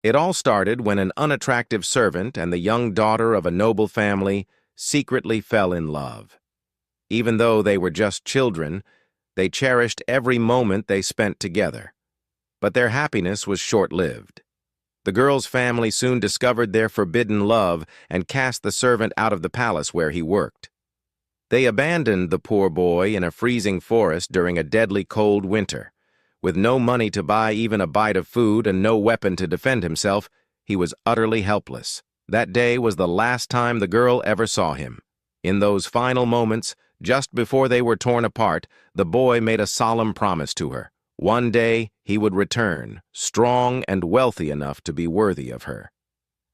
It all started when an unattractive servant and the young daughter of a noble family secretly fell in love. Even though they were just children, they cherished every moment they spent together. But their happiness was short-lived. The girl's family soon discovered their forbidden love and cast the servant out of the palace where he worked. They abandoned the poor boy in a freezing forest during a deadly cold winter. With no money to buy even a bite of food and no weapon to defend himself, he was utterly helpless. That day was the last time the girl ever saw him. In those final moments, just before they were torn apart, the boy made a solemn promise to her. One day he would return, strong and wealthy enough to be worthy of her.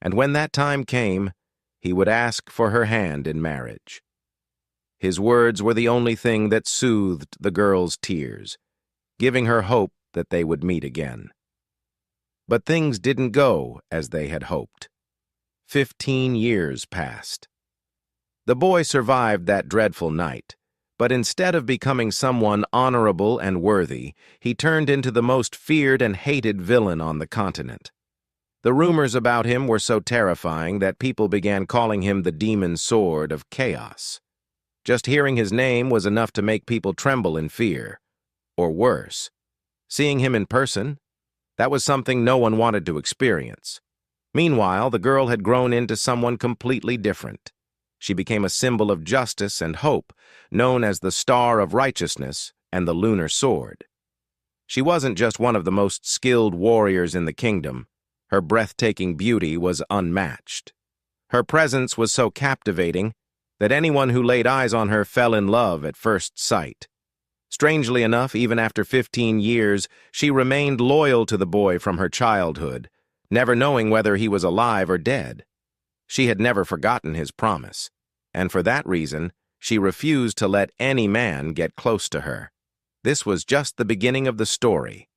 And when that time came, he would ask for her hand in marriage. His words were the only thing that soothed the girl's tears, giving her hope that they would meet again. But things didn't go as they had hoped. 15 years passed. The boy survived that dreadful night, but instead of becoming someone honorable and worthy, he turned into the most feared and hated villain on the continent. The rumors about him were so terrifying that people began calling him the Demon Sword of Chaos. Just hearing his name was enough to make people tremble in fear. Or worse, seeing him in person, that was something no one wanted to experience. Meanwhile, the girl had grown into someone completely different. She became a symbol of justice and hope, known as the Star of Righteousness and the Lunar Sword. She wasn't just one of the most skilled warriors in the kingdom. Her breathtaking beauty was unmatched. Her presence was so captivating that anyone who laid eyes on her fell in love at first sight. Strangely enough, even after 15 years, she remained loyal to the boy from her childhood, never knowing whether he was alive or dead. She had never forgotten his promise, and for that reason, she refused to let any man get close to her. This was just the beginning of the story.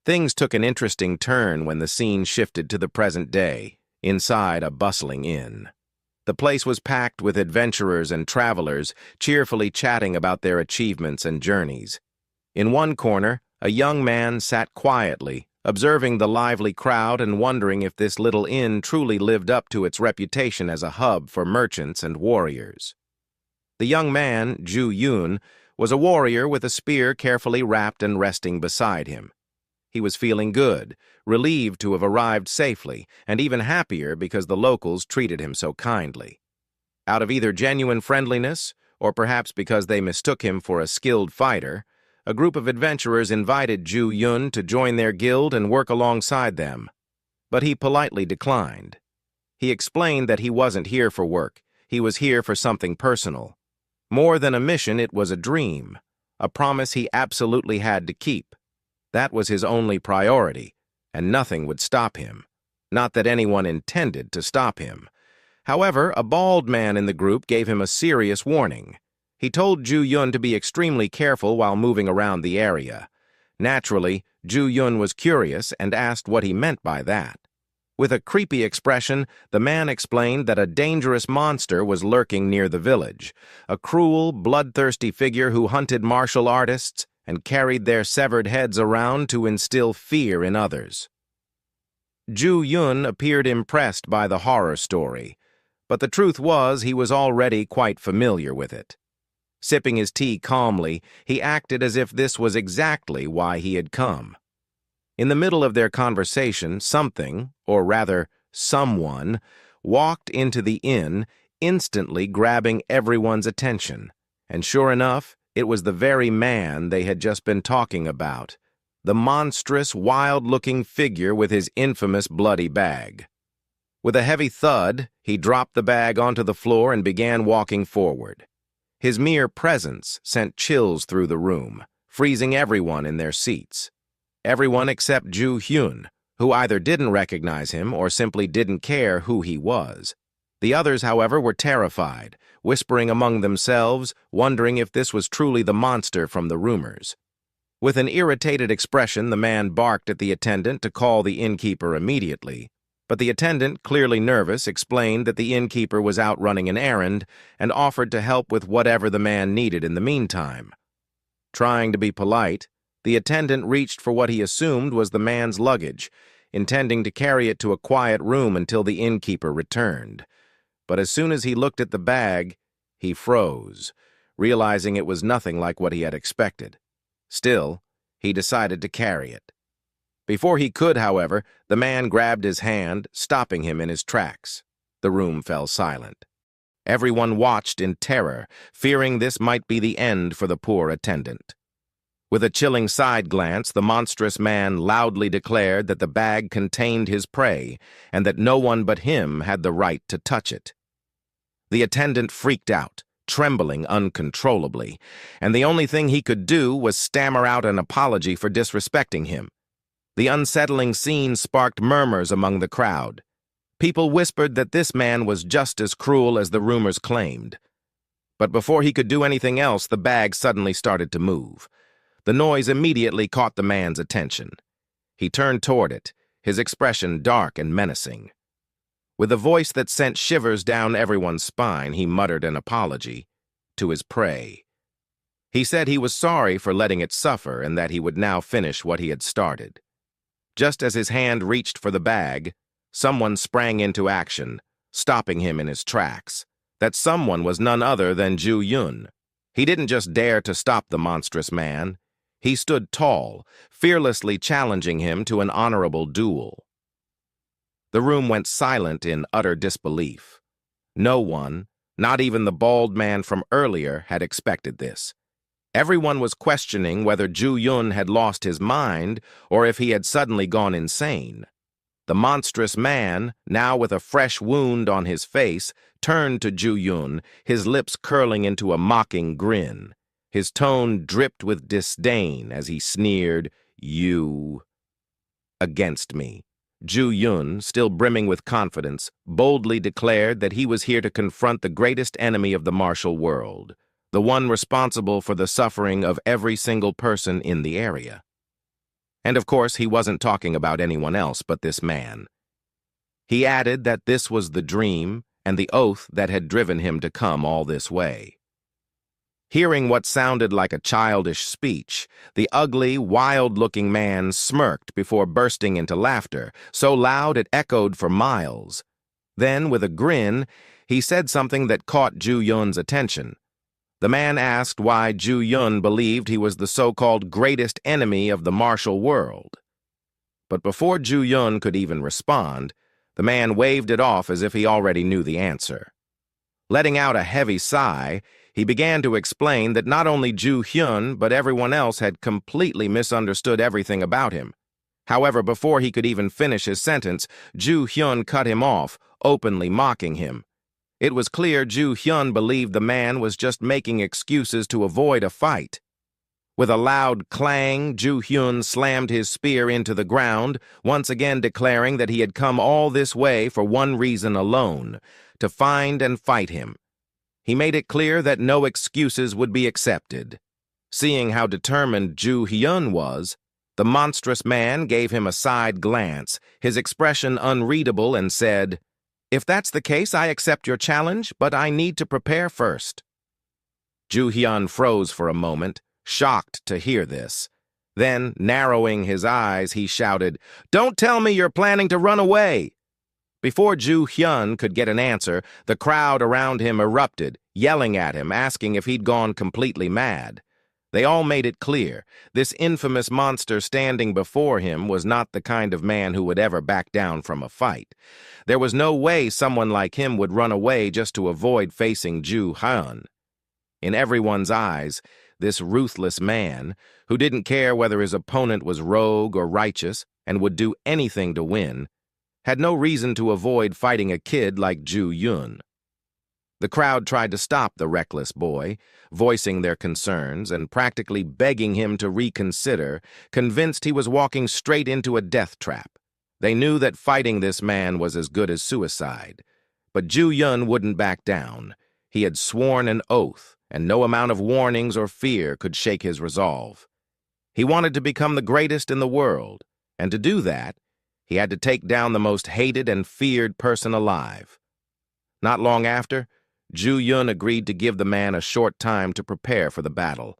Things took an interesting turn when the scene shifted to the present day, inside a bustling inn. The place was packed with adventurers and travelers, cheerfully chatting about their achievements and journeys. In one corner, a young man sat quietly, observing the lively crowd and wondering if this little inn truly lived up to its reputation as a hub for merchants and warriors. The young man, Ju Yun, was a warrior with a spear carefully wrapped and resting beside him. He was feeling good, relieved to have arrived safely, and even happier because the locals treated him so kindly. Out of either genuine friendliness, or perhaps because they mistook him for a skilled fighter, a group of adventurers invited Ju Yun to join their guild and work alongside them. But he politely declined. He explained that he wasn't here for work, he was here for something personal. More than a mission, it was a dream, a promise he absolutely had to keep. That was his only priority, and nothing would stop him. Not that anyone intended to stop him. However, a bald man in the group gave him a serious warning. He told Ju Yun to be extremely careful while moving around the area. Naturally, Ju Yun was curious and asked what he meant by that. With a creepy expression, the man explained that a dangerous monster was lurking near the village, a cruel, bloodthirsty figure who hunted martial artists and carried their severed heads around to instill fear in others. Ju Yun appeared impressed by the horror story, but the truth was he was already quite familiar with it. Sipping his tea calmly, he acted as if this was exactly why he had come. In the middle of their conversation, something, or rather, someone, walked into the inn, instantly grabbing everyone's attention. And sure enough, it was the very man they had just been talking about, the monstrous, wild-looking figure with his infamous bloody bag. With a heavy thud, he dropped the bag onto the floor and began walking forward. His mere presence sent chills through the room, freezing everyone in their seats. Everyone except Ju Hyun, who either didn't recognize him or simply didn't care who he was. The others, however, were terrified, whispering among themselves, wondering if this was truly the monster from the rumors. With an irritated expression, the man barked at the attendant to call the innkeeper immediately, but the attendant, clearly nervous, explained that the innkeeper was out running an errand and offered to help with whatever the man needed in the meantime. Trying to be polite, the attendant reached for what he assumed was the man's luggage. intending to carry it to a quiet room until the innkeeper returned. But as soon as he looked at the bag, he froze, realizing it was nothing like what he had expected. Still, he decided to carry it. Before he could, however, the man grabbed his hand, stopping him in his tracks. The room fell silent. Everyone watched in terror, fearing this might be the end for the poor attendant. With a chilling side glance, the monstrous man loudly declared that the bag contained his prey and that no one but him had the right to touch it. The attendant freaked out, trembling uncontrollably, and the only thing he could do was stammer out an apology for disrespecting him. The unsettling scene sparked murmurs among the crowd. People whispered that this man was just as cruel as the rumors claimed. But before he could do anything else, the bag suddenly started to move. The noise immediately caught the man's attention. He turned toward it, his expression dark and menacing. With a voice that sent shivers down everyone's spine, he muttered an apology to his prey. He said he was sorry for letting it suffer and that he would now finish what he had started. Just as his hand reached for the bag, someone sprang into action, stopping him in his tracks. That someone was none other than Ju Yun. He didn't just dare to stop the monstrous man. He stood tall, fearlessly challenging him to an honorable duel. The room went silent in utter disbelief. No one, not even the bald man from earlier, had expected this. Everyone was questioning whether Ju Yun had lost his mind or if he had suddenly gone insane. The monstrous man, now with a fresh wound on his face, turned to Ju Yun, his lips curling into a mocking grin. His tone dripped with disdain as he sneered, "You against me." Ju Yun, still brimming with confidence, boldly declared that he was here to confront the greatest enemy of the martial world, the one responsible for the suffering of every single person in the area. And of course, he wasn't talking about anyone else but this man. He added that this was the dream and the oath that had driven him to come all this way. Hearing what sounded like a childish speech, the ugly, wild-looking man smirked before bursting into laughter, so loud it echoed for miles. Then, with a grin, he said something that caught Ju Yun's attention. The man asked why Ju Yun believed he was the so-called greatest enemy of the martial world. But before Ju Yun could even respond, the man waved it off as if he already knew the answer. Letting out a heavy sigh, he began to explain that not only Ju Hyun but everyone else had completely misunderstood everything about him. However, before he could even finish his sentence, Ju Hyun cut him off, openly mocking him. It was clear Ju Hyun believed the man was just making excuses to avoid a fight. With a loud clang, Ju Hyun slammed his spear into the ground, once again declaring that he had come all this way for one reason alone, to find and fight him. He made it clear that no excuses would be accepted. Seeing how determined Ju Hyun was, the monstrous man gave him a side glance, his expression unreadable, and said, "If that's the case, I accept your challenge, but I need to prepare first." Ju Hyun froze for a moment, shocked to hear this. Then, narrowing his eyes, he shouted, "Don't tell me you're planning to run away!" Before Ju Hyun could get an answer, the crowd around him erupted, yelling at him, asking if he'd gone completely mad. They all made it clear, this infamous monster standing before him was not the kind of man who would ever back down from a fight. There was no way someone like him would run away just to avoid facing Ju Hyun. In everyone's eyes, this ruthless man, who didn't care whether his opponent was rogue or righteous and would do anything to win, had no reason to avoid fighting a kid like Ju Yun. The crowd tried to stop the reckless boy, voicing their concerns and practically begging him to reconsider, convinced he was walking straight into a death trap. They knew that fighting this man was as good as suicide. But Ju Yun wouldn't back down. He had sworn an oath, and no amount of warnings or fear could shake his resolve. He wanted to become the greatest in the world, and to do that, he had to take down the most hated and feared person alive. Not long after, Ju Yun agreed to give the man a short time to prepare for the battle,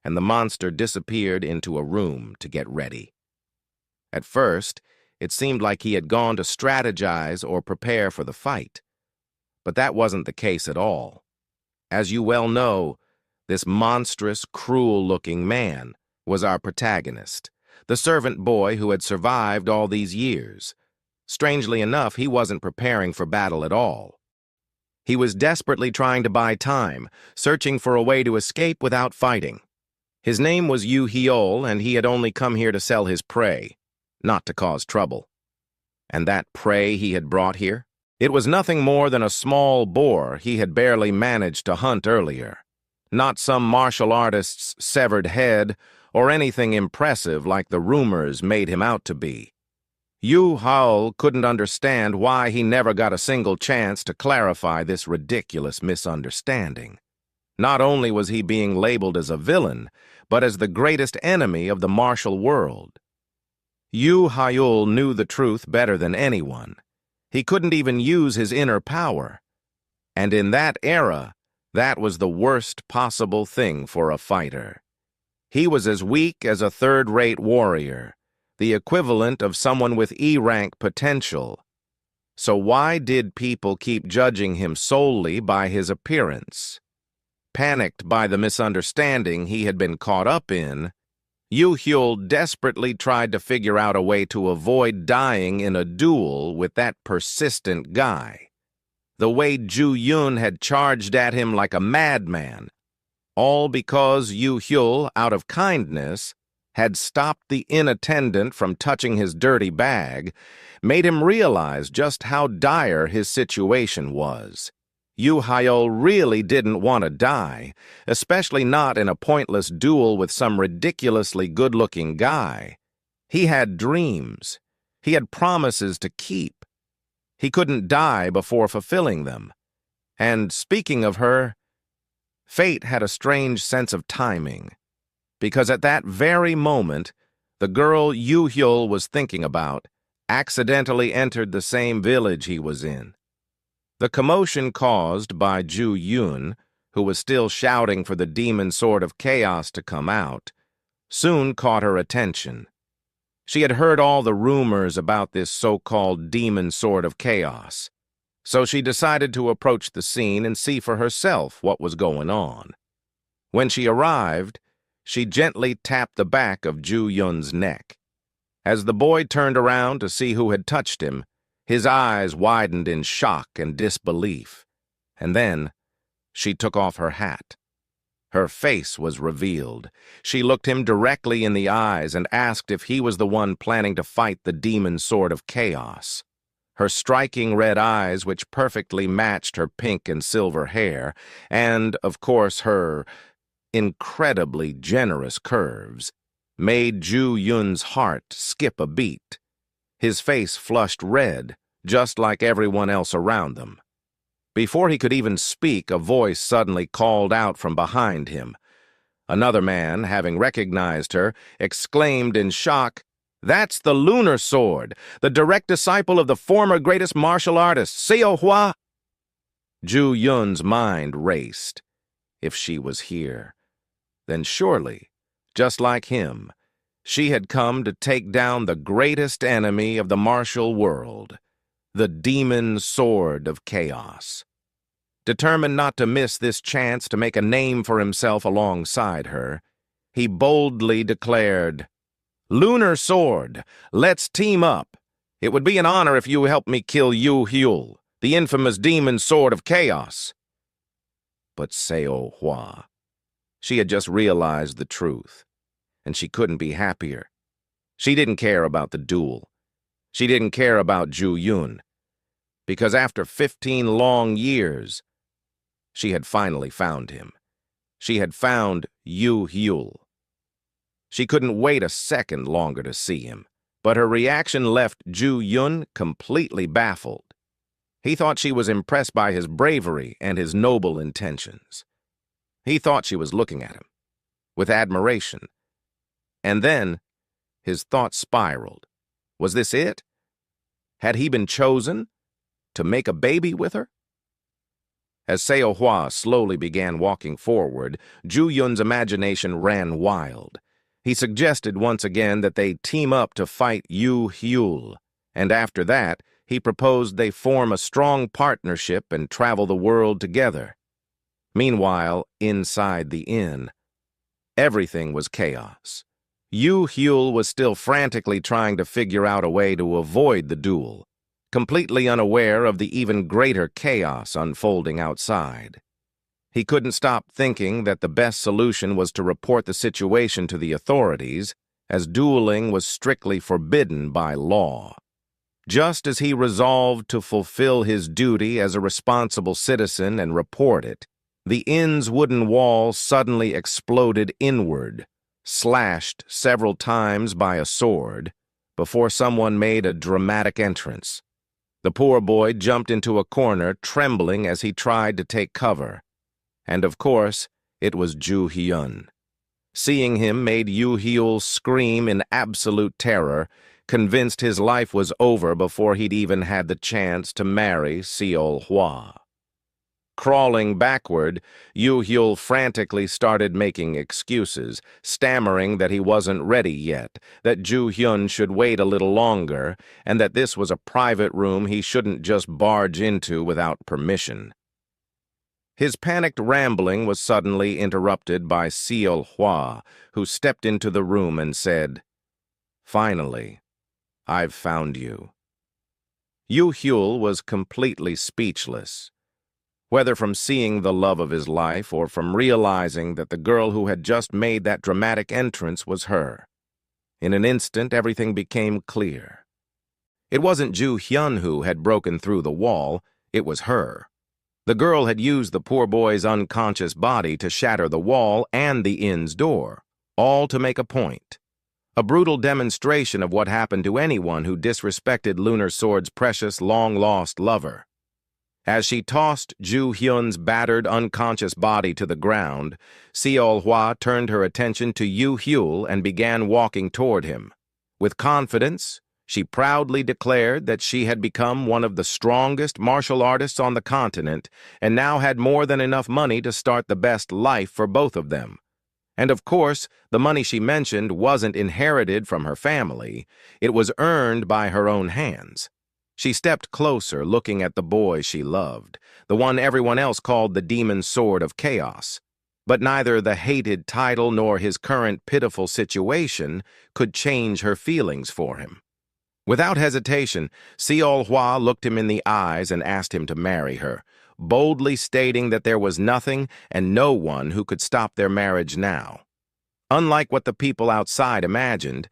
and the monster disappeared into a room to get ready. At first, It seemed like he had gone to strategize or prepare for the fight. But that wasn't the case at all. As you well know, this monstrous, cruel-looking man was our protagonist, the servant boy who had survived all these years. Strangely enough, he wasn't preparing for battle at all. He was desperately trying to buy time, searching for a way to escape without fighting. His name was Yahello, and he had only come here to sell his prey, not to cause trouble. And that prey he had brought here? It was nothing more than a small boar he had barely managed to hunt earlier. Not some martial artist's severed head or anything impressive like the rumors made him out to be. Yahello couldn't understand why he never got a single chance to clarify this ridiculous misunderstanding. Not only was he being labeled as a villain, but as the greatest enemy of the martial world. Yahello knew the truth better than anyone. He couldn't even use his inner power. And in that era, that was the worst possible thing for a fighter. He was as weak as a third-rate warrior, the equivalent of someone with E-rank potential. So why did people keep judging him solely by his appearance? Panicked by the misunderstanding he had been caught up in, Yahello desperately tried to figure out a way to avoid dying in a duel with that persistent guy. The way Ju-yun had charged at him like a madman, all because Yahello, out of kindness, had stopped the inn attendant from touching his dirty bag, made him realize just how dire his situation was. Yahello really didn't want to die, especially not in a pointless duel with some ridiculously good-looking guy. He had dreams. He had promises to keep. He couldn't die before fulfilling them. And speaking of her, fate had a strange sense of timing, because at that very moment, the girl Yahello was thinking about accidentally entered the same village he was in. The commotion caused by Ju-yun, who was still shouting for the demon sword of chaos to come out, soon caught her attention. She had heard all the rumors about this so-called demon sword of chaos, so she decided to approach the scene and see for herself what was going on. When she arrived, she gently tapped the back of Ju-yun's neck. As the boy turned around to see who had touched him, his eyes widened in shock and disbelief. And then, she took off her hat. Her face was revealed. She looked him directly in the eyes and asked if he was the one planning to fight the demon sword of chaos. Her striking red eyes, which perfectly matched her pink and silver hair, and, of course, her incredibly generous curves, made Ju-yun's heart skip a beat. His face flushed red, just like everyone else around them. Before he could even speak, a voice suddenly called out from behind him. Another man, having recognized her, exclaimed in shock, "That's the Lunar Sword, the direct disciple of the former greatest martial artist, Seo Hua." Ju-yun's mind raced. If she was here, then surely, just like him, she had come to take down the greatest enemy of the martial world, the demon sword of chaos. Determined not to miss this chance to make a name for himself alongside her, he boldly declared, "Lunar Sword, let's team up. It would be an honor if you helped me kill Yahello, the infamous demon sword of chaos." But Seo Hua, she had just realized the truth, and she couldn't be happier. She didn't care about the duel. She didn't care about Ju-yun, because after 15 long years, she had finally found him. She had found Yahello. She couldn't wait a second longer to see him, but her reaction left Ju-yun completely baffled. He thought she was impressed by his bravery and his noble intentions. He thought she was looking at him with admiration. And then his thoughts spiraled. Was this it? Had he been chosen to make a baby with her? As Seo Hua slowly began walking forward, Ju-yun's imagination ran wild. He suggested once again that they team up to fight Yahello. and after that, he proposed they form a strong partnership and travel the world together. Meanwhile, inside the inn, everything was chaos. Yahello was still frantically trying to figure out a way to avoid the duel, completely unaware of the even greater chaos unfolding outside. He couldn't stop thinking that the best solution was to report the situation to the authorities, as dueling was strictly forbidden by law. Just as he resolved to fulfill his duty as a responsible citizen and report it, the inn's wooden wall suddenly exploded inward, slashed several times by a sword, before someone made a dramatic entrance. The poor boy jumped into a corner, trembling as he tried to take cover. And of course, it was Ju-hyun. Seeing him made Yahello scream in absolute terror, convinced his life was over before he'd even had the chance to marry Seol-hwa. Crawling backward, Yahello frantically started making excuses, stammering that he wasn't ready yet, that Ju-hyun should wait a little longer, and that this was a private room he shouldn't just barge into without permission. His panicked rambling was suddenly interrupted by Seol-hwa, who stepped into the room and said, "Finally, I've found you." Yahello was completely speechless, whether from seeing the love of his life or from realizing that the girl who had just made that dramatic entrance was her. In an instant, everything became clear. It wasn't Ju-hyun who had broken through the wall, it was her. The girl had used the poor boy's unconscious body to shatter the wall and the inn's door, all to make a point. A brutal demonstration of what happened to anyone who disrespected Lunar Sword's precious, long-lost lover. As she tossed Ju-hyun's battered, unconscious body to the ground, Seol-hwa turned her attention to Yahello and began walking toward him. With confidence, she proudly declared that she had become one of the strongest martial artists on the continent and now had more than enough money to start the best life for both of them. And of course, the money she mentioned wasn't inherited from her family. It was earned by her own hands. She stepped closer, looking at the boy she loved, the one everyone else called the Demon Sword of Chaos. But neither the hated title nor his current pitiful situation could change her feelings for him. Without hesitation, Seol-hwa looked him in the eyes and asked him to marry her, boldly stating that there was nothing and no one who could stop their marriage now. Unlike what the people outside imagined,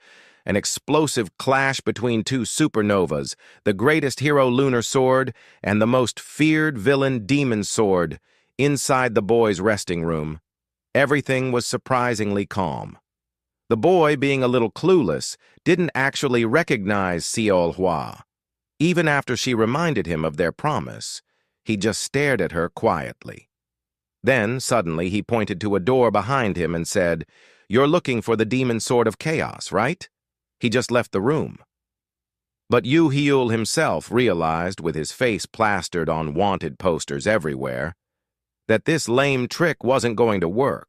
an explosive clash between two supernovas, the greatest hero Lunar Sword and the most feared villain Demon Sword, inside the boy's resting room, everything was surprisingly calm. The boy, being a little clueless, didn't actually recognize Seol-hwa. Even after she reminded him of their promise, he just stared at her quietly. Then, suddenly, he pointed to a door behind him and said, "You're looking for the Demon Sword of Chaos, right?" He just left the room. But Yahello himself realized, with his face plastered on wanted posters everywhere, that this lame trick wasn't going to work.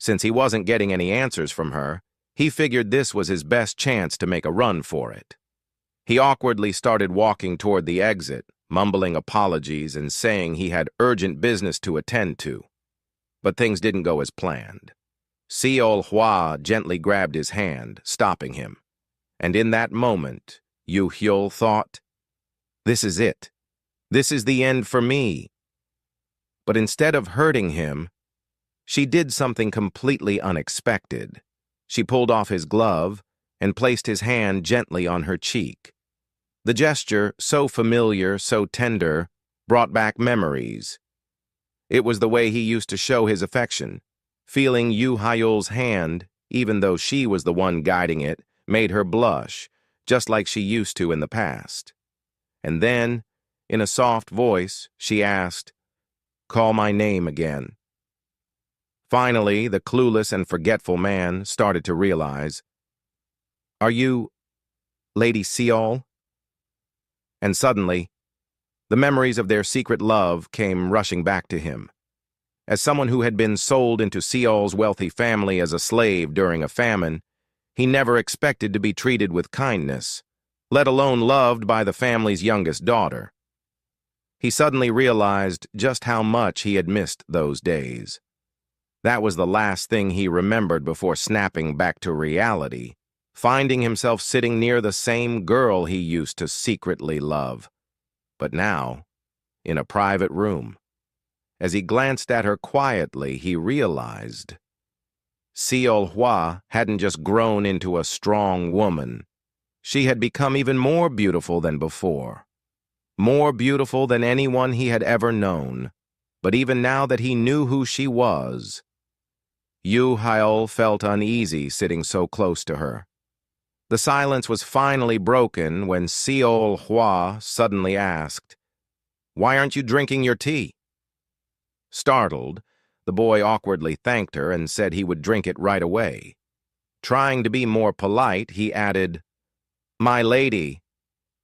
Since he wasn't getting any answers from her, he figured this was his best chance to make a run for it. He awkwardly started walking toward the exit, mumbling apologies and saying he had urgent business to attend to. But things didn't go as planned. Seol-hwa gently grabbed his hand, stopping him. And in that moment, Yahello thought, "This is it. This is the end for me." But instead of hurting him, she did something completely unexpected. She pulled off his glove and placed his hand gently on her cheek. The gesture, so familiar, so tender, brought back memories. It was the way he used to show his affection. Feeling Yahello's hand, even though she was the one guiding it, made her blush, just like she used to in the past. And then, in a soft voice, she asked, "Call my name again." Finally, the clueless and forgetful man started to realize, "Are you Lady Seol?" And suddenly, the memories of their secret love came rushing back to him. As someone who had been sold into Seol's wealthy family as a slave during a famine, he never expected to be treated with kindness. let alone loved by the family's youngest daughter. He suddenly realized just how much he had missed those days. That was the last thing he remembered before snapping back to reality, finding himself sitting near the same girl he used to secretly love. But now, in a private room. As he glanced at her quietly, he realized Hua hadn't just grown into a strong woman. She had become even more beautiful than before. More beautiful than anyone he had ever known. But even now that he knew who she was, Yahello felt uneasy sitting so close to her. The silence was finally broken when Hua suddenly asked, "Why aren't you drinking your tea?" Startled, the boy awkwardly thanked her and said he would drink it right away. Trying to be more polite, he added, "My lady,"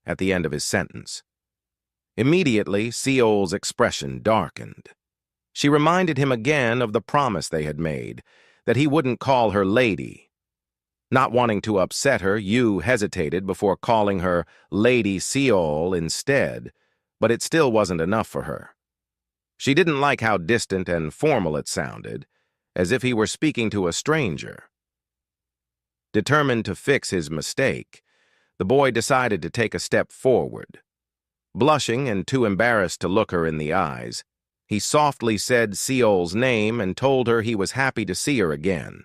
at the end of his sentence. Immediately, Seol's expression darkened. She reminded him again of the promise they had made, that he wouldn't call her lady. Not wanting to upset her, Yu hesitated before calling her Lady Seol instead, but it still wasn't enough for her. She didn't like how distant and formal it sounded, as if he were speaking to a stranger. Determined to fix his mistake, the boy decided to take a step forward. Blushing and too embarrassed to look her in the eyes, he softly said Seol's name and told her he was happy to see her again.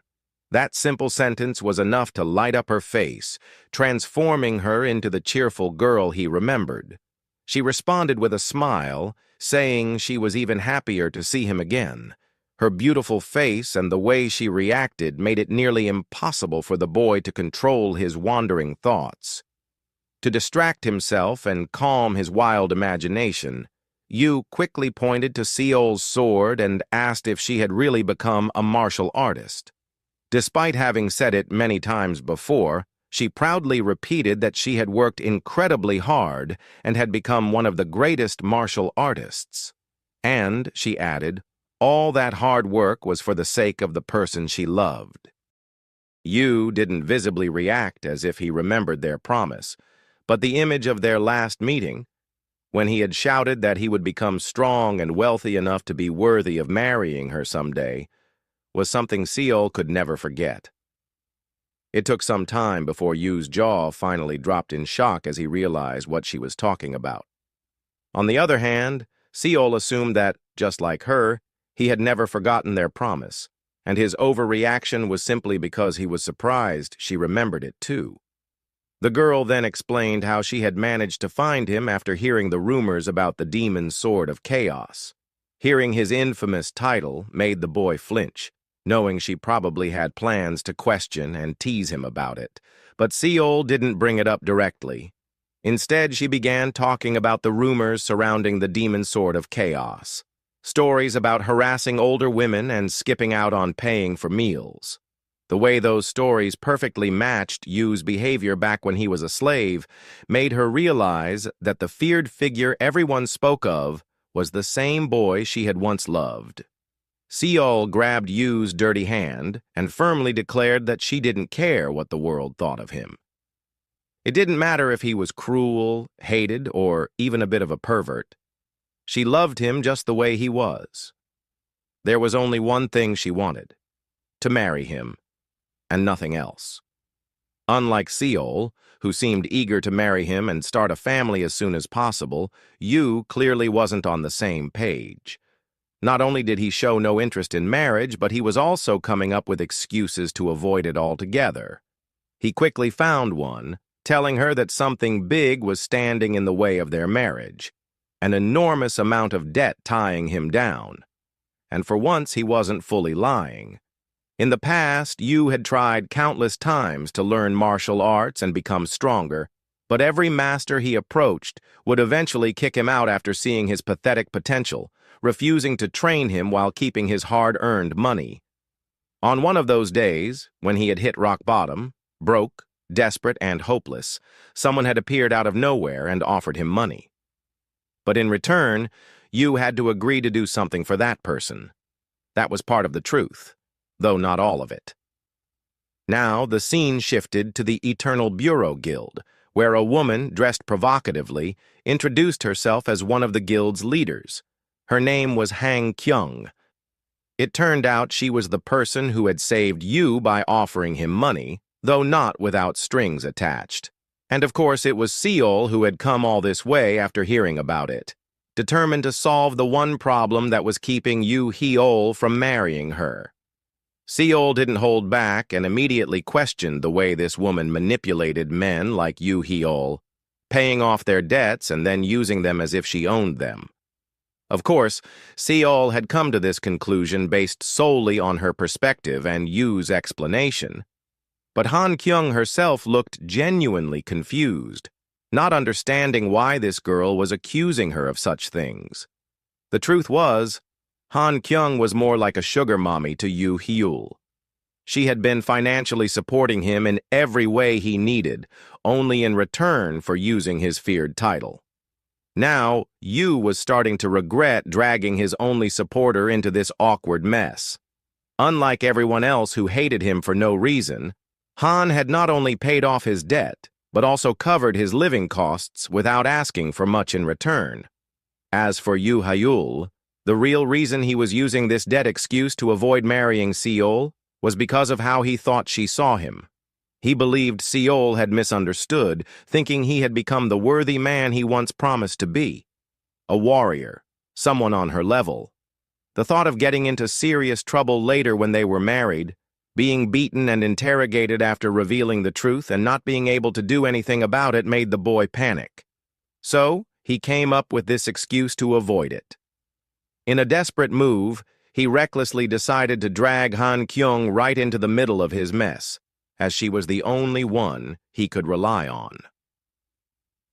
That simple sentence was enough to light up her face, transforming her into the cheerful girl he remembered. She responded with a smile, saying she was even happier to see him again. Her beautiful face and the way she reacted made it nearly impossible for the boy to control his wandering thoughts. To distract himself and calm his wild imagination, Yu quickly pointed to Seol's sword and asked if she had really become a martial artist. Despite having said it many times before, she proudly repeated that she had worked incredibly hard and had become one of the greatest martial artists. And, she added, all that hard work was for the sake of the person she loved. Yu didn't visibly react as if he remembered their promise, but the image of their last meeting, when he had shouted that he would become strong and wealthy enough to be worthy of marrying her someday, was something Seol could never forget. It took some time before Yu's jaw finally dropped in shock as he realized what she was talking about. On the other hand, Seol assumed that, just like her, he had never forgotten their promise, and his overreaction was simply because he was surprised she remembered it too. The girl then explained how she had managed to find him after hearing the rumors about the demon sword of chaos. Hearing his infamous title made the boy flinch, knowing she probably had plans to question and tease him about it. But Seol didn't bring it up directly. Instead, she began talking about the rumors surrounding the demon sword of chaos. Stories about harassing older women and skipping out on paying for meals. The way those stories perfectly matched Yu's behavior back when he was a slave made her realize that the feared figure everyone spoke of was the same boy she had once loved. Seol grabbed Yu's dirty hand and firmly declared that she didn't care what the world thought of him. It didn't matter if he was cruel, hated, or even a bit of a pervert. She loved him just the way he was. There was only one thing she wanted: to marry him, and nothing else. Unlike Seol, who seemed eager to marry him and start a family as soon as possible, Yu clearly wasn't on the same page. Not only did he show no interest in marriage, but he was also coming up with excuses to avoid it altogether. He quickly found one, telling her that something big was standing in the way of their marriage, an enormous amount of debt tying him down. And for once, he wasn't fully lying. In the past, Yu had tried countless times to learn martial arts and become stronger, but every master he approached would eventually kick him out after seeing his pathetic potential, refusing to train him while keeping his hard-earned money. On one of those days, when he had hit rock bottom, broke, desperate, and hopeless, someone had appeared out of nowhere and offered him money. But in return, Yu had to agree to do something for that person. That was part of the truth, though not all of it. Now, the scene shifted to the Eternal Bureau Guild, where a woman, dressed provocatively, introduced herself as one of the guild's leaders. Her name was Hang Kyung. It turned out she was the person who had saved you by offering him money, though not without strings attached. And of course it was Seol who had come all this way after hearing about it, determined to solve the one problem that was keeping Yu Heol from marrying her. Seol didn't hold back and immediately questioned the way this woman manipulated men like Yu Heol, paying off their debts and then using them as if she owned them. Of course, Seol had come to this conclusion based solely on her perspective and Yu's explanation. But Han Kyung herself looked genuinely confused, not understanding why this girl was accusing her of such things. The truth was, Han Kyung was more like a sugar mommy to Yu Heol. She had been financially supporting him in every way he needed, only in return for using his feared title. Now, Yu was starting to regret dragging his only supporter into this awkward mess. Unlike everyone else who hated him for no reason, Han had not only paid off his debt, but also covered his living costs without asking for much in return. As for Yu Heol, the real reason he was using this debt excuse to avoid marrying Seol was because of how he thought she saw him. He believed Seol had misunderstood, thinking he had become the worthy man he once promised to be. A warrior, someone on her level. The thought of getting into serious trouble later when they were married, being beaten and interrogated after revealing the truth and not being able to do anything about it made the boy panic. So, he came up with this excuse to avoid it. In a desperate move, he recklessly decided to drag Han Kyung right into the middle of his mess, as she was the only one he could rely on.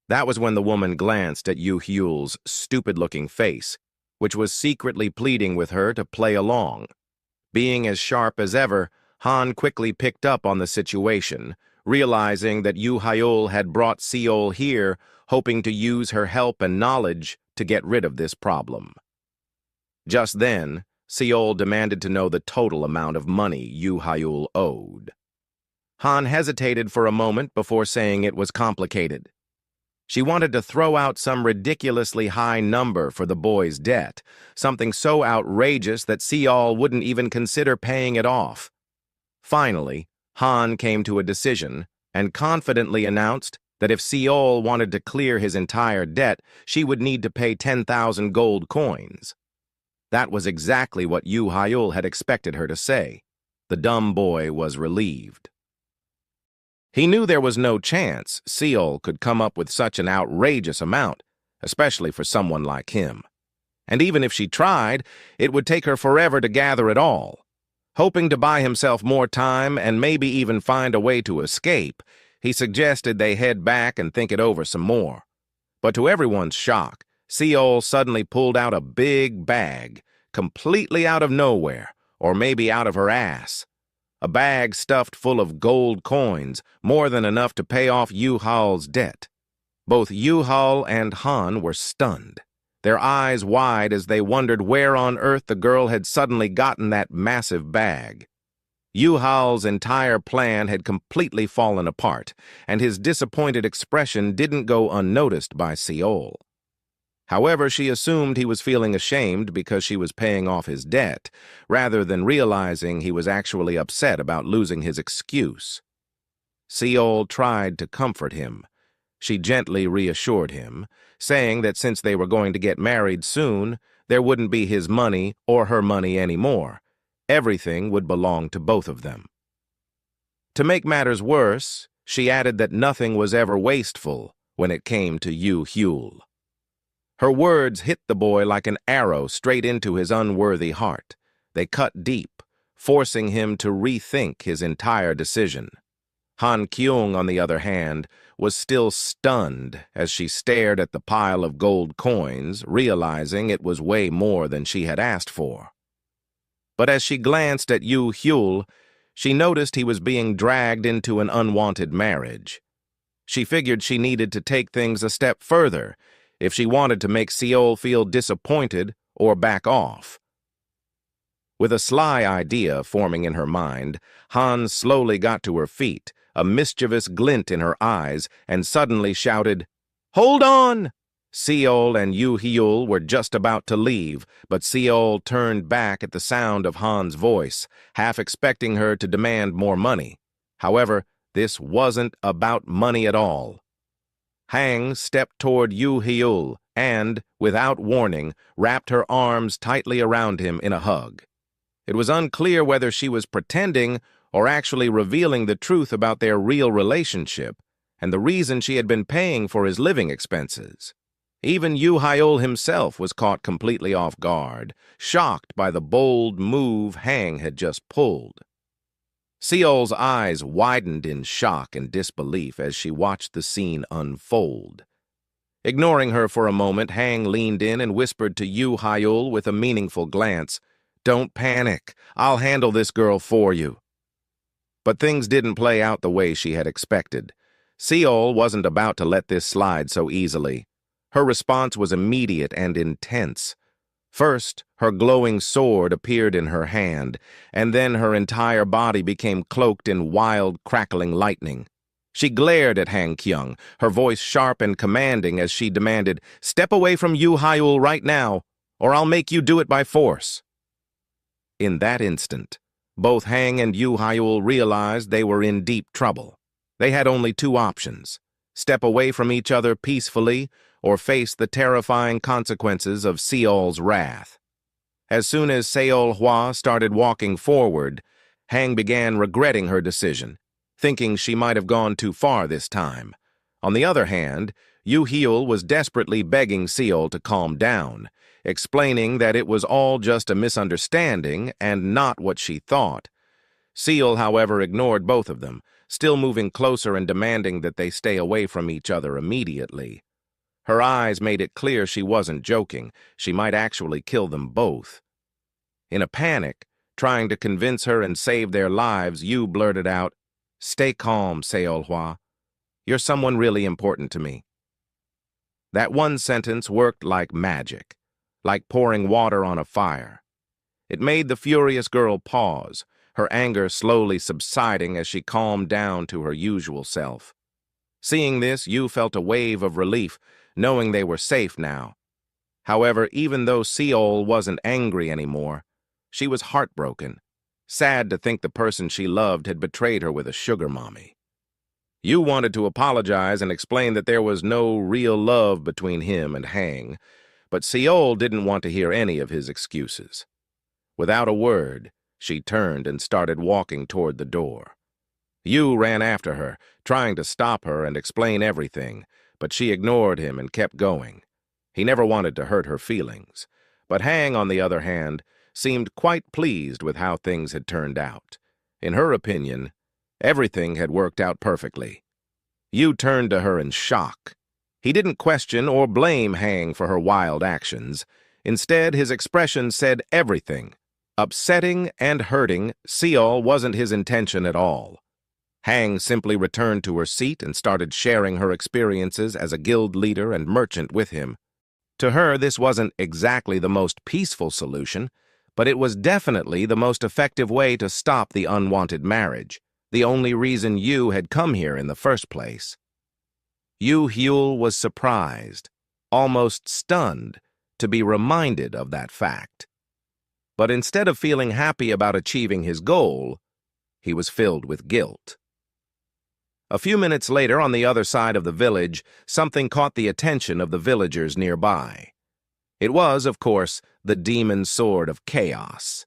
That was when the woman glanced at Yu Heol's stupid-looking face, which was secretly pleading with her to play along. Being as sharp as ever, Han quickly picked up on the situation, realizing that Yu Heol had brought Seol here, hoping to use her help and knowledge to get rid of this problem. Just then, Seol demanded to know the total amount of money Yu Heol owed. Han hesitated for a moment before saying it was complicated. She wanted to throw out some ridiculously high number for the boy's debt, something so outrageous that Seol wouldn't even consider paying it off. Finally, Han came to a decision and confidently announced that if Seol wanted to clear his entire debt, she would need to pay 10,000 gold coins. That was exactly what Yu Heol had expected her to say. The dumb boy was relieved. He knew there was no chance Seol could come up with such an outrageous amount, especially for someone like him. And even if she tried, it would take her forever to gather it all. Hoping to buy himself more time and maybe even find a way to escape, he suggested they head back and think it over some more. But to everyone's shock, Seol suddenly pulled out a big bag, completely out of nowhere, or maybe out of her ass. A bag stuffed full of gold coins, more than enough to pay off Yu Heol's debt. Both Yu Heol and Han were stunned, their eyes wide as they wondered where on earth the girl had suddenly gotten that massive bag. Yu Heol's entire plan had completely fallen apart, and his disappointed expression didn't go unnoticed by Seol. However, she assumed he was feeling ashamed because she was paying off his debt, rather than realizing he was actually upset about losing his excuse. Seol tried to comfort him. She gently reassured him, saying that since they were going to get married soon, there wouldn't be his money or her money anymore. Everything would belong to both of them. To make matters worse, she added that nothing was ever wasteful when it came to Yu Heol. Her words hit the boy like an arrow straight into his unworthy heart. They cut deep, forcing him to rethink his entire decision. Han Kyung, on the other hand, was still stunned as she stared at the pile of gold coins, realizing it was way more than she had asked for. But as she glanced at Yu Heol, she noticed he was being dragged into an unwanted marriage. She figured she needed to take things a step further if she wanted to make Seol feel disappointed or back off. With a sly idea forming in her mind, Han slowly got to her feet, a mischievous glint in her eyes, and suddenly shouted, "Hold on!" Seol and Yahello were just about to leave, but Seol turned back at the sound of Han's voice, half expecting her to demand more money. However, this wasn't about money at all. Hang stepped toward Yahello and, without warning, wrapped her arms tightly around him in a hug. It was unclear whether she was pretending or actually revealing the truth about their real relationship and the reason she had been paying for his living expenses. Even Yahello himself was caught completely off guard, shocked by the bold move Hang had just pulled. Seol's eyes widened in shock and disbelief as she watched the scene unfold. Ignoring her for a moment, Hang leaned in and whispered to Yahello with a meaningful glance, "Don't panic. I'll handle this girl for you." But things didn't play out the way she had expected. Seol wasn't about to let this slide so easily. Her response was immediate and intense. First, her glowing sword appeared in her hand, and then her entire body became cloaked in wild, crackling lightning. She glared at Hang Kyung, her voice sharp and commanding as she demanded, "Step away from Yahello right now, or I'll make you do it by force." In that instant, both Hang and Yahello realized they were in deep trouble. They had only two options: step away from each other peacefully, or face the terrifying consequences of Seol's wrath. As soon as Seol Hwa started walking forward, Hang began regretting her decision, thinking she might have gone too far this time. On the other hand, Yahello was desperately begging Seol to calm down, explaining that it was all just a misunderstanding and not what she thought. Seol, however, ignored both of them, still moving closer and demanding that they stay away from each other immediately. Her eyes made it clear she wasn't joking. She might actually kill them both. In a panic, trying to convince her and save their lives, Yu blurted out, "Stay calm, Seol Hwa. You're someone really important to me." That one sentence worked like magic, like pouring water on a fire. It made the furious girl pause, her anger slowly subsiding as she calmed down to her usual self. Seeing this, Yu felt a wave of relief, knowing they were safe now. However, even though Seol wasn't angry anymore, she was heartbroken, sad to think the person she loved had betrayed her with a sugar mommy. Yu wanted to apologize and explain that there was no real love between him and Hang, but Seol didn't want to hear any of his excuses. Without a word, she turned and started walking toward the door. Yu ran after her, trying to stop her and explain everything, but she ignored him and kept going. He never wanted to hurt her feelings, but Hang, on the other hand, seemed quite pleased with how things had turned out. In her opinion, everything had worked out perfectly. Yu turned to her in shock. He didn't question or blame Hang for her wild actions. Instead, his expression said everything. Upsetting and hurting Seol wasn't his intention at all. Hang simply returned to her seat and started sharing her experiences as a guild leader and merchant with him. To her, this wasn't exactly the most peaceful solution, but it was definitely the most effective way to stop the unwanted marriage, the only reason Yu had come here in the first place. Yahello was surprised, almost stunned, to be reminded of that fact. But instead of feeling happy about achieving his goal, he was filled with guilt. A few minutes later, on the other side of the village, something caught the attention of the villagers nearby. It was, of course, the demon sword of chaos.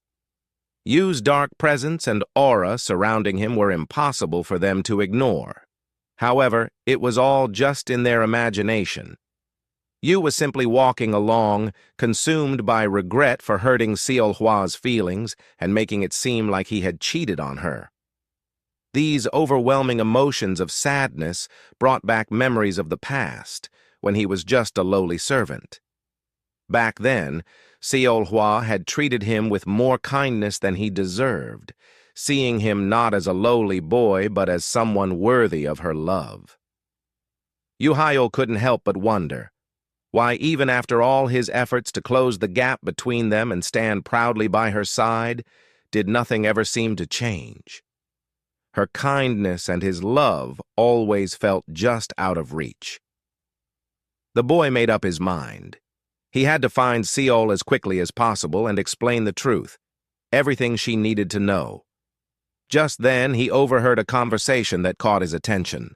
Yu's dark presence and aura surrounding him were impossible for them to ignore. However, it was all just in their imagination. Yu was simply walking along, consumed by regret for hurting Seol Hwa's feelings and making it seem like he had cheated on her. These overwhelming emotions of sadness brought back memories of the past, when he was just a lowly servant. Back then, Seol Hwa had treated him with more kindness than he deserved, seeing him not as a lowly boy but as someone worthy of her love. Yahello couldn't help but wonder why, even after all his efforts to close the gap between them and stand proudly by her side, did nothing ever seem to change. Her kindness and his love always felt just out of reach. The boy made up his mind. He had to find Seol as quickly as possible and explain the truth, everything she needed to know. Just then, he overheard a conversation that caught his attention.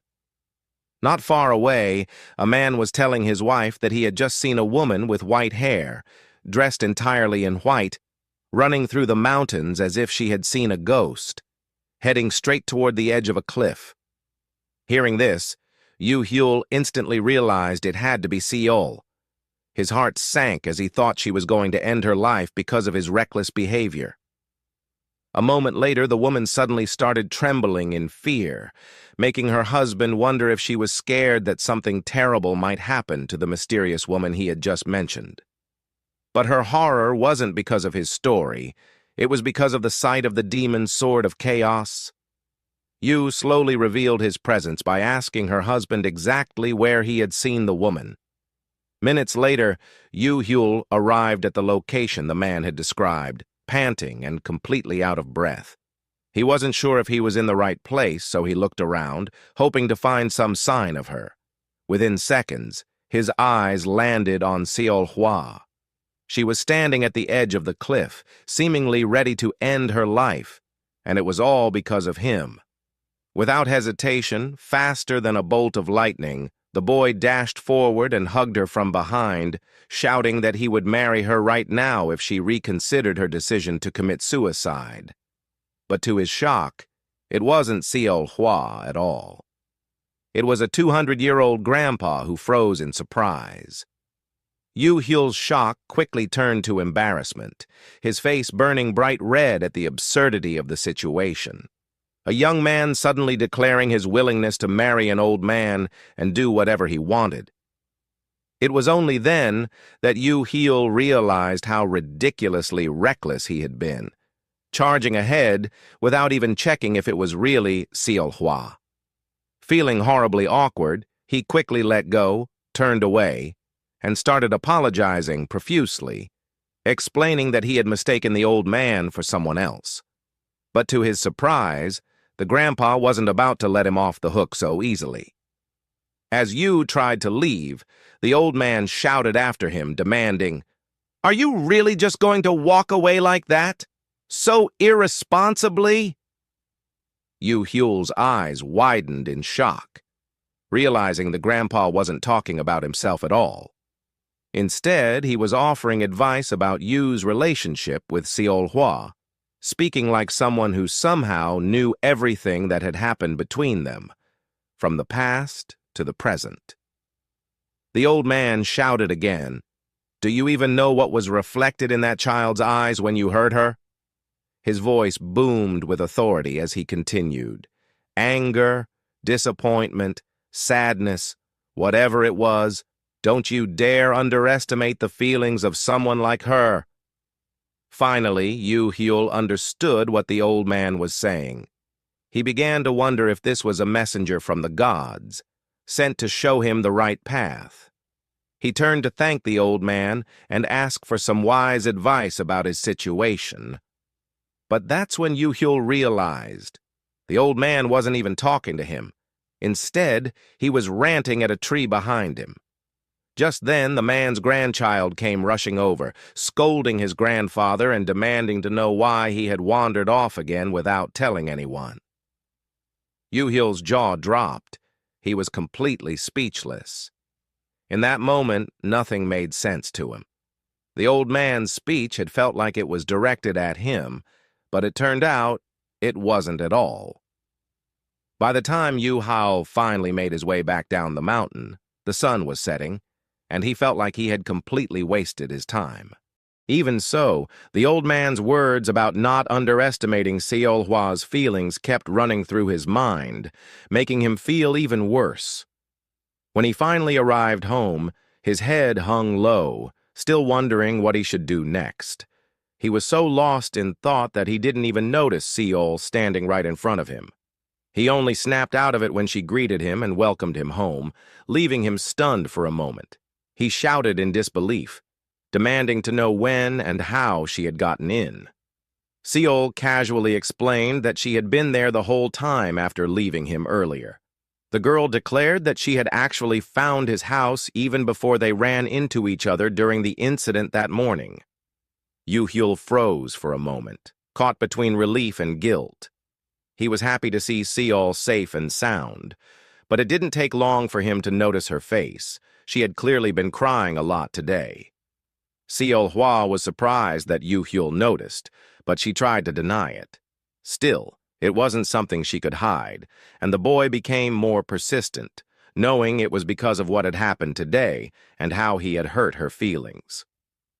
Not far away, a man was telling his wife that he had just seen a woman with white hair, dressed entirely in white, running through the mountains as if she had seen a ghost, heading straight toward the edge of a cliff. Hearing this, Yahello instantly realized it had to be Seol. His heart sank as he thought she was going to end her life because of his reckless behavior. A moment later, the woman suddenly started trembling in fear, making her husband wonder if she was scared that something terrible might happen to the mysterious woman he had just mentioned. But her horror wasn't because of his story. It was because of the sight of the demon's sword of chaos. Yu slowly revealed his presence by asking her husband exactly where he had seen the woman. Minutes later, Yahello arrived at the location the man had described, panting and completely out of breath. He wasn't sure if he was in the right place, so he looked around, hoping to find some sign of her. Within seconds, his eyes landed on Seol. She was standing at the edge of the cliff, seemingly ready to end her life, and it was all because of him. Without hesitation, faster than a bolt of lightning, the boy dashed forward and hugged her from behind, shouting that he would marry her right now if she reconsidered her decision to commit suicide. But to his shock, it wasn't Seol at all. It was a 200-year-old grandpa who froze in surprise. Yahello's shock quickly turned to embarrassment, his face burning bright red at the absurdity of the situation. A young man suddenly declaring his willingness to marry an old man and do whatever he wanted. It was only then that Yahello realized how ridiculously reckless he had been, charging ahead without even checking if it was really Seol. Feeling horribly awkward, he quickly let go, turned away, and started apologizing profusely, explaining that he had mistaken the old man for someone else. But to his surprise, the grandpa wasn't about to let him off the hook so easily. As Yu tried to leave, the old man shouted after him, demanding, "Are you really just going to walk away like that? So irresponsibly?" Yahello's eyes widened in shock, realizing the grandpa wasn't talking about himself at all. Instead, he was offering advice about Yu's relationship with Seol, speaking like someone who somehow knew everything that had happened between them, from the past to the present. The old man shouted again, "Do you even know what was reflected in that child's eyes when you heard her?" His voice boomed with authority as he continued. "Anger, disappointment, sadness, whatever it was, don't you dare underestimate the feelings of someone like her." Finally, Yahello understood what the old man was saying. He began to wonder if this was a messenger from the gods, sent to show him the right path. He turned to thank the old man and ask for some wise advice about his situation. But that's when Yahello realized the old man wasn't even talking to him. Instead, he was ranting at a tree behind him. Just then, the man's grandchild came rushing over, scolding his grandfather and demanding to know why he had wandered off again without telling anyone. Yahello's jaw dropped. He was completely speechless. In that moment, nothing made sense to him. The old man's speech had felt like it was directed at him, but it turned out it wasn't at all. By the time Yahello finally made his way back down the mountain, the sun was setting, and he felt like he had completely wasted his time. Even so, the old man's words about not underestimating Seolhwa's feelings kept running through his mind, making him feel even worse. When he finally arrived home, his head hung low, still wondering what he should do next. He was so lost in thought that he didn't even notice Seol standing right in front of him. He only snapped out of it when she greeted him and welcomed him home, leaving him stunned for a moment. He shouted in disbelief, demanding to know when and how she had gotten in. Seol casually explained that she had been there the whole time after leaving him earlier. The girl declared that she had actually found his house even before they ran into each other during the incident that morning. Yahello froze for a moment, caught between relief and guilt. He was happy to see Seol safe and sound, but it didn't take long for him to notice her face. She had clearly been crying a lot today. Seol was surprised that Yahello noticed, but she tried to deny it. Still, it wasn't something she could hide, and the boy became more persistent, knowing it was because of what had happened today and how he had hurt her feelings.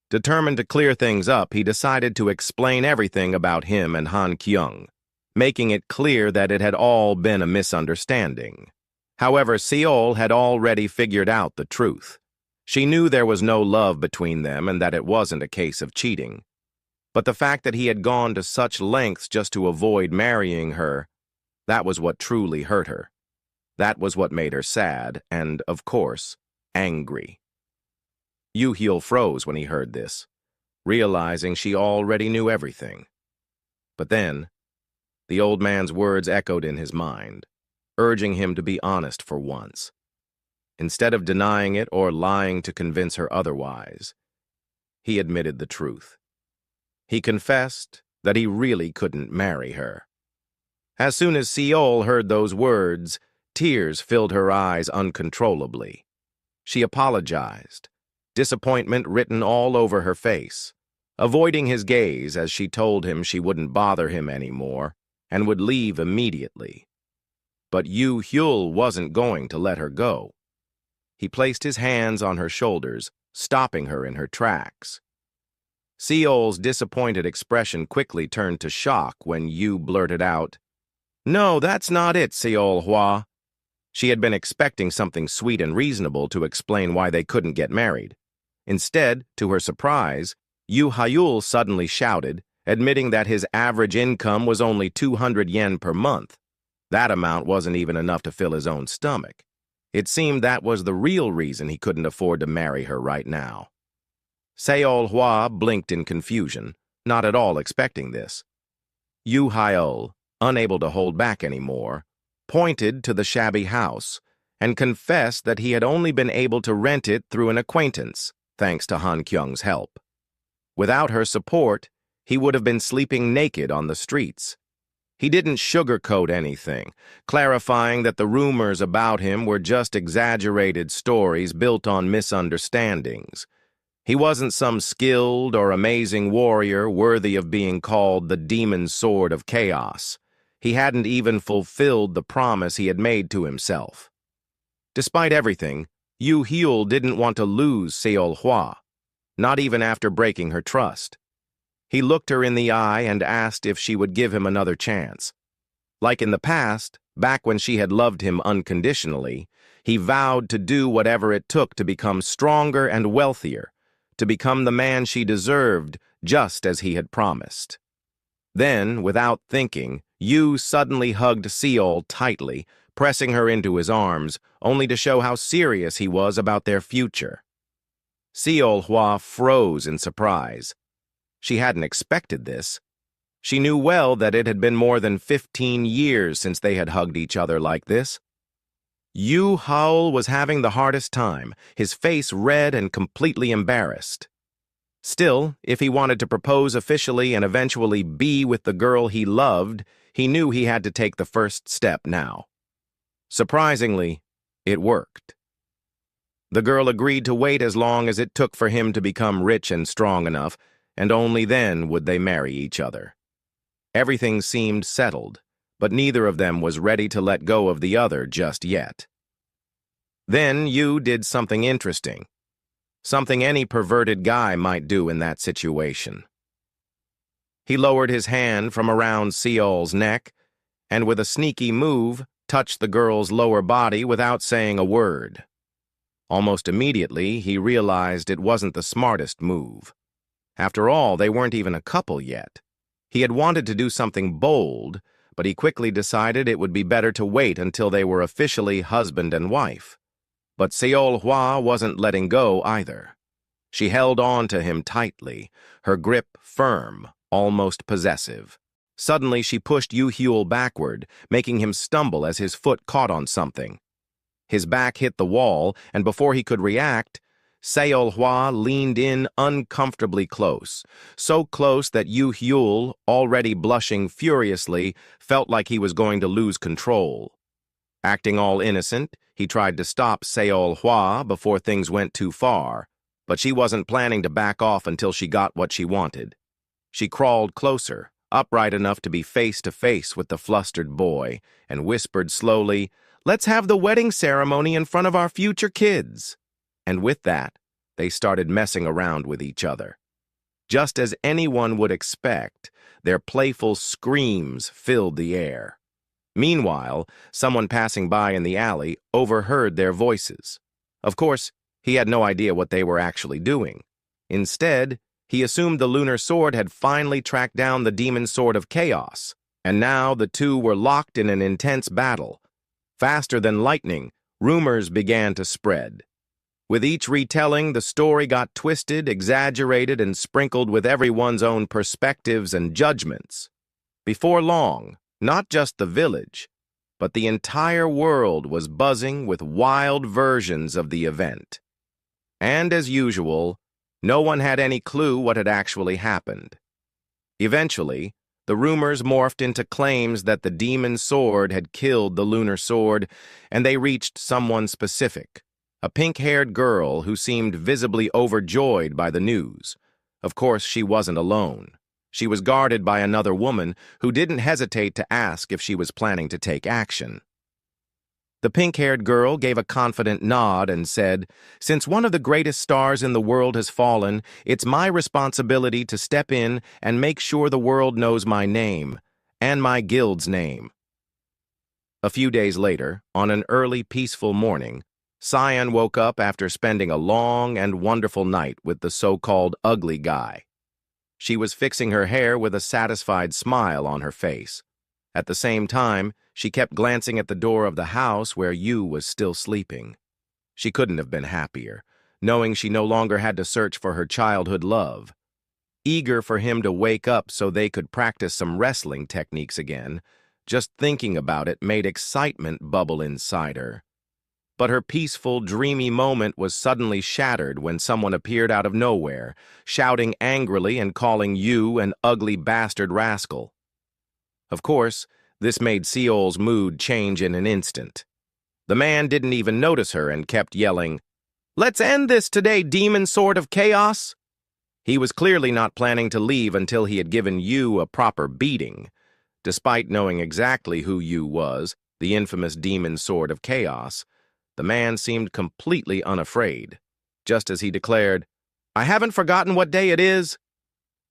Determined to clear things up, he decided to explain everything about him and Han Kyung, making it clear that it had all been a misunderstanding. However, Seol had already figured out the truth. She knew there was no love between them and that it wasn't a case of cheating. But the fact that he had gone to such lengths just to avoid marrying her, that was what truly hurt her. That was what made her sad and, of course, angry. Yahello froze when he heard this, realizing she already knew everything. But then, the old man's words echoed in his mind, urging him to be honest for once. Instead of denying it or lying to convince her otherwise, he admitted the truth. He confessed that he really couldn't marry her. As soon as Seol heard those words, tears filled her eyes uncontrollably. She apologized, disappointment written all over her face, avoiding his gaze as she told him she wouldn't bother him anymore and would leave immediately. But Yahello wasn't going to let her go. He placed his hands on her shoulders, stopping her in her tracks. Seol's disappointed expression quickly turned to shock when Yu blurted out, "No, that's not it, Seol." She had been expecting something sweet and reasonable to explain why they couldn't get married. Instead, to her surprise, Yahello suddenly shouted, admitting that his average income was only 200 yen per month. That amount wasn't even enough to fill his own stomach. It seemed that was the real reason he couldn't afford to marry her right now. Seol blinked in confusion, not at all expecting this. Yahello, unable to hold back anymore, pointed to the shabby house and confessed that he had only been able to rent it through an acquaintance, thanks to Han Kyung's help. Without her support, he would have been sleeping naked on the streets. He didn't sugarcoat anything, clarifying that the rumors about him were just exaggerated stories built on misunderstandings. He wasn't some skilled or amazing warrior worthy of being called the demon sword of chaos. He hadn't even fulfilled the promise he had made to himself. Despite everything, Yahello didn't want to lose Seol, not even after breaking her trust. He looked her in the eye and asked if she would give him another chance. Like in the past, back when she had loved him unconditionally, he vowed to do whatever it took to become stronger and wealthier, to become the man she deserved, just as he had promised. Then, without thinking, Yu suddenly hugged Seol tightly, pressing her into his arms, only to show how serious he was about their future. Seol froze in surprise. She hadn't expected this. She knew well that it had been more than 15 years since they had hugged each other like this. Yahello was having the hardest time, his face red and completely embarrassed. Still, if he wanted to propose officially and eventually be with the girl he loved, he knew he had to take the first step now. Surprisingly, it worked. The girl agreed to wait as long as it took for him to become rich and strong enough, and only then would they marry each other. Everything seemed settled, but neither of them was ready to let go of the other just yet. Then Yu did something interesting, something any perverted guy might do in that situation. He lowered his hand from around Seol's neck and with a sneaky move touched the girl's lower body without saying a word. Almost immediately, he realized it wasn't the smartest move. After all, they weren't even a couple yet. He had wanted to do something bold, but he quickly decided it would be better to wait until they were officially husband and wife. But Seol wasn't letting go either. She held on to him tightly, her grip firm, almost possessive. Suddenly, she pushed Yahello backward, making him stumble as his foot caught on something. His back hit the wall, and before he could react, Hua leaned in uncomfortably close, so close that Yahello, already blushing furiously, felt like he was going to lose control. Acting all innocent, he tried to stop Hua before things went too far, but she wasn't planning to back off until she got what she wanted. She crawled closer, upright enough to be face to face with the flustered boy, and whispered slowly, "Let's have the wedding ceremony in front of our future kids." And with that, they started messing around with each other. Just as anyone would expect, their playful screams filled the air. Meanwhile, someone passing by in the alley overheard their voices. Of course, he had no idea what they were actually doing. Instead, he assumed the lunar sword had finally tracked down the demon sword of chaos, and now the two were locked in an intense battle. Faster than lightning, rumors began to spread. With each retelling, the story got twisted, exaggerated, and sprinkled with everyone's own perspectives and judgments. Before long, not just the village, but the entire world was buzzing with wild versions of the event. And as usual, no one had any clue what had actually happened. Eventually, the rumors morphed into claims that the demon sword had killed the lunar sword, and they reached someone specific, a pink-haired girl who seemed visibly overjoyed by the news. Of course, she wasn't alone. She was guarded by another woman who didn't hesitate to ask if she was planning to take action. The pink-haired girl gave a confident nod and said, "Since one of the greatest stars in the world has fallen, it's my responsibility to step in and make sure the world knows my name, and my guild's name." A few days later, on an early, peaceful morning, Cyan woke up after spending a long and wonderful night with the so-called ugly guy. She was fixing her hair with a satisfied smile on her face. At the same time, she kept glancing at the door of the house where Yu was still sleeping. She couldn't have been happier, knowing she no longer had to search for her childhood love. Eager for him to wake up so they could practice some wrestling techniques again, just thinking about it made excitement bubble inside her. But her peaceful, dreamy moment was suddenly shattered when someone appeared out of nowhere, shouting angrily and calling Yu an ugly bastard rascal. Of course, this made Seol's mood change in an instant. The man didn't even notice her and kept yelling, "Let's end this today, demon sword of chaos!" He was clearly not planning to leave until he had given Yu a proper beating. Despite knowing exactly who Yu was, the infamous demon sword of chaos, the man seemed completely unafraid. Just as he declared, "I haven't forgotten what day it is,"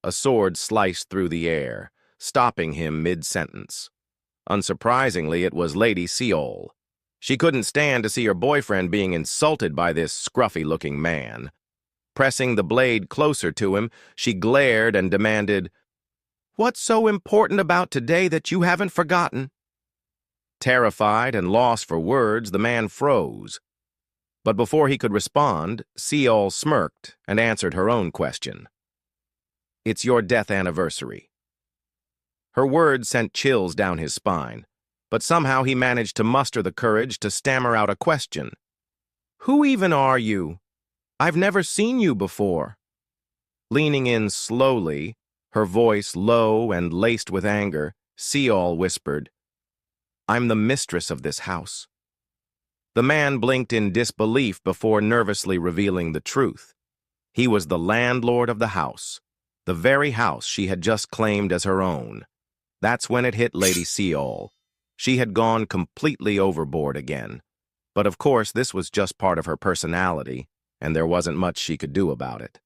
a sword sliced through the air, stopping him mid-sentence. Unsurprisingly, it was Lady Seol. She couldn't stand to see her boyfriend being insulted by this scruffy-looking man. Pressing the blade closer to him, she glared and demanded, "What's so important about today that you haven't forgotten?" Terrified and lost for words, the man froze. But before he could respond, Seol smirked and answered her own question. "It's your death anniversary." Her words sent chills down his spine, but somehow he managed to muster the courage to stammer out a question. "Who even are you? I've never seen you before." Leaning in slowly, her voice low and laced with anger, Seol whispered, "I'm the mistress of this house." The man blinked in disbelief before nervously revealing the truth. He was the landlord of the house, the very house she had just claimed as her own. That's when it hit Lady Seol. She had gone completely overboard again. But of course, this was just part of her personality, and there wasn't much she could do about it.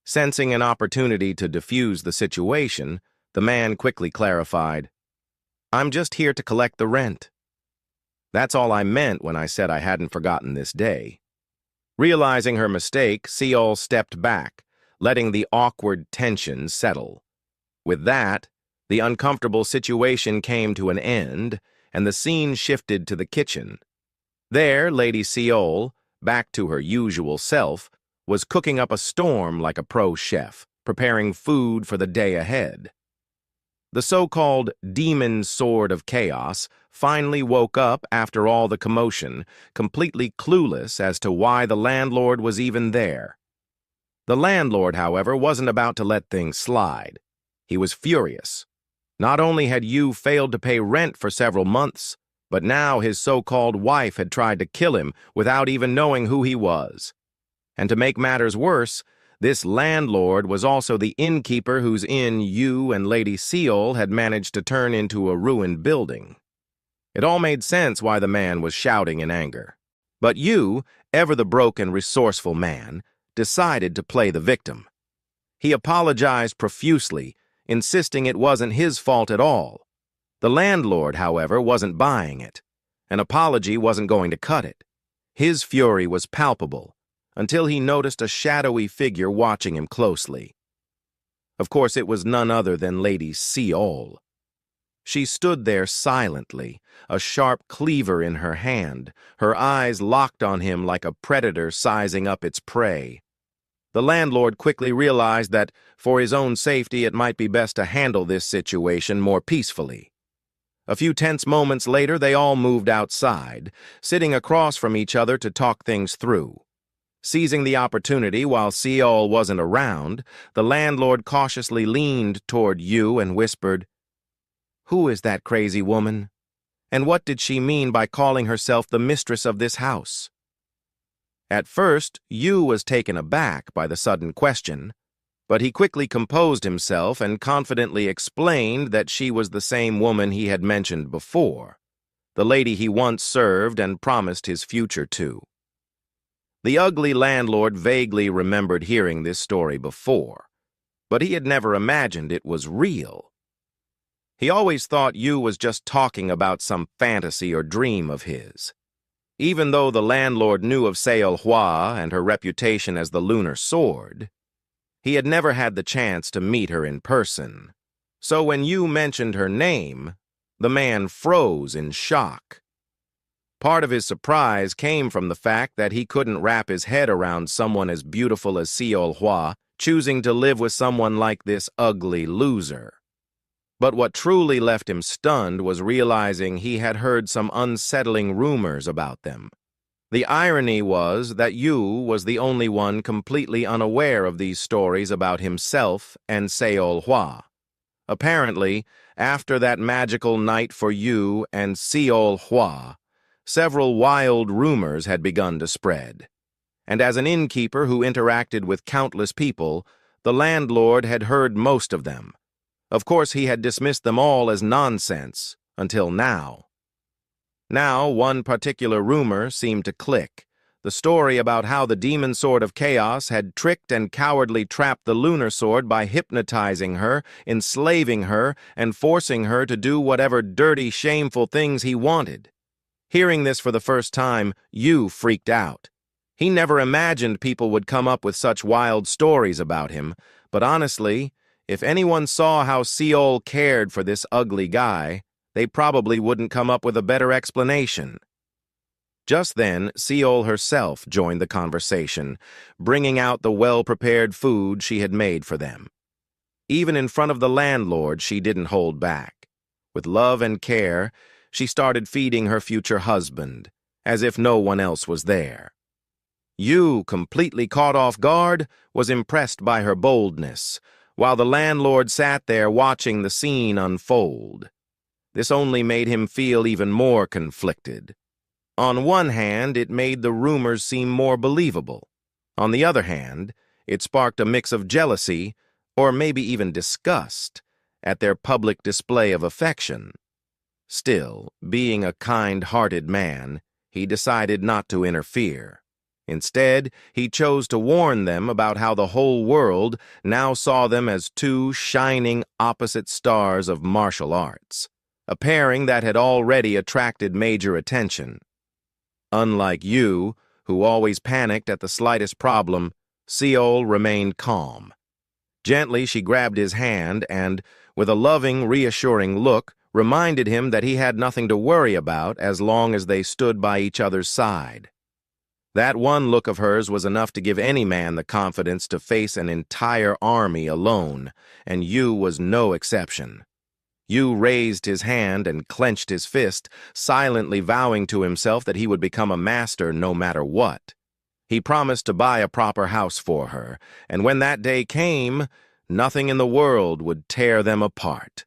Sensing an opportunity to defuse the situation, the man quickly clarified, "I'm just here to collect the rent." That's all I meant when I said I hadn't forgotten this day. Realizing her mistake, Seol stepped back, letting the awkward tension settle. With that, the uncomfortable situation came to an end, and the scene shifted to the kitchen. There, Lady Seol, back to her usual self, was cooking up a storm like a pro chef. preparing food for the day ahead. The so-called demon sword of chaos finally woke up after all the commotion, completely clueless as to why the landlord was even there. The landlord, however, wasn't about to let things slide. He was furious. Not only had Yu failed to pay rent for several months, but now his so-called wife had tried to kill him without even knowing who he was. And to make matters worse, this landlord was also the innkeeper whose inn Yu and Lady Seol had managed to turn into a ruined building. It all made sense why the man was shouting in anger. But Yu, ever the broken, resourceful man, decided to play the victim. He apologized profusely, insisting it wasn't his fault at all. The landlord, however, wasn't buying it. An apology wasn't going to cut it. His fury was palpable, until he noticed a shadowy figure watching him closely. Of course, it was none other than Lady Seol. She stood there silently, a sharp cleaver in her hand, her eyes locked on him like a predator sizing up its prey. The landlord quickly realized that, for his own safety, it might be best to handle this situation more peacefully. A few tense moments later, they all moved outside, sitting across from each other to talk things through. Seizing the opportunity while Seol wasn't around, the landlord cautiously leaned toward Yu and whispered, "Who is that crazy woman? And what did she mean by calling herself the mistress of this house?" At first, Yu was taken aback by the sudden question, but he quickly composed himself and confidently explained that she was the same woman he had mentioned before, the lady he once served and promised his future to. The ugly landlord vaguely remembered hearing this story before, but he had never imagined it was real. He always thought Yu was just talking about some fantasy or dream of his. Even though the landlord knew of Seol and her reputation as the Lunar Sword, he had never had the chance to meet her in person. So when Yu mentioned her name, the man froze in shock. Part of his surprise came from the fact that he couldn't wrap his head around someone as beautiful as Seol choosing to live with someone like this ugly loser. But what truly left him stunned was realizing he had heard some unsettling rumors about them. The irony was that Yu was the only one completely unaware of these stories about himself and Seol. Apparently, after that magical night for Yu and Seol, several wild rumors had begun to spread. And as an innkeeper who interacted with countless people, the landlord had heard most of them. Of course, he had dismissed them all as nonsense, until now. Now, one particular rumor seemed to click, the story about how the demon sword of chaos had tricked and cowardly trapped the lunar sword by hypnotizing her, enslaving her, and forcing her to do whatever dirty, shameful things he wanted. Hearing this for the first time, Yu freaked out. He never imagined people would come up with such wild stories about him, but honestly, if anyone saw how Seol cared for this ugly guy, they probably wouldn't come up with a better explanation. Just then, Seol herself joined the conversation, bringing out the well-prepared food she had made for them. Even in front of the landlord, she didn't hold back. With love and care, she started feeding her future husband, as if no one else was there. Yu, completely caught off guard, was impressed by her boldness, while the landlord sat there watching the scene unfold. This only made him feel even more conflicted. On one hand, it made the rumors seem more believable. On the other hand, it sparked a mix of jealousy, or maybe even disgust, at their public display of affection. Still, being a kind-hearted man, he decided not to interfere. Instead, he chose to warn them about how the whole world now saw them as two shining opposite stars of martial arts, a pairing that had already attracted major attention. Unlike Yu, who always panicked at the slightest problem, Seol remained calm. Gently, she grabbed his hand and, with a loving, reassuring look, reminded him that he had nothing to worry about as long as they stood by each other's side. That one look of hers was enough to give any man the confidence to face an entire army alone, and Yu was no exception. Yu raised his hand and clenched his fist, silently vowing to himself that he would become a master no matter what. He promised to buy a proper house for her, and when that day came, nothing in the world would tear them apart.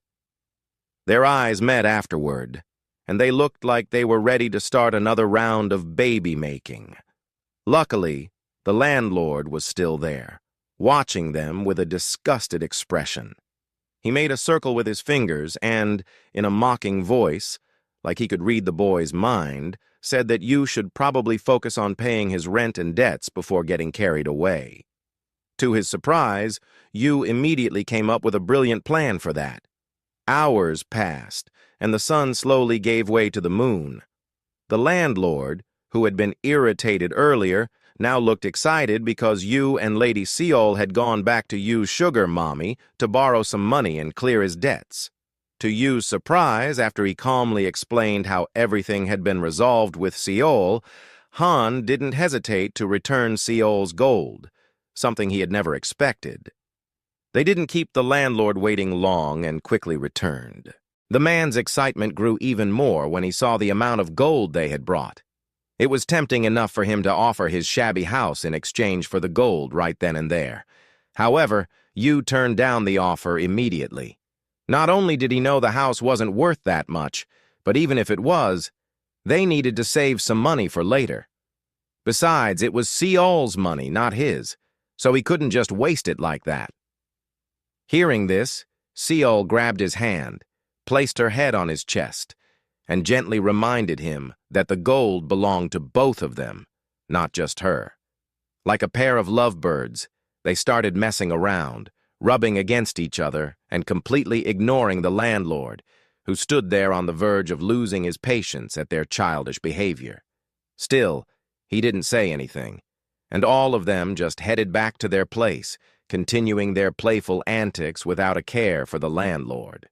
Their eyes met afterward, and they looked like they were ready to start another round of baby-making. Luckily, the landlord was still there, watching them with a disgusted expression. He made a circle with his fingers and, in a mocking voice, like he could read the boy's mind, said that Yu should probably focus on paying his rent and debts before getting carried away. To his surprise, Yu immediately came up with a brilliant plan for that. Hours passed, and the sun slowly gave way to the moon. The landlord, who had been irritated earlier, now looked excited because Yu and Lady Seol had gone back to Yu's sugar mommy to borrow some money and clear his debts. To Yu's surprise, after he calmly explained how everything had been resolved with Seol, Han didn't hesitate to return Seol's gold, something he had never expected. They didn't keep the landlord waiting long and quickly returned. The man's excitement grew even more when he saw the amount of gold they had brought. It was tempting enough for him to offer his shabby house in exchange for the gold right then and there. However, Yu turned down the offer immediately. Not only did he know the house wasn't worth that much, but even if it was, they needed to save some money for later. Besides, it was Seol's money, not his, so he couldn't just waste it like that. Hearing this, Seol grabbed his hand, placed her head on his chest, and gently reminded him that the gold belonged to both of them, not just her. Like a pair of lovebirds, they started messing around, rubbing against each other and completely ignoring the landlord, who stood there on the verge of losing his patience at their childish behavior. Still, he didn't say anything, and all of them just headed back to their place, continuing their playful antics without a care for the landlord.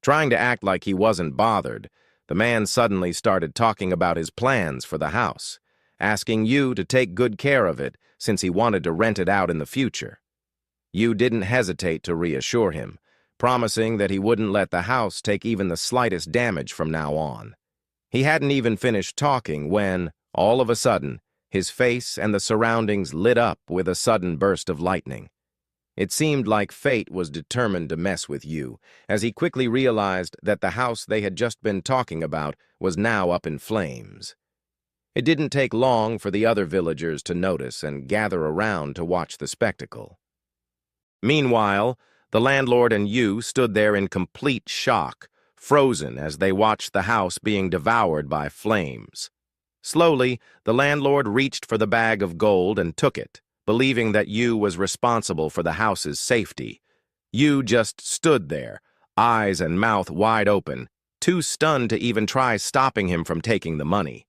Trying to act like he wasn't bothered, the man suddenly started talking about his plans for the house, asking Yu to take good care of it since he wanted to rent it out in the future. Yu didn't hesitate to reassure him, promising that he wouldn't let the house take even the slightest damage from now on. He hadn't even finished talking when, all of a sudden, his face and the surroundings lit up with a sudden burst of lightning. It seemed like fate was determined to mess with Yu, as he quickly realized that the house they had just been talking about was now up in flames. It didn't take long for the other villagers to notice and gather around to watch the spectacle. Meanwhile, the landlord and Yu stood there in complete shock, frozen as they watched the house being devoured by flames. Slowly, the landlord reached for the bag of gold and took it, believing that Yu was responsible for the house's safety. Yu just stood there, eyes and mouth wide open, too stunned to even try stopping him from taking the money.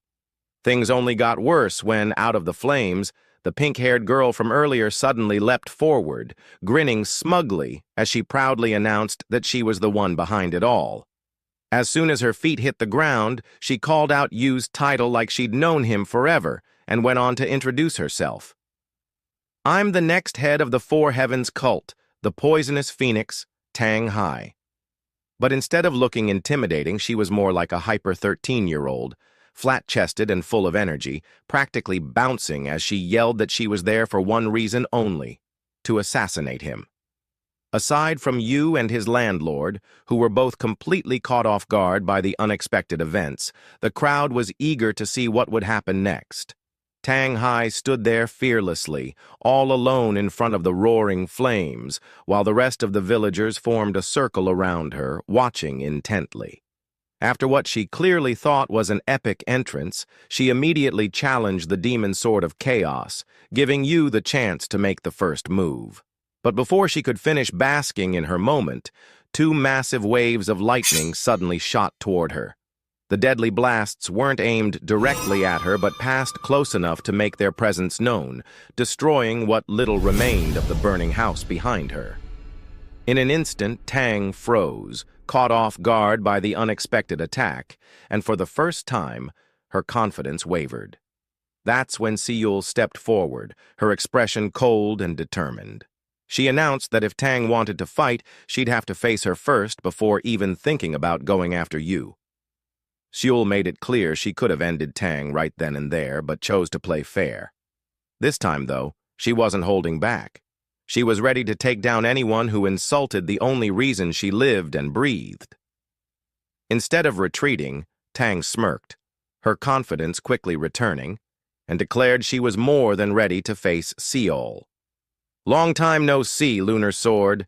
Things only got worse when, out of the flames, the pink-haired girl from earlier suddenly leapt forward, grinning smugly as she proudly announced that she was the one behind it all. As soon as her feet hit the ground, she called out Yu's title like she'd known him forever and went on to introduce herself. "I'm the next head of the Four Heavens cult, the Poisonous Phoenix, Tang Hai." But instead of looking intimidating, she was more like a hyper 13-year-old, flat-chested and full of energy, practically bouncing as she yelled that she was there for one reason only: to assassinate him. Aside from Yu and his landlord, who were both completely caught off guard by the unexpected events, the crowd was eager to see what would happen next. Tang Hai stood there fearlessly, all alone in front of the roaring flames, while the rest of the villagers formed a circle around her, watching intently. After what she clearly thought was an epic entrance, she immediately challenged the demon sword of chaos, giving Yu the chance to make the first move. But before she could finish basking in her moment, two massive waves of lightning suddenly shot toward her. The deadly blasts weren't aimed directly at her but passed close enough to make their presence known, destroying what little remained of the burning house behind her. In an instant, Tang froze, caught off guard by the unexpected attack, and for the first time, her confidence wavered. That's when Seol stepped forward, her expression cold and determined. She announced that if Tang wanted to fight, she'd have to face her first before even thinking about going after you. Seol made it clear she could have ended Tang right then and there, but chose to play fair. This time, though, she wasn't holding back. She was ready to take down anyone who insulted the only reason she lived and breathed. Instead of retreating, Tang smirked, her confidence quickly returning, and declared she was more than ready to face Seol. "Long time no see, Lunar Sword."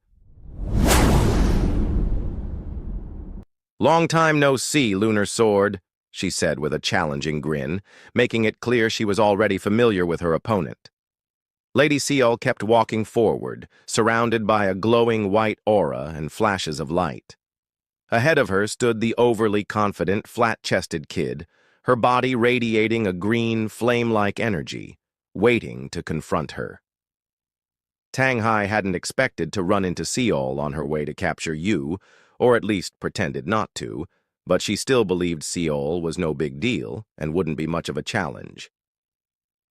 "Long time no see, Lunar Sword," she said with a challenging grin, making it clear she was already familiar with her opponent. Lady Seol kept walking forward, surrounded by a glowing white aura and flashes of light. Ahead of her stood the overly confident, flat-chested kid, her body radiating a green, flame-like energy, waiting to confront her. Tang Hai hadn't expected to run into Seol on her way to capture Yu, or at least pretended not to, but she still believed Seol was no big deal and wouldn't be much of a challenge.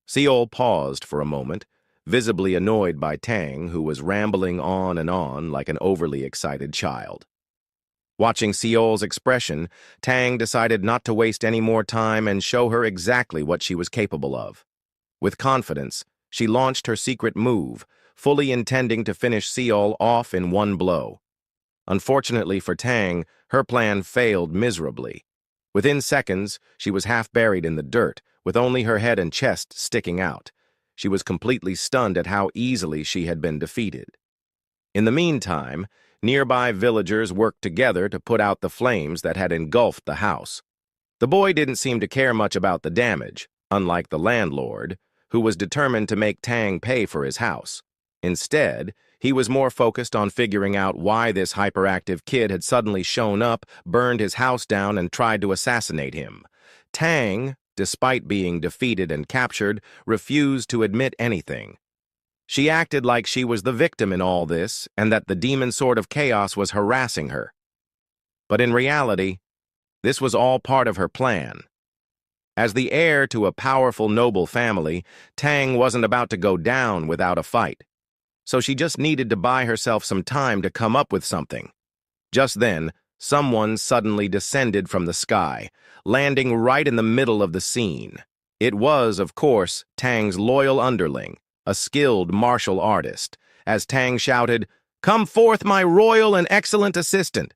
Seol paused for a moment, visibly annoyed by Tang, who was rambling on like an overly excited child. Watching Seol's expression, Tang decided not to waste any more time and show her exactly what she was capable of. With confidence, she launched her secret move, fully intending to finish Seol off in one blow. Unfortunately for Tang, her plan failed miserably. Within seconds, she was half buried in the dirt, with only her head and chest sticking out. She was completely stunned at how easily she had been defeated. In the meantime, nearby villagers worked together to put out the flames that had engulfed the house. The boy didn't seem to care much about the damage, unlike the landlord, who was determined to make Tang pay for his house. Instead, he was more focused on figuring out why this hyperactive kid had suddenly shown up, burned his house down, and tried to assassinate him. Tang, despite being defeated and captured, refused to admit anything. She acted like she was the victim in all this and that the demon sword of chaos was harassing her. But in reality, this was all part of her plan. As the heir to a powerful noble family, Tang wasn't about to go down without a fight. So she just needed to buy herself some time to come up with something. Just then, someone suddenly descended from the sky, landing right in the middle of the scene. It was, of course, Tang's loyal underling, a skilled martial artist, as Tang shouted, "Come forth, my royal and excellent assistant!"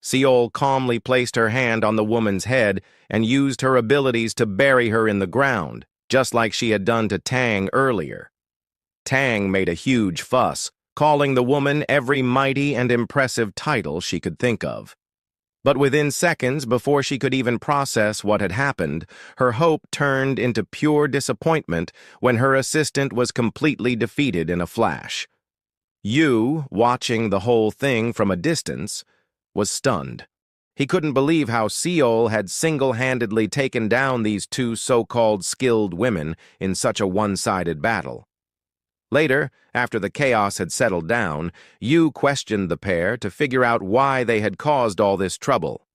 Seol calmly placed her hand on the woman's head and used her abilities to bury her in the ground, just like she had done to Tang earlier. Tang made a huge fuss, calling the woman every mighty and impressive title she could think of. But within seconds, before she could even process what had happened, her hope turned into pure disappointment when her assistant was completely defeated in a flash. Yu, watching the whole thing from a distance, was stunned. He couldn't believe how Seol had single-handedly taken down these two so-called skilled women in such a one-sided battle. Later, after the chaos had settled down, Yu questioned the pair to figure out why they had caused all this trouble.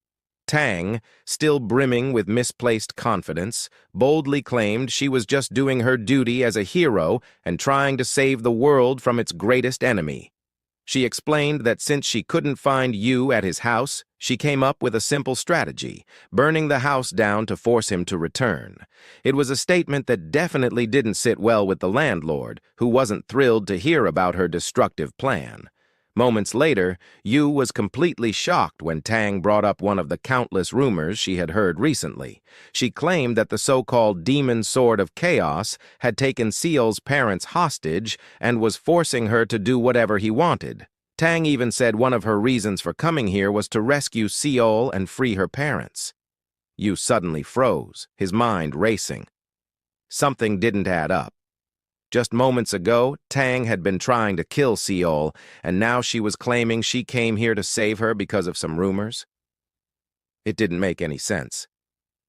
Tang, still brimming with misplaced confidence, boldly claimed she was just doing her duty as a hero and trying to save the world from its greatest enemy. She explained that since she couldn't find Yu at his house, she came up with a simple strategy, burning the house down to force him to return. It was a statement that definitely didn't sit well with the landlord, who wasn't thrilled to hear about her destructive plan. Moments later, Yu was completely shocked when Tang brought up one of the countless rumors she had heard recently. She claimed that the so-called demon sword of chaos had taken Seol's parents hostage and was forcing her to do whatever he wanted. Tang even said one of her reasons for coming here was to rescue Seol and free her parents. Yu suddenly froze, his mind racing. Something didn't add up. Just moments ago, Tang had been trying to kill Seol, and now she was claiming she came here to save her because of some rumors. It didn't make any sense.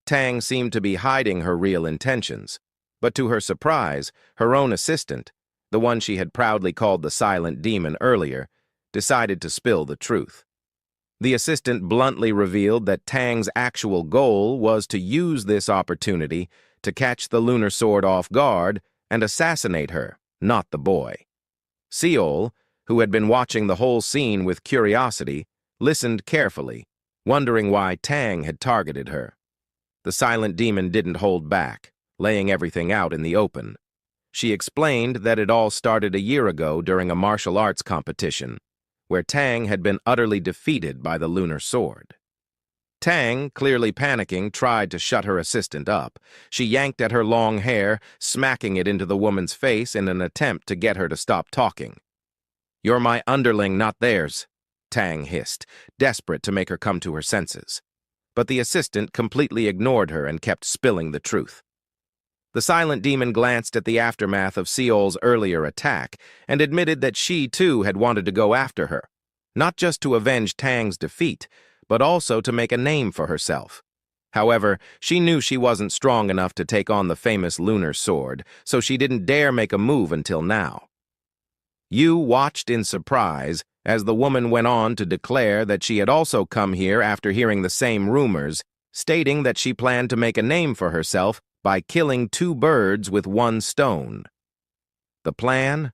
Tang seemed to be hiding her real intentions, but to her surprise, her own assistant, the one she had proudly called the Silent Demon earlier, decided to spill the truth. The assistant bluntly revealed that Tang's actual goal was to use this opportunity to catch the lunar sword off guard and assassinate her, not the boy. Seol, who had been watching the whole scene with curiosity, listened carefully, wondering why Tang had targeted her. The silent demon didn't hold back, laying everything out in the open. She explained that it all started a year ago during a martial arts competition, where Tang had been utterly defeated by the lunar sword. Tang, clearly panicking, tried to shut her assistant up. She yanked at her long hair, smacking it into the woman's face in an attempt to get her to stop talking. "You're my underling, not theirs," Tang hissed, desperate to make her come to her senses. But the assistant completely ignored her and kept spilling the truth. The silent demon glanced at the aftermath of Seol's earlier attack and admitted that she, too, had wanted to go after her, not just to avenge Tang's defeat, but also to make a name for herself. However, she knew she wasn't strong enough to take on the famous lunar sword, so she didn't dare make a move until now. Yu watched in surprise as the woman went on to declare that she had also come here after hearing the same rumors, stating that she planned to make a name for herself by killing 2 birds with 1 stone. The plan?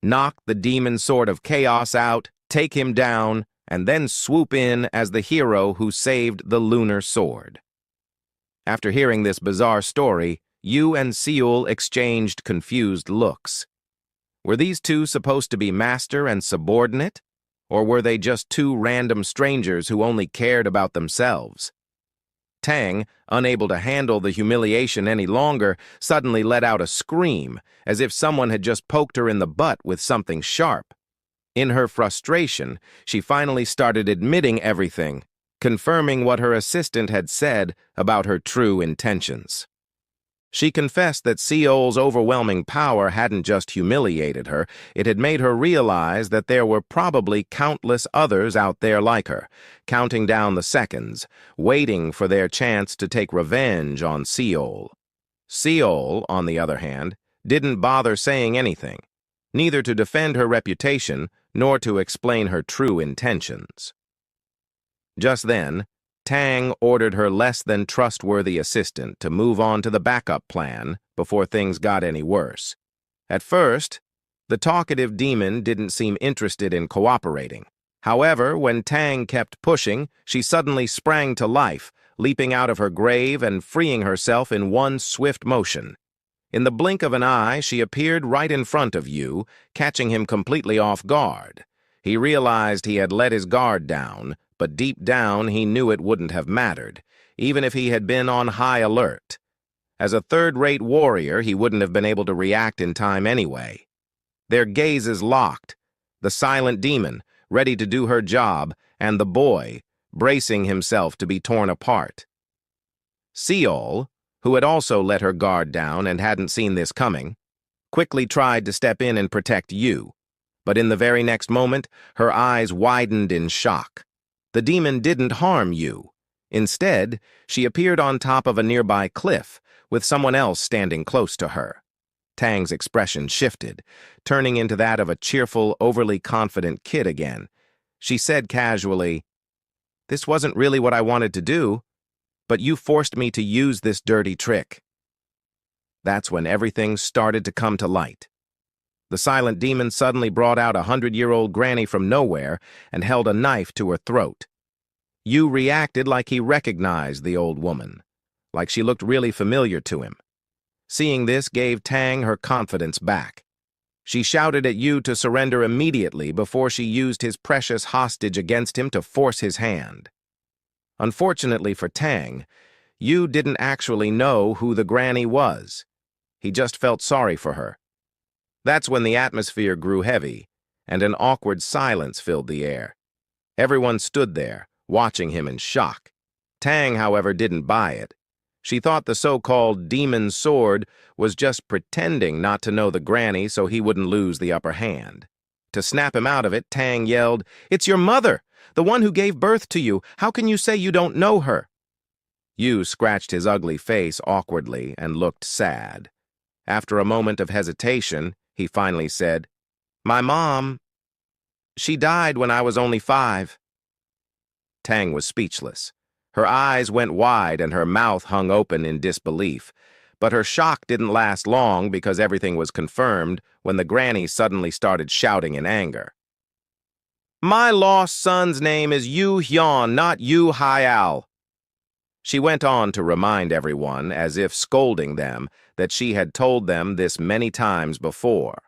Knock the demon sword of chaos out, take him down, and then swoop in as the hero who saved the lunar sword. After hearing this bizarre story, Yu and Seol exchanged confused looks. Were these two supposed to be master and subordinate? Or were they just 2 random strangers who only cared about themselves? Tang, unable to handle the humiliation any longer, suddenly let out a scream, as if someone had just poked her in the butt with something sharp. In her frustration, she finally started admitting everything, confirming what her assistant had said about her true intentions. She confessed that Seol's overwhelming power hadn't just humiliated her, it had made her realize that there were probably countless others out there like her, counting down the seconds, waiting for their chance to take revenge on Seol. Seol, on the other hand, didn't bother saying anything, neither to defend her reputation nor to explain her true intentions. Just then, Tang ordered her less-than-trustworthy assistant to move on to the backup plan before things got any worse. At first, the talkative demon didn't seem interested in cooperating. However, when Tang kept pushing, she suddenly sprang to life, leaping out of her grave and freeing herself in one swift motion. In the blink of an eye, she appeared right in front of Yu, catching him completely off guard. He realized he had let his guard down, but deep down he knew it wouldn't have mattered, even if he had been on high alert. As a third-rate warrior, he wouldn't have been able to react in time anyway. Their gazes locked, the silent demon, ready to do her job, and the boy, bracing himself to be torn apart. Seol, who had also let her guard down and hadn't seen this coming, quickly tried to step in and protect Yu, but in the very next moment, her eyes widened in shock. The demon didn't harm Yu. Instead, she appeared on top of a nearby cliff, with someone else standing close to her. Tang's expression shifted, turning into that of a cheerful, overly confident kid again. She said casually, "This wasn't really what I wanted to do, but you forced me to use this dirty trick." That's when everything started to come to light. The silent demon suddenly brought out a 100-year-old granny from nowhere and held a knife to her throat. Yu reacted like he recognized the old woman, like she looked really familiar to him. Seeing this gave Tang her confidence back. She shouted at Yu to surrender immediately before she used his precious hostage against him to force his hand. Unfortunately for Tang, Yu didn't actually know who the granny was. He just felt sorry for her. That's when the atmosphere grew heavy, and an awkward silence filled the air. Everyone stood there, watching him in shock. Tang, however, didn't buy it. She thought the so-called demon sword was just pretending not to know the granny so he wouldn't lose the upper hand. To snap him out of it, Tang yelled, "It's your mother, the one who gave birth to you. How can you say you don't know her?" Yu scratched his ugly face awkwardly and looked sad. After a moment of hesitation, he finally said, "My mom, she died when I was only 5. Tang was speechless. Her eyes went wide and her mouth hung open in disbelief. But her shock didn't last long because everything was confirmed when the granny suddenly started shouting in anger. "My lost son's name is Yu Hyun, not Yu Hyal." She went on to remind everyone, as if scolding them, that she had told them this many times before.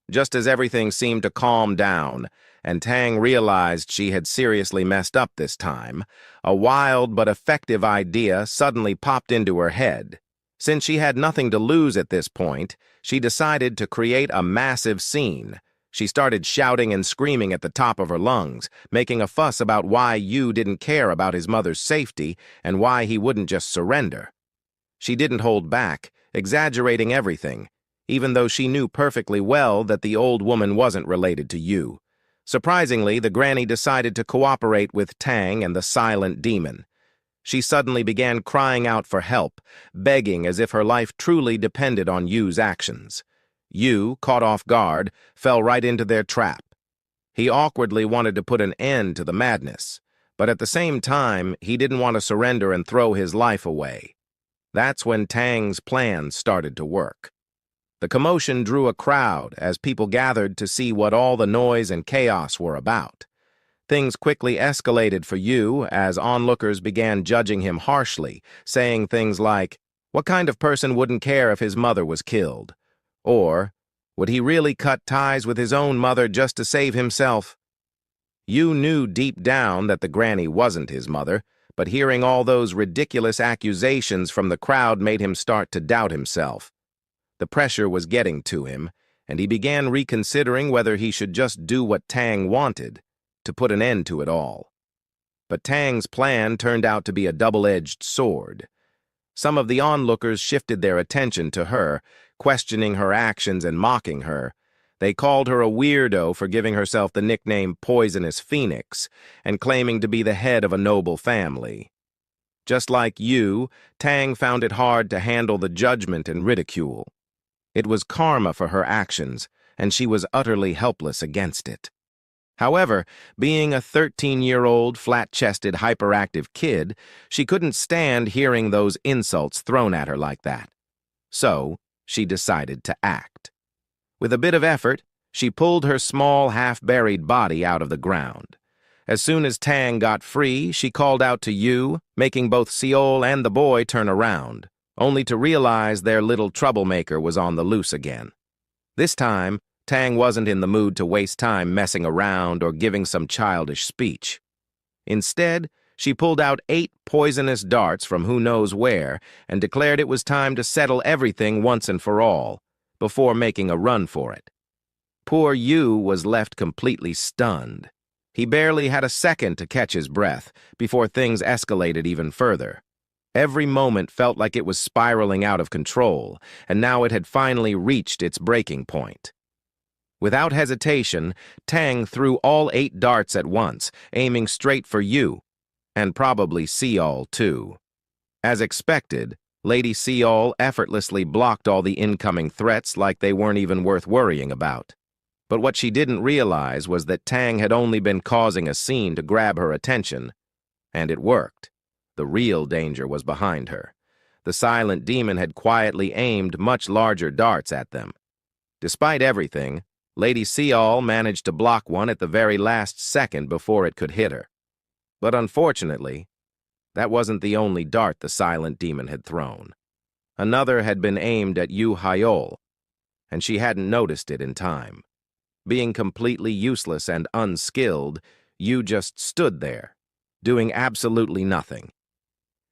Just as everything seemed to calm down, and Tang realized she had seriously messed up this time, a wild but effective idea suddenly popped into her head. Since she had nothing to lose at this point, she decided to create a massive scene. She started shouting and screaming at the top of her lungs, making a fuss about why Yu didn't care about his mother's safety and why he wouldn't just surrender. She didn't hold back, exaggerating everything, even though she knew perfectly well that the old woman wasn't related to Yu. Surprisingly, the granny decided to cooperate with Tang and the silent demon. She suddenly began crying out for help, begging as if her life truly depended on Yu's actions. Yu, caught off guard, fell right into their trap. He awkwardly wanted to put an end to the madness, but at the same time, he didn't want to surrender and throw his life away. That's when Tang's plan started to work. The commotion drew a crowd as people gathered to see what all the noise and chaos were about. Things quickly escalated for Yu as onlookers began judging him harshly, saying things like, "What kind of person wouldn't care if his mother was killed?" Or, "Would he really cut ties with his own mother just to save himself?" Yu knew deep down that the granny wasn't his mother, but hearing all those ridiculous accusations from the crowd made him start to doubt himself. The pressure was getting to him, and he began reconsidering whether he should just do what Tang wanted, to put an end to it all. But Tang's plan turned out to be a double-edged sword. Some of the onlookers shifted their attention to her, questioning her actions and mocking her. They called her a weirdo for giving herself the nickname Poisonous Phoenix and claiming to be the head of a noble family. Just like Yu, Tang found it hard to handle the judgment and ridicule. It was karma for her actions, and she was utterly helpless against it. However, being a 13-year-old, flat-chested, hyperactive kid, she couldn't stand hearing those insults thrown at her like that. So, she decided to act. With a bit of effort, she pulled her small, half-buried body out of the ground. As soon as Tang got free, she called out to Yu, making both Seol and the boy turn around, only to realize their little troublemaker was on the loose again. This time, Tang wasn't in the mood to waste time messing around or giving some childish speech. Instead, she pulled out 8 poisonous darts from who knows where and declared it was time to settle everything once and for all, before making a run for it. Poor Yu was left completely stunned. He barely had a second to catch his breath before things escalated even further. Every moment felt like it was spiraling out of control, and now it had finally reached its breaking point. Without hesitation, Tang threw all 8 darts at once, aiming straight for Yu, and probably Seol too. As expected, Lady Seol effortlessly blocked all the incoming threats like they weren't even worth worrying about. But what she didn't realize was that Tang had only been causing a scene to grab her attention. And it worked. The real danger was behind her. The silent demon had quietly aimed much larger darts at them. Despite everything, Lady Seol managed to block one at the very last second before it could hit her. But unfortunately, that wasn't the only dart the silent demon had thrown. Another had been aimed at Yu Hyol, and she hadn't noticed it in time. Being completely useless and unskilled, Yu just stood there, doing absolutely nothing.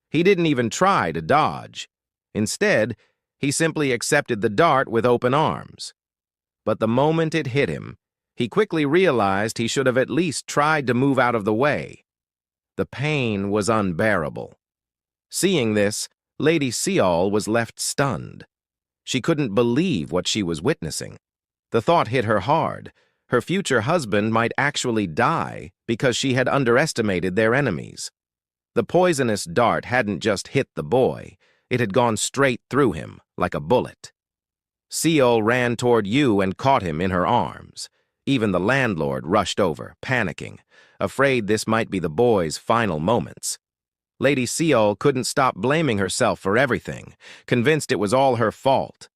He didn't even try to dodge. Instead, he simply accepted the dart with open arms. But the moment it hit him, he quickly realized he should have at least tried to move out of the way. The pain was unbearable. Seeing this, Lady Seol was left stunned. She couldn't believe what she was witnessing. The thought hit her hard. Her future husband might actually die because she had underestimated their enemies. The poisonous dart hadn't just hit the boy, it had gone straight through him, like a bullet. Seol ran toward Yu and caught him in her arms. Even the landlord rushed over, panicking, afraid this might be the boy's final moments. Lady Seol couldn't stop blaming herself for everything, convinced it was all her fault.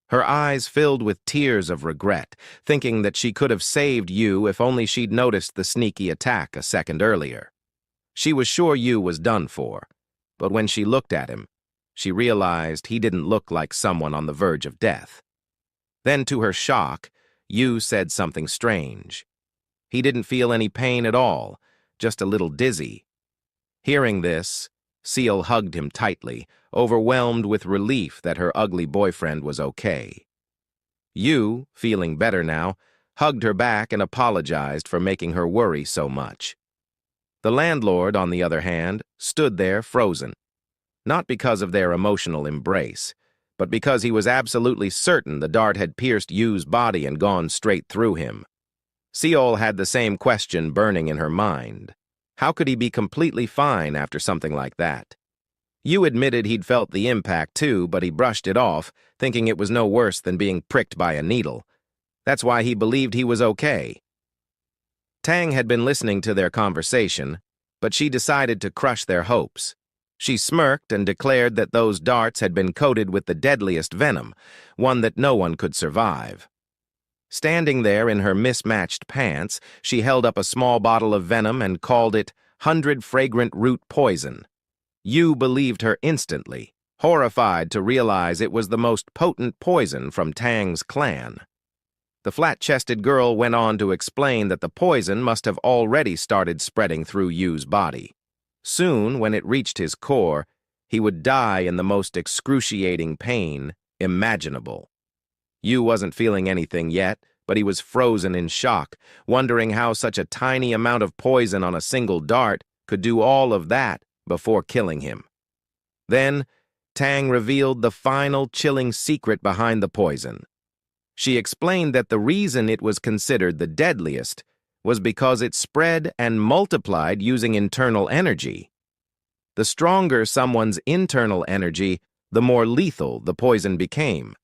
Her eyes filled with tears of regret, thinking that she could have saved Yu if only she'd noticed the sneaky attack a second earlier. She was sure Yu was done for, but when she looked at him, she realized he didn't look like someone on the verge of death. Then, to her shock, Yu said something strange. He didn't feel any pain at all, just a little dizzy. Hearing this, Seal hugged him tightly, overwhelmed with relief that her ugly boyfriend was okay. Yu, feeling better now, hugged her back and apologized for making her worry so much. The landlord, on the other hand, stood there frozen, not because of their emotional embrace, but because he was absolutely certain the dart had pierced Yu's body and gone straight through him. Seol had the same question burning in her mind. How could he be completely fine after something like that? Yu admitted he'd felt the impact too, but he brushed it off, thinking it was no worse than being pricked by a needle. That's why he believed he was okay. Tang had been listening to their conversation, but she decided to crush their hopes. She smirked and declared that those darts had been coated with the deadliest venom, one that no one could survive. Standing there in her mismatched pants, she held up a small bottle of venom and called it 100 fragrant root poison. Yu believed her instantly, horrified to realize it was the most potent poison from Tang's clan. The flat-chested girl went on to explain that the poison must have already started spreading through Yu's body. Soon, when it reached his core, he would die in the most excruciating pain imaginable. Yu wasn't feeling anything yet, but he was frozen in shock, wondering how such a tiny amount of poison on a single dart could do all of that before killing him. Then, Tang revealed the final chilling secret behind the poison. She explained that the reason it was considered the deadliest was because it spread and multiplied using internal energy. The stronger someone's internal energy, the more lethal the poison became.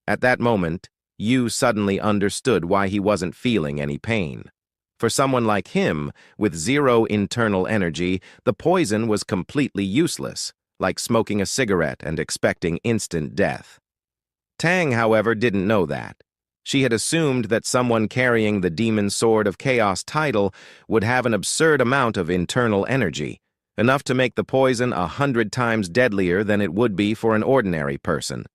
At that moment, Yu suddenly understood why he wasn't feeling any pain. For someone like him, with zero internal energy, the poison was completely useless, like smoking a cigarette and expecting instant death. Tang, however, didn't know that. She had assumed that someone carrying the Demon Sword of Chaos title would have an absurd amount of internal energy, enough to make the poison 100 times deadlier than it would be for an ordinary person.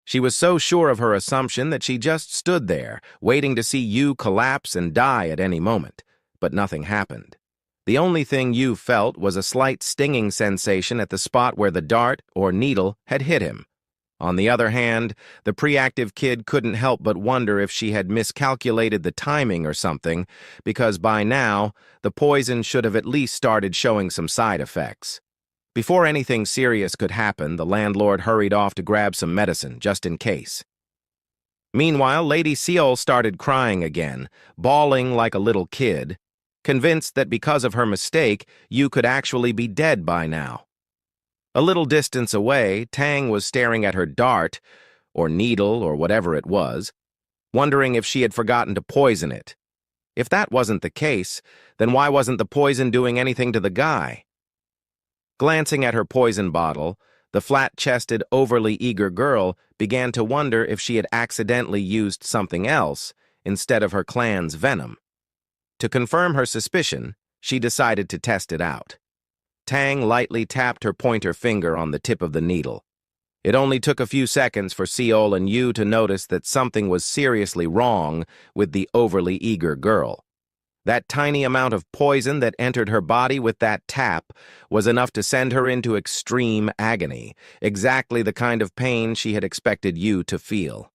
She was so sure of her assumption that she just stood there, waiting to see Yu collapse and die at any moment. But nothing happened. The only thing Yu felt was a slight stinging sensation at the spot where the dart, or needle, had hit him. On the other hand, the pre-active kid couldn't help but wonder if she had miscalculated the timing or something, because by now, the poison should have at least started showing some side effects. Before anything serious could happen, the landlord hurried off to grab some medicine, just in case. Meanwhile, Lady Seol started crying again, bawling like a little kid, convinced that because of her mistake, Yu could actually be dead by now. A little distance away, Tang was staring at her dart, or needle, or whatever it was, wondering if she had forgotten to poison it. If that wasn't the case, then why wasn't the poison doing anything to the guy? Glancing at her poison bottle, the flat-chested, overly eager girl began to wonder if she had accidentally used something else instead of her clan's venom. To confirm her suspicion, she decided to test it out. Tang lightly tapped her pointer finger on the tip of the needle. It only took a few seconds for Seol and Yu to notice that something was seriously wrong with the overly eager girl. That tiny amount of poison that entered her body with that tap was enough to send her into extreme agony, exactly the kind of pain she had expected Yu to feel.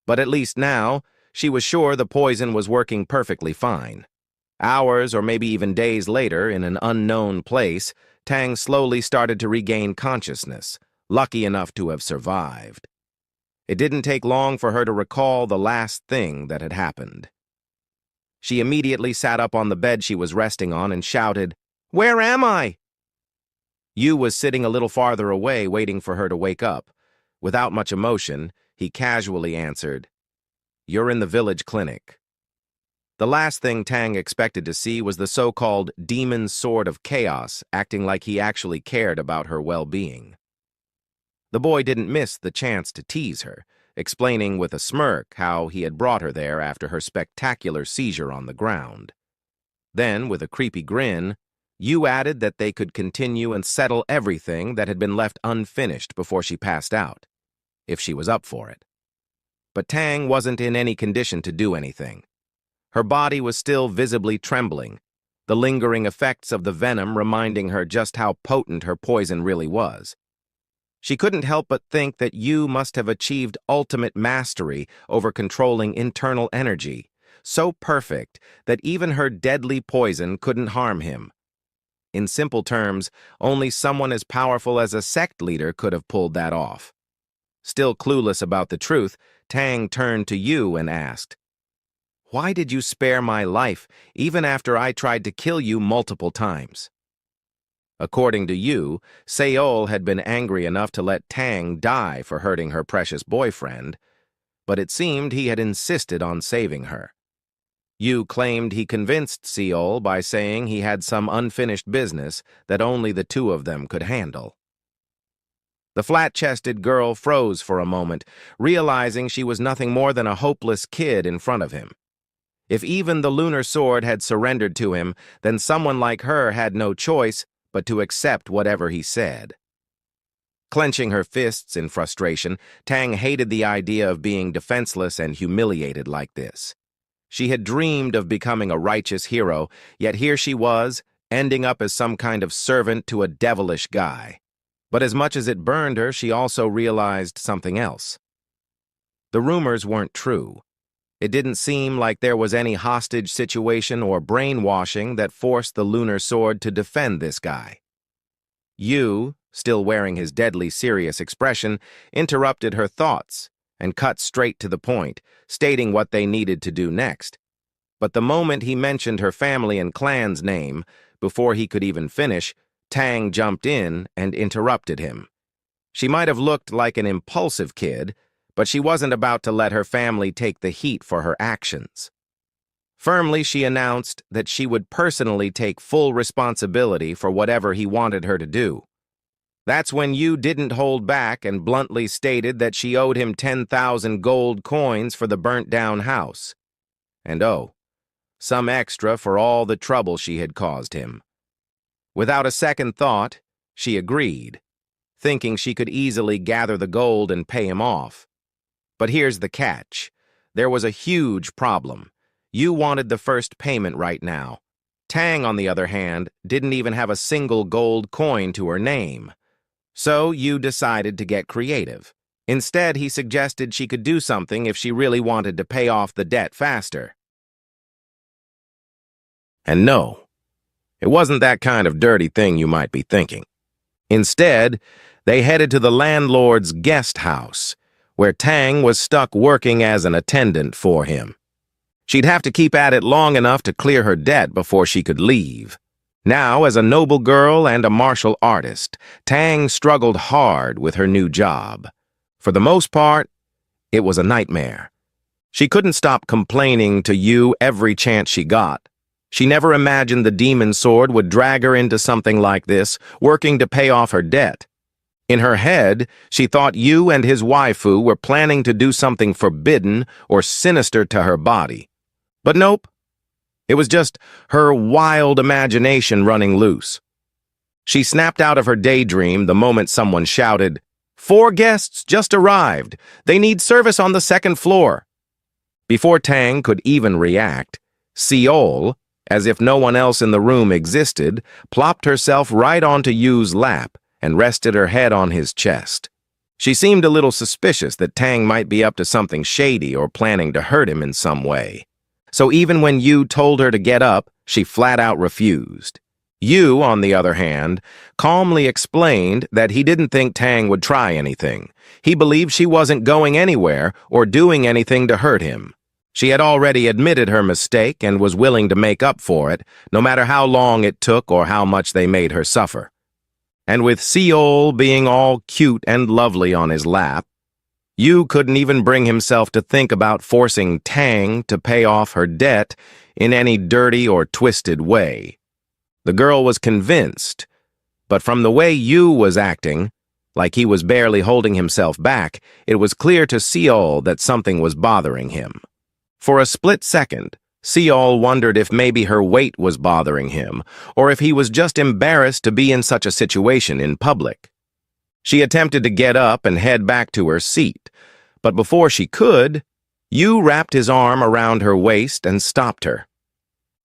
But at least now, she was sure the poison was working perfectly fine. Hours or maybe even days later, in an unknown place, Tang slowly started to regain consciousness, lucky enough to have survived. It didn't take long for her to recall the last thing that had happened. She immediately sat up on the bed she was resting on and shouted, "Where am I?" Yu was sitting a little farther away, waiting for her to wake up. Without much emotion, he casually answered, "You're in the village clinic." The last thing Tang expected to see was the so-called demon sword of chaos acting like he actually cared about her well-being. The boy didn't miss the chance to tease her, explaining with a smirk how he had brought her there after her spectacular seizure on the ground. Then, with a creepy grin, Yu added that they could continue and settle everything that had been left unfinished before she passed out, if she was up for it. But Tang wasn't in any condition to do anything. Her body was still visibly trembling, the lingering effects of the venom reminding her just how potent her poison really was. She couldn't help but think that Yu must have achieved ultimate mastery over controlling internal energy, so perfect that even her deadly poison couldn't harm him. In simple terms, only someone as powerful as a sect leader could have pulled that off. Still clueless about the truth, Tang turned to Yu and asked, "Why did you spare my life, even after I tried to kill you multiple times?" According to Yu, Seol had been angry enough to let Tang die for hurting her precious boyfriend, but it seemed he had insisted on saving her. Yu claimed he convinced Seol by saying he had some unfinished business that only the two of them could handle. The flat-chested girl froze for a moment, realizing she was nothing more than a hopeless kid in front of him. If even the lunar sword had surrendered to him, then someone like her had no choice but to accept whatever he said. Clenching her fists in frustration, Tang hated the idea of being defenseless and humiliated like this. She had dreamed of becoming a righteous hero, yet here she was, ending up as some kind of servant to a devilish guy. But as much as it burned her, she also realized something else. The rumors weren't true. It didn't seem like there was any hostage situation or brainwashing that forced the lunar sword to defend this guy. Yu, still wearing his deadly serious expression, interrupted her thoughts and cut straight to the point, stating what they needed to do next. But the moment he mentioned her family and clan's name, before he could even finish, Tang jumped in and interrupted him. She might have looked like an impulsive kid, but she wasn't about to let her family take the heat for her actions. Firmly, she announced that she would personally take full responsibility for whatever he wanted her to do. That's when Yu didn't hold back and bluntly stated that she owed him 10,000 gold coins for the burnt-down house. And some extra for all the trouble she had caused him. Without a second thought, she agreed, thinking she could easily gather the gold and pay him off. But here's the catch. There was a huge problem. Yu wanted the first payment right now. Tang, on the other hand, didn't even have a single gold coin to her name. So Yu decided to get creative. Instead, he suggested she could do something if she really wanted to pay off the debt faster. And no, it wasn't that kind of dirty thing you might be thinking. Instead, they headed to the landlord's guest house, where Tang was stuck working as an attendant for him. She'd have to keep at it long enough to clear her debt before she could leave. Now, as a noble girl and a martial artist, Tang struggled hard with her new job. For the most part, it was a nightmare. She couldn't stop complaining to Yu every chance she got. She never imagined the demon sword would drag her into something like this, working to pay off her debt. In her head, she thought Yu and his waifu were planning to do something forbidden or sinister to her body. But nope. It was just her wild imagination running loose. She snapped out of her daydream the moment someone shouted, "4 guests just arrived. They need service on the 2nd floor." Before Tang could even react, Seol, as if no one else in the room existed, plopped herself right onto Yu's lap and rested her head on his chest. She seemed a little suspicious that Tang might be up to something shady or planning to hurt him in some way. So even when Yu told her to get up, she flat out refused. Yu, on the other hand, calmly explained that he didn't think Tang would try anything. He believed she wasn't going anywhere or doing anything to hurt him. She had already admitted her mistake and was willing to make up for it, no matter how long it took or how much they made her suffer. And with Seol being all cute and lovely on his lap, Yu couldn't even bring himself to think about forcing Tang to pay off her debt in any dirty or twisted way. The girl was convinced, but from the way Yu was acting, like he was barely holding himself back, it was clear to Seol that something was bothering him. For a split second, Seol wondered if maybe her weight was bothering him, or if he was just embarrassed to be in such a situation in public. She attempted to get up and head back to her seat, but before she could, Yu wrapped his arm around her waist and stopped her.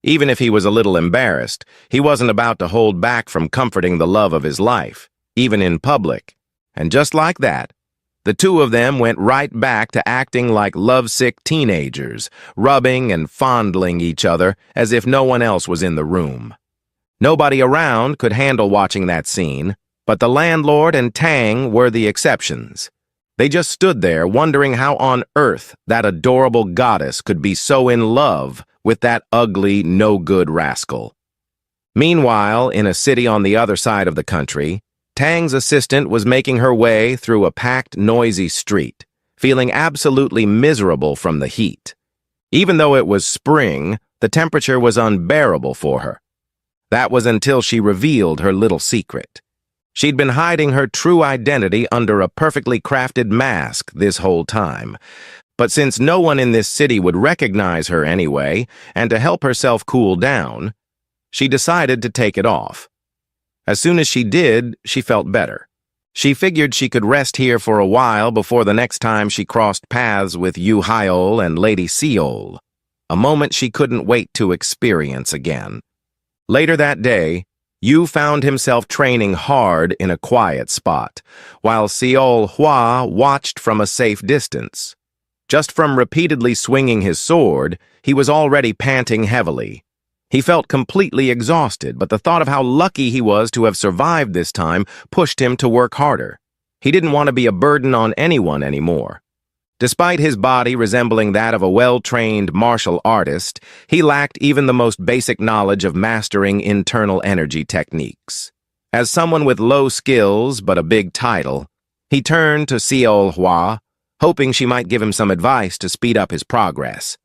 Even if he was a little embarrassed, he wasn't about to hold back from comforting the love of his life, even in public. And just like that, the two of them went right back to acting like lovesick teenagers, rubbing and fondling each other as if no one else was in the room. Nobody around could handle watching that scene, but the landlord and Tang were the exceptions. They just stood there wondering how on earth that adorable goddess could be so in love with that ugly, no-good rascal. Meanwhile, in a city on the other side of the country, Tang's assistant was making her way through a packed, noisy street, feeling absolutely miserable from the heat. Even though it was spring, the temperature was unbearable for her. That was until she revealed her little secret. She'd been hiding her true identity under a perfectly crafted mask this whole time. But since no one in this city would recognize her anyway, and to help herself cool down, she decided to take it off. As soon as she did, she felt better. She figured she could rest here for a while before the next time she crossed paths with Yahello and Lady Seol, a moment she couldn't wait to experience again. Later that day, Yu found himself training hard in a quiet spot, while Seol Hua watched from a safe distance. Just from repeatedly swinging his sword, he was already panting heavily. He felt completely exhausted, but the thought of how lucky he was to have survived this time pushed him to work harder. He didn't want to be a burden on anyone anymore. Despite his body resembling that of a well-trained martial artist, he lacked even the most basic knowledge of mastering internal energy techniques. As someone with low skills but a big title, he turned to Seol Hua, hoping she might give him some advice to speed up his progress.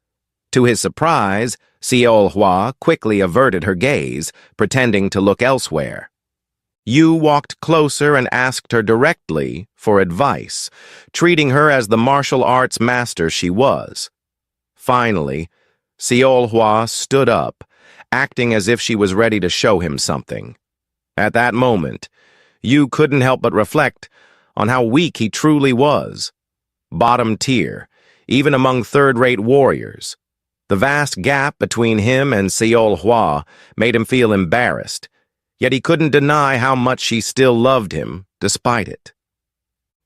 To his surprise, Seol Hua quickly averted her gaze, pretending to look elsewhere. Yu walked closer and asked her directly for advice, treating her as the martial arts master she was. Finally, Seol Hua stood up, acting as if she was ready to show him something. At that moment, Yu couldn't help but reflect on how weak he truly was. Bottom tier, even among third-rate warriors. The vast gap between him and Seol Hua made him feel embarrassed, yet he couldn't deny how much she still loved him, despite it.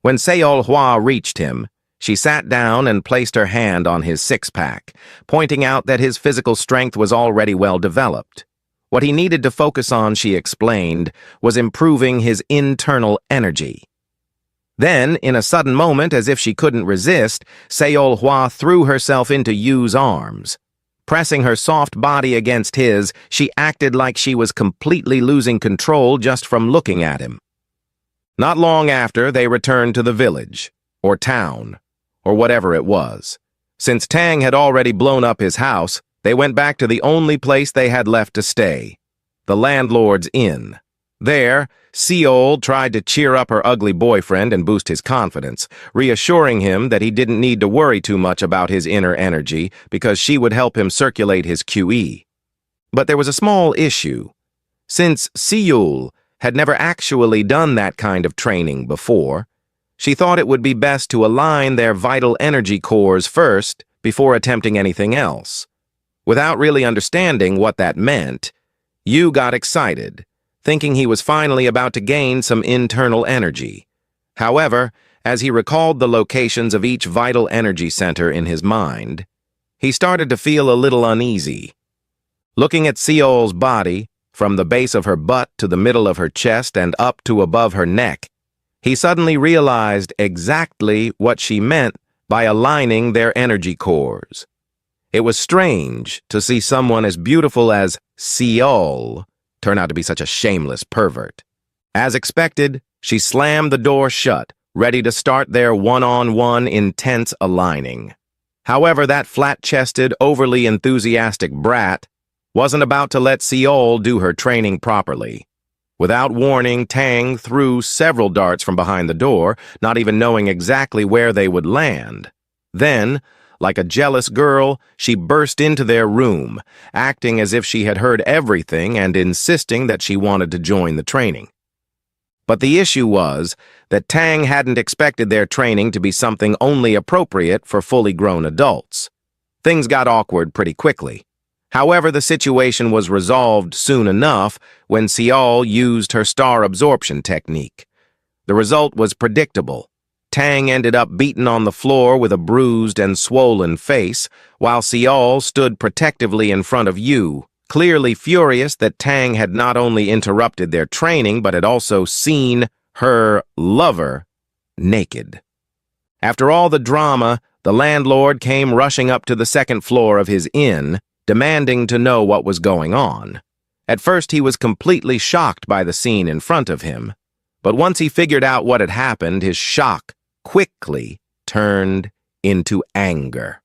When Seol Hua reached him, she sat down and placed her hand on his six-pack, pointing out that his physical strength was already well developed. What he needed to focus on, she explained, was improving his internal energy. Then, in a sudden moment, as if she couldn't resist, Seol Hua threw herself into Yu's arms. Pressing her soft body against his, she acted like she was completely losing control just from looking at him. Not long after, they returned to the village, or town, or whatever it was. Since Tang had already blown up his house, they went back to the only place they had left to stay, the landlord's inn. There, Seol tried to cheer up her ugly boyfriend and boost his confidence, reassuring him that he didn't need to worry too much about his inner energy because she would help him circulate his QE. But there was a small issue. Since Seol had never actually done that kind of training before, she thought it would be best to align their vital energy cores first before attempting anything else. Without really understanding what that meant, Yu got excited, thinking he was finally about to gain some internal energy. However, as he recalled the locations of each vital energy center in his mind, he started to feel a little uneasy. Looking at Seol's body, from the base of her butt to the middle of her chest and up to above her neck, he suddenly realized exactly what she meant by aligning their energy cores. It was strange to see someone as beautiful as Seol turn out to be such a shameless pervert. As expected, she slammed the door shut, ready to start their one-on-one intense aligning. However, that flat-chested, overly enthusiastic brat wasn't about to let Seol do her training properly. Without warning, Tang threw several darts from behind the door, not even knowing exactly where they would land. Then, like a jealous girl, she burst into their room, acting as if she had heard everything and insisting that she wanted to join the training. But the issue was that Tang hadn't expected their training to be something only appropriate for fully grown adults. Things got awkward pretty quickly. However, the situation was resolved soon enough when Seol used her star absorption technique. The result was predictable. Tang ended up beaten on the floor with a bruised and swollen face, while Seol stood protectively in front of Yu, clearly furious that Tang had not only interrupted their training but had also seen her lover naked. After all the drama, the landlord came rushing up to the second floor of his inn, demanding to know what was going on. At first, he was completely shocked by the scene in front of him, but once he figured out what had happened, his shock quickly turned into anger.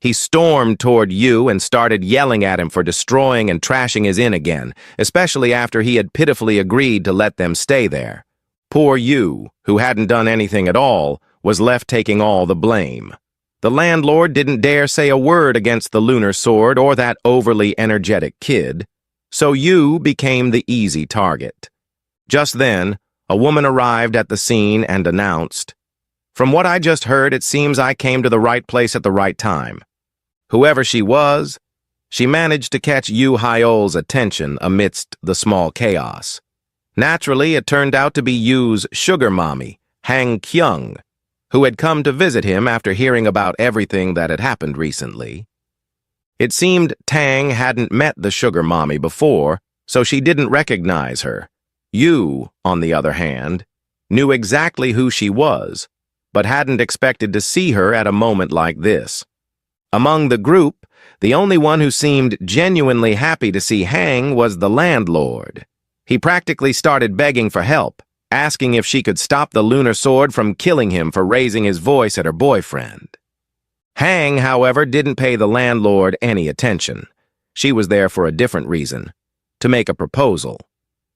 He stormed toward Yu and started yelling at him for destroying and trashing his inn again, especially after he had pitifully agreed to let them stay there. Poor Yu, who hadn't done anything at all, was left taking all the blame. The landlord didn't dare say a word against the lunar sword or that overly energetic kid, so Yu became the easy target. Just then, a woman arrived at the scene and announced, "From what I just heard, it seems I came to the right place at the right time." Whoever she was, she managed to catch Yu Hyeol's attention amidst the small chaos. Naturally, it turned out to be Yu's sugar mommy, Han Kyung, who had come to visit him after hearing about everything that had happened recently. It seemed Tang hadn't met the sugar mommy before, so she didn't recognize her. Yu, on the other hand, knew exactly who she was, but hadn't expected to see her at a moment like this. Among the group, the only one who seemed genuinely happy to see Han was the landlord. He practically started begging for help, asking if she could stop the lunar sword from killing him for raising his voice at her boyfriend. Han, however, didn't pay the landlord any attention. She was there for a different reason, to make a proposal.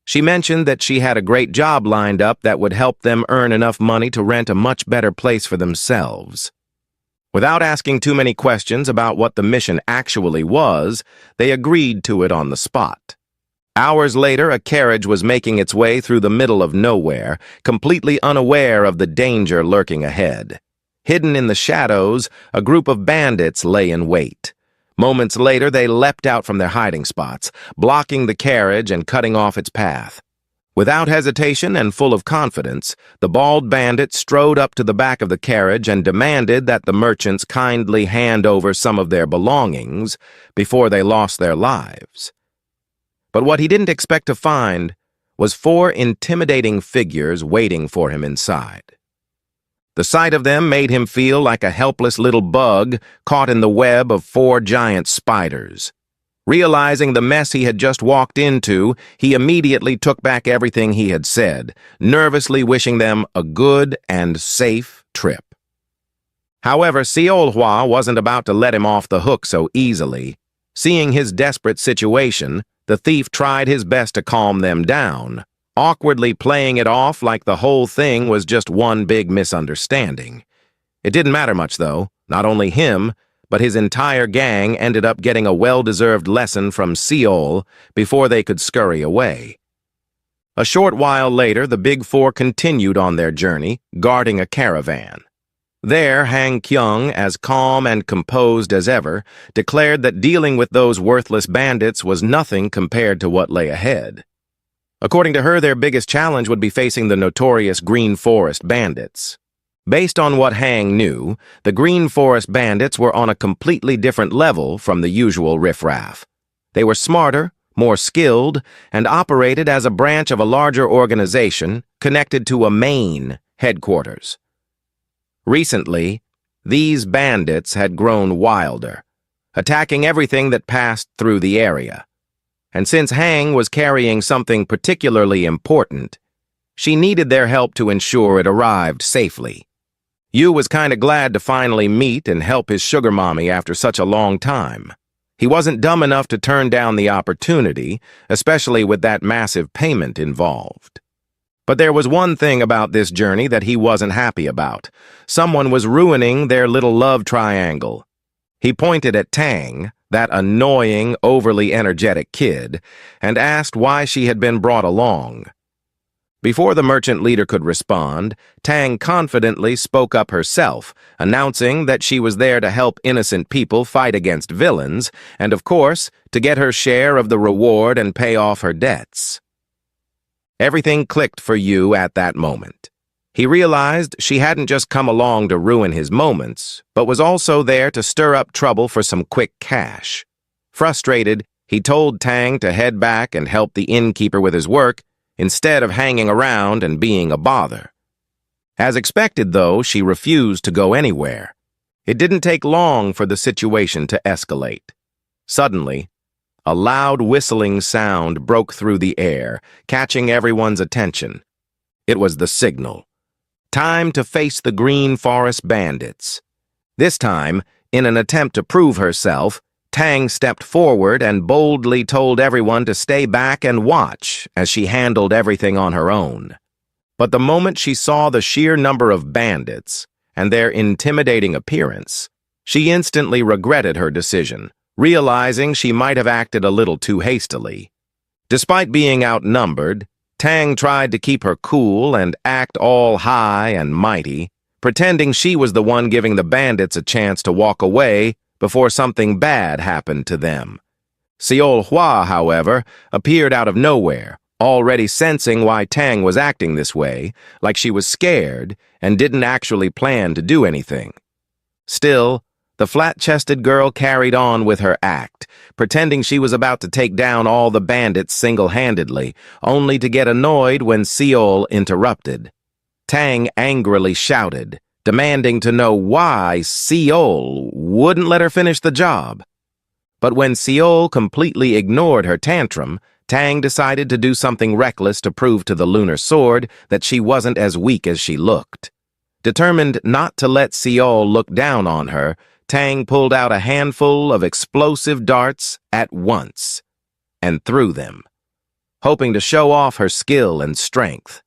She mentioned that she had a great job lined up that would help them earn enough money to rent a much better place for themselves. Without asking too many questions about what the mission actually was, they agreed to it on the spot. Hours later, a carriage was making its way through the middle of nowhere, completely unaware of the danger lurking ahead. Hidden in the shadows, a group of bandits lay in wait. Moments later, they leapt out from their hiding spots, blocking the carriage and cutting off its path. Without hesitation and full of confidence, the bald bandit strode up to the back of the carriage and demanded that the merchants kindly hand over some of their belongings before they lost their lives. But what he didn't expect to find was 4 intimidating figures waiting for him inside. The sight of them made him feel like a helpless little bug caught in the web of 4 giant spiders. Realizing the mess he had just walked into, he immediately took back everything he had said, nervously wishing them a good and safe trip. However, Seol-hwa wasn't about to let him off the hook so easily. Seeing his desperate situation, the thief tried his best to calm them down, awkwardly playing it off like the whole thing was just one big misunderstanding. It didn't matter much, though. Not only him, but his entire gang ended up getting a well-deserved lesson from Seol before they could scurry away. A short while later, the Big Four continued on their journey, guarding a caravan. There, Han Kyung, as calm and composed as ever, declared that dealing with those worthless bandits was nothing compared to what lay ahead. According to her, their biggest challenge would be facing the notorious Green Forest bandits. Based on what Han knew, the Green Forest bandits were on a completely different level from the usual riffraff. They were smarter, more skilled, and operated as a branch of a larger organization connected to a main headquarters. Recently, these bandits had grown wilder, attacking everything that passed through the area. And since Han was carrying something particularly important, she needed their help to ensure it arrived safely. Yu was kinda glad to finally meet and help his sugar mommy after such a long time. He wasn't dumb enough to turn down the opportunity, especially with that massive payment involved. But there was one thing about this journey that he wasn't happy about. Someone was ruining their little love triangle. He pointed at Tang, that annoying, overly energetic kid, and asked why she had been brought along. Before the merchant leader could respond, Tang confidently spoke up herself, announcing that she was there to help innocent people fight against villains, and of course, to get her share of the reward and pay off her debts. Everything clicked for Yu at that moment. He realized she hadn't just come along to ruin his moments, but was also there to stir up trouble for some quick cash. Frustrated, he told Tang to head back and help the innkeeper with his work, instead of hanging around and being a bother. As expected, though, she refused to go anywhere. It didn't take long for the situation to escalate. Suddenly, a loud whistling sound broke through the air, catching everyone's attention. It was the signal. Time to face the Green Forest bandits. This time, in an attempt to prove herself, Tang stepped forward and boldly told everyone to stay back and watch as she handled everything on her own. But the moment she saw the sheer number of bandits and their intimidating appearance, she instantly regretted her decision, realizing she might have acted a little too hastily. Despite being outnumbered, Tang tried to keep her cool and act all high and mighty, pretending she was the one giving the bandits a chance to walk away before something bad happened to them. Seol Hua, however, appeared out of nowhere, already sensing why Tang was acting this way, like she was scared and didn't actually plan to do anything. Still, the flat-chested girl carried on with her act, pretending she was about to take down all the bandits single-handedly, only to get annoyed when Seol interrupted. Tang angrily shouted, demanding to know why Seol wouldn't let her finish the job. But when Seol completely ignored her tantrum, Tang decided to do something reckless to prove to the Lunar Sword that she wasn't as weak as she looked. Determined not to let Seol look down on her, Tang pulled out a handful of explosive darts at once and threw them, hoping to show off her skill and strength.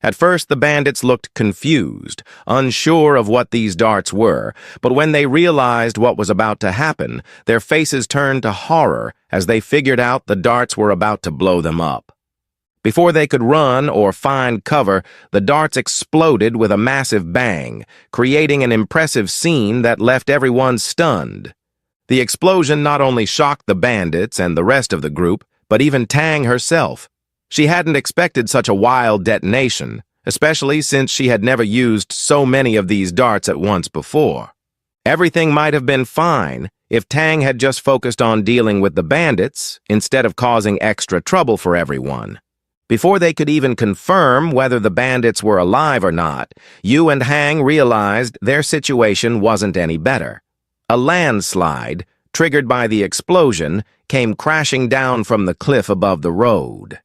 At first, the bandits looked confused, unsure of what these darts were, but when they realized what was about to happen, their faces turned to horror as they figured out the darts were about to blow them up. Before they could run or find cover, the darts exploded with a massive bang, creating an impressive scene that left everyone stunned. The explosion not only shocked the bandits and the rest of the group, but even Tang herself. She hadn't expected such a wild detonation, especially since she had never used so many of these darts at once before. Everything might have been fine if Tang had just focused on dealing with the bandits instead of causing extra trouble for everyone. Before they could even confirm whether the bandits were alive or not, Yu and Hang realized their situation wasn't any better. A landslide, triggered by the explosion, came crashing down from the cliff above the road.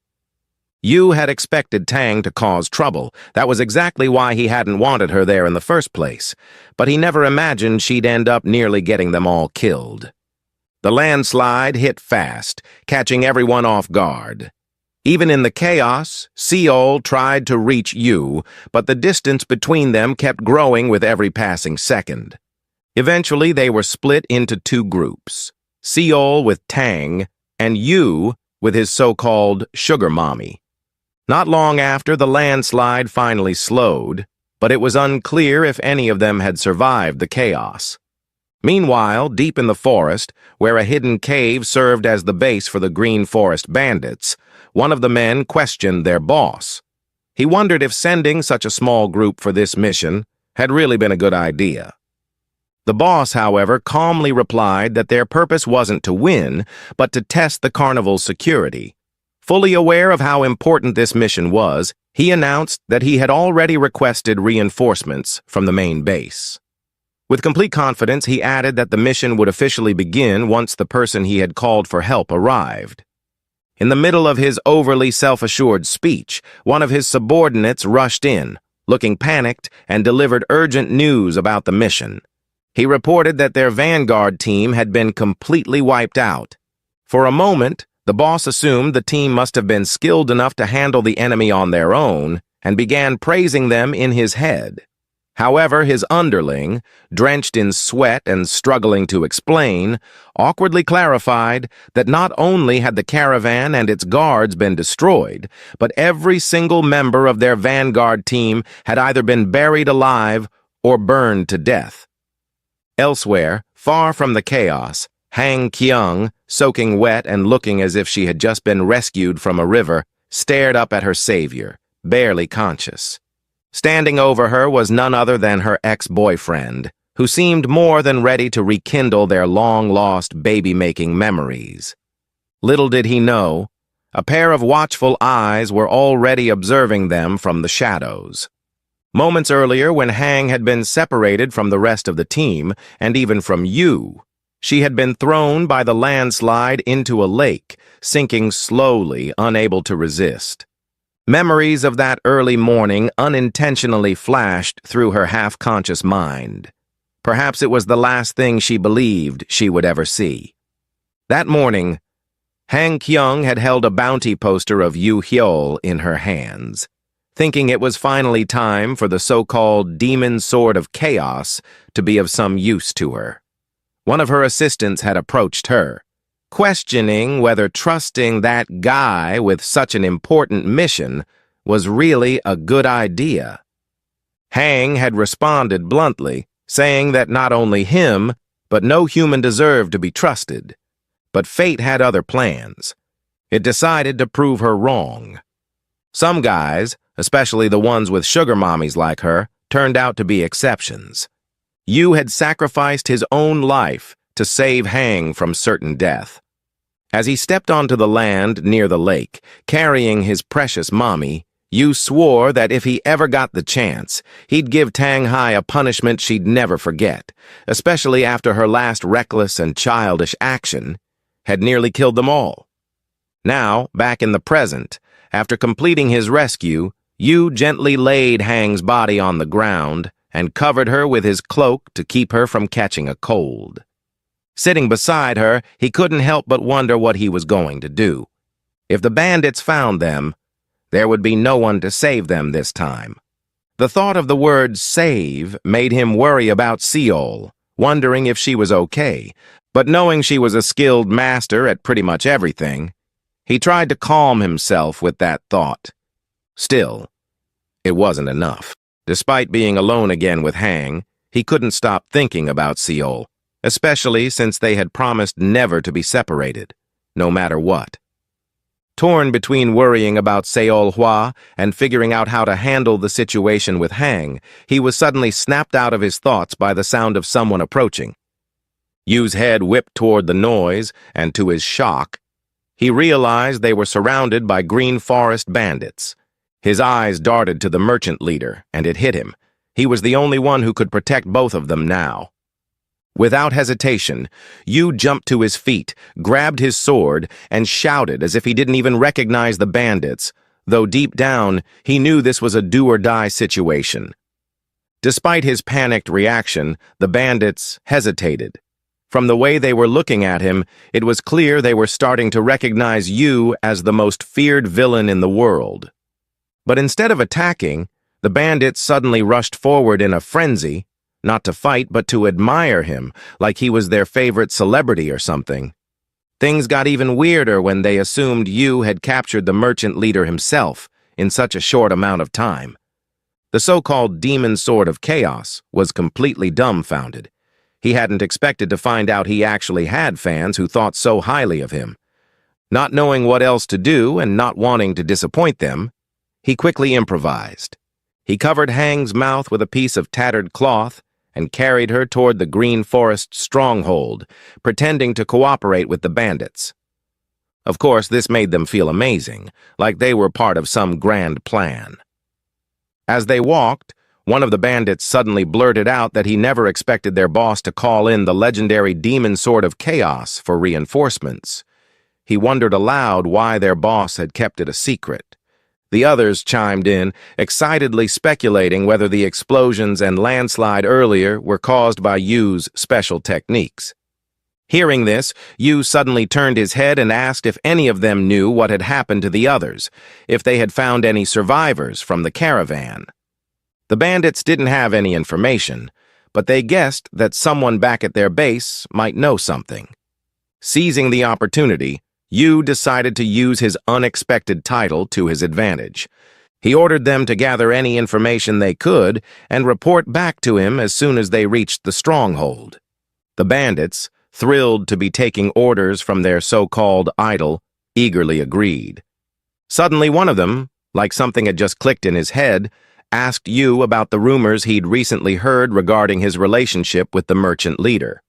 Yu had expected Tang to cause trouble. That was exactly why he hadn't wanted her there in the first place. But he never imagined she'd end up nearly getting them all killed. The landslide hit fast, catching everyone off guard. Even in the chaos, Seol tried to reach Yu, but the distance between them kept growing with every passing second. Eventually, they were split into two groups, Seol with Tang, and Yu with his so-called sugar mommy. Not long after, the landslide finally slowed, but it was unclear if any of them had survived the chaos. Meanwhile, deep in the forest, where a hidden cave served as the base for the Green Forest bandits, one of the men questioned their boss. He wondered if sending such a small group for this mission had really been a good idea. The boss, however, calmly replied that their purpose wasn't to win, but to test the carnival's security. Fully aware of how important this mission was, he announced that he had already requested reinforcements from the main base. With complete confidence, he added that the mission would officially begin once the person he had called for help arrived. In the middle of his overly self-assured speech, one of his subordinates rushed in, looking panicked, and delivered urgent news about the mission. He reported that their vanguard team had been completely wiped out. For a moment, the boss assumed the team must have been skilled enough to handle the enemy on their own and began praising them in his head. However, his underling, drenched in sweat and struggling to explain, awkwardly clarified that not only had the caravan and its guards been destroyed, but every single member of their vanguard team had either been buried alive or burned to death. Elsewhere, far from the chaos, Han Kyung, soaking wet and looking as if she had just been rescued from a river, stared up at her savior, barely conscious. Standing over her was none other than her ex-boyfriend, who seemed more than ready to rekindle their long-lost baby-making memories. Little did he know, a pair of watchful eyes were already observing them from the shadows. Moments earlier, when Hang had been separated from the rest of the team, and even from you, she had been thrown by the landslide into a lake, sinking slowly, unable to resist. Memories of that early morning unintentionally flashed through her half-conscious mind. Perhaps it was the last thing she believed she would ever see. That morning, Han Kyung had held a bounty poster of Yahello in her hands, thinking it was finally time for the so-called demon sword of chaos to be of some use to her. One of her assistants had approached her, questioning whether trusting that guy with such an important mission was really a good idea. Hang had responded bluntly, saying that not only him, but no human deserved to be trusted. But fate had other plans. It decided to prove her wrong. Some guys, especially the ones with sugar mommies like her, turned out to be exceptions. Yu had sacrificed his own life to save Hang from certain death. As he stepped onto the land near the lake, carrying his precious mommy, Yu swore that if he ever got the chance, he'd give Tang Hai a punishment she'd never forget, especially after her last reckless and childish action had nearly killed them all. Now, back in the present, after completing his rescue, Yu gently laid Hang's body on the ground and covered her with his cloak to keep her from catching a cold. Sitting beside her, he couldn't help but wonder what he was going to do. If the bandits found them, there would be no one to save them this time. The thought of the word save made him worry about Seol, wondering if she was okay, but knowing she was a skilled master at pretty much everything, he tried to calm himself with that thought. Still, it wasn't enough. Despite being alone again with Hang, he couldn't stop thinking about Seol, especially since they had promised never to be separated, no matter what. Torn between worrying about Seol Hua and figuring out how to handle the situation with Hang, he was suddenly snapped out of his thoughts by the sound of someone approaching. Yu's head whipped toward the noise, and to his shock, he realized they were surrounded by Green Forest bandits. His eyes darted to the merchant leader, and it hit him. He was the only one who could protect both of them now. Without hesitation, Yu jumped to his feet, grabbed his sword, and shouted as if he didn't even recognize the bandits, though deep down he knew this was a do-or-die situation. Despite his panicked reaction, the bandits hesitated. From the way they were looking at him, it was clear they were starting to recognize Yu as the most feared villain in the world. But instead of attacking, the bandits suddenly rushed forward in a frenzy, not to fight, but to admire him, like he was their favorite celebrity or something. Things got even weirder when they assumed Yu had captured the merchant leader himself in such a short amount of time. The so-called demon sword of chaos was completely dumbfounded. He hadn't expected to find out he actually had fans who thought so highly of him. Not knowing what else to do and not wanting to disappoint them, he quickly improvised. He covered Hang's mouth with a piece of tattered cloth and carried her toward the Green Forest stronghold, pretending to cooperate with the bandits. Of course, this made them feel amazing, like they were part of some grand plan. As they walked, one of the bandits suddenly blurted out that he never expected their boss to call in the legendary demon sword of chaos for reinforcements. He wondered aloud why their boss had kept it a secret. The others chimed in, excitedly speculating whether the explosions and landslide earlier were caused by Yu's special techniques. Hearing this, Yu suddenly turned his head and asked if any of them knew what had happened to the others, if they had found any survivors from the caravan. The bandits didn't have any information, but they guessed that someone back at their base might know something. Seizing the opportunity, Yu decided to use his unexpected title to his advantage. He ordered them to gather any information they could and report back to him as soon as they reached the stronghold. The bandits, thrilled to be taking orders from their so-called idol, eagerly agreed. Suddenly one of them, like something had just clicked in his head, asked Yu about the rumors he'd recently heard regarding his relationship with the merchant leader.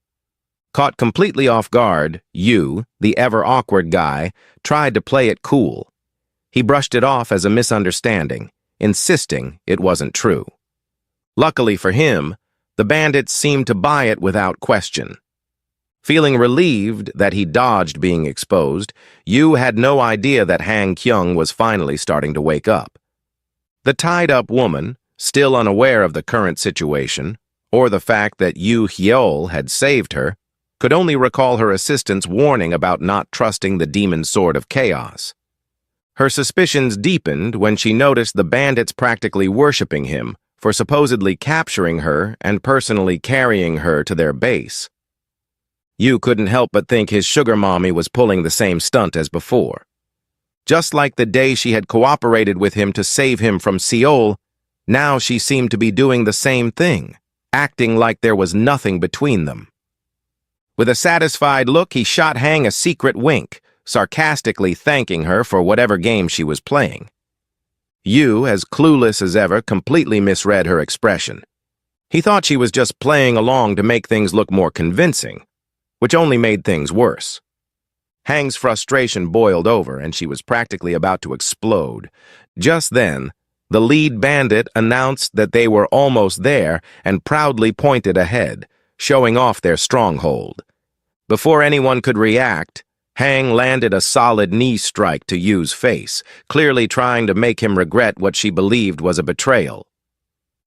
Caught completely off guard, Yu, the ever-awkward guy, tried to play it cool. He brushed it off as a misunderstanding, insisting it wasn't true. Luckily for him, the bandits seemed to buy it without question. Feeling relieved that he dodged being exposed, Yu had no idea that Han Kyung was finally starting to wake up. The tied-up woman, still unaware of the current situation, or the fact that Yahello had saved her, could only recall her assistant's warning about not trusting the demon sword of chaos. Her suspicions deepened when she noticed the bandits practically worshipping him for supposedly capturing her and personally carrying her to their base. Yu couldn't help but think his sugar mommy was pulling the same stunt as before. Just like the day she had cooperated with him to save him from Seoul, now she seemed to be doing the same thing, acting like there was nothing between them. With a satisfied look, he shot Hang a secret wink, sarcastically thanking her for whatever game she was playing. Yu, as clueless as ever, completely misread her expression. He thought she was just playing along to make things look more convincing, which only made things worse. Hang's frustration boiled over, and she was practically about to explode. Just then, the lead bandit announced that they were almost there and proudly pointed ahead, showing off their stronghold. Before anyone could react, Hang landed a solid knee strike to Yu's face, clearly trying to make him regret what she believed was a betrayal.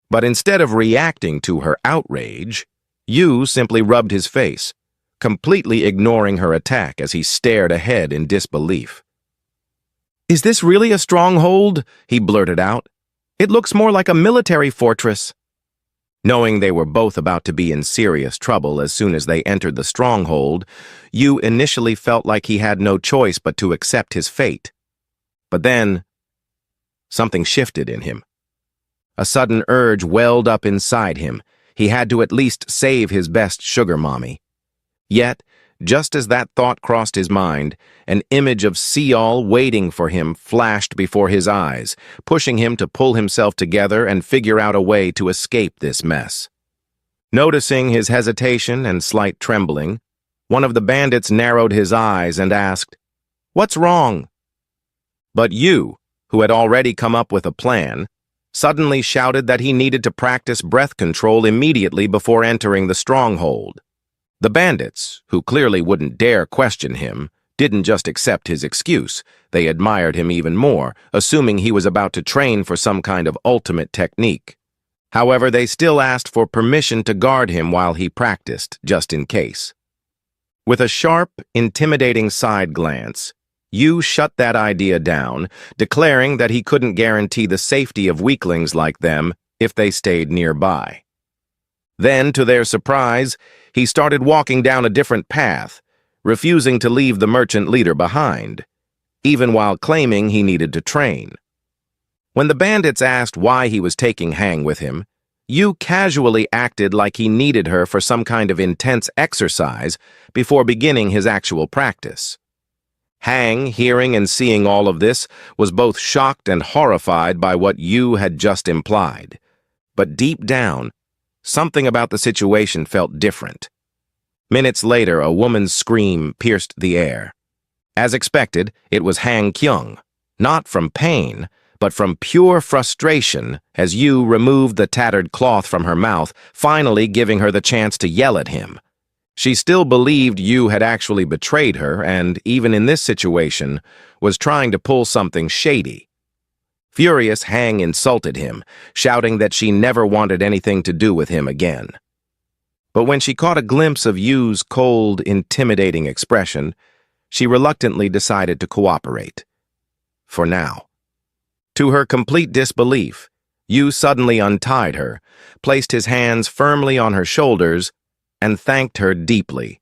But instead of reacting to her outrage, Yu simply rubbed his face, completely ignoring her attack as he stared ahead in disbelief. "Is this really a stronghold?" he blurted out. "It looks more like a military fortress." Knowing they were both about to be in serious trouble as soon as they entered the stronghold, Yu initially felt like he had no choice but to accept his fate. But then, something shifted in him. A sudden urge welled up inside him. He had to at least save his best sugar mommy. Yet, just as that thought crossed his mind, an image of Seol waiting for him flashed before his eyes, pushing him to pull himself together and figure out a way to escape this mess. Noticing his hesitation and slight trembling, one of the bandits narrowed his eyes and asked, "What's wrong?" But Yu, who had already come up with a plan, suddenly shouted that he needed to practice breath control immediately before entering the stronghold. The bandits, who clearly wouldn't dare question him, didn't just accept his excuse. They admired him even more, assuming he was about to train for some kind of ultimate technique. However, they still asked for permission to guard him while he practiced, just in case. With a sharp, intimidating side glance, Yu shut that idea down, declaring that he couldn't guarantee the safety of weaklings like them if they stayed nearby. Then, to their surprise, he started walking down a different path, refusing to leave the merchant leader behind, even while claiming he needed to train. When the bandits asked why he was taking Hang with him, Yu casually acted like he needed her for some kind of intense exercise before beginning his actual practice. Hang, hearing and seeing all of this, was both shocked and horrified by what Yu had just implied. But deep down, something about the situation felt different. Minutes later, a woman's scream pierced the air. As expected, it was Han Kyung, not from pain, but from pure frustration as Yu removed the tattered cloth from her mouth, finally giving her the chance to yell at him. She still believed Yu had actually betrayed her and, even in this situation, was trying to pull something shady. Furious, Hang insulted him, shouting that she never wanted anything to do with him again. But when she caught a glimpse of Yu's cold, intimidating expression, she reluctantly decided to cooperate. For now. To her complete disbelief, Yu suddenly untied her, placed his hands firmly on her shoulders, and thanked her deeply.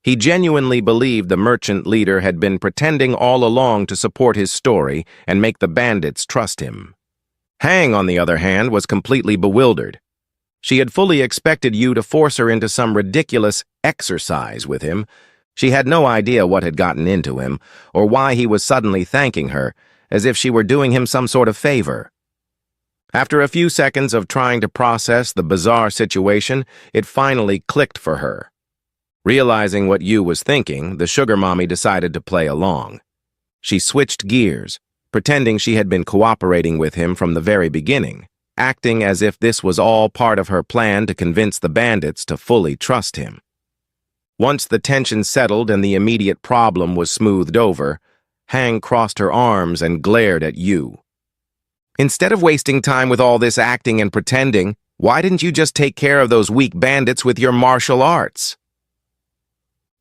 He genuinely believed the merchant leader had been pretending all along to support his story and make the bandits trust him. Hang, on the other hand, was completely bewildered. She had fully expected Yu to force her into some ridiculous exercise with him. She had no idea what had gotten into him, or why he was suddenly thanking her, as if she were doing him some sort of favor. After a few seconds of trying to process the bizarre situation, it finally clicked for her. Realizing what Yu was thinking, the sugar mommy decided to play along. She switched gears, pretending she had been cooperating with him from the very beginning, acting as if this was all part of her plan to convince the bandits to fully trust him. Once the tension settled and the immediate problem was smoothed over, Hang crossed her arms and glared at Yu. "Instead of wasting time with all this acting and pretending, why didn't you just take care of those weak bandits with your martial arts?"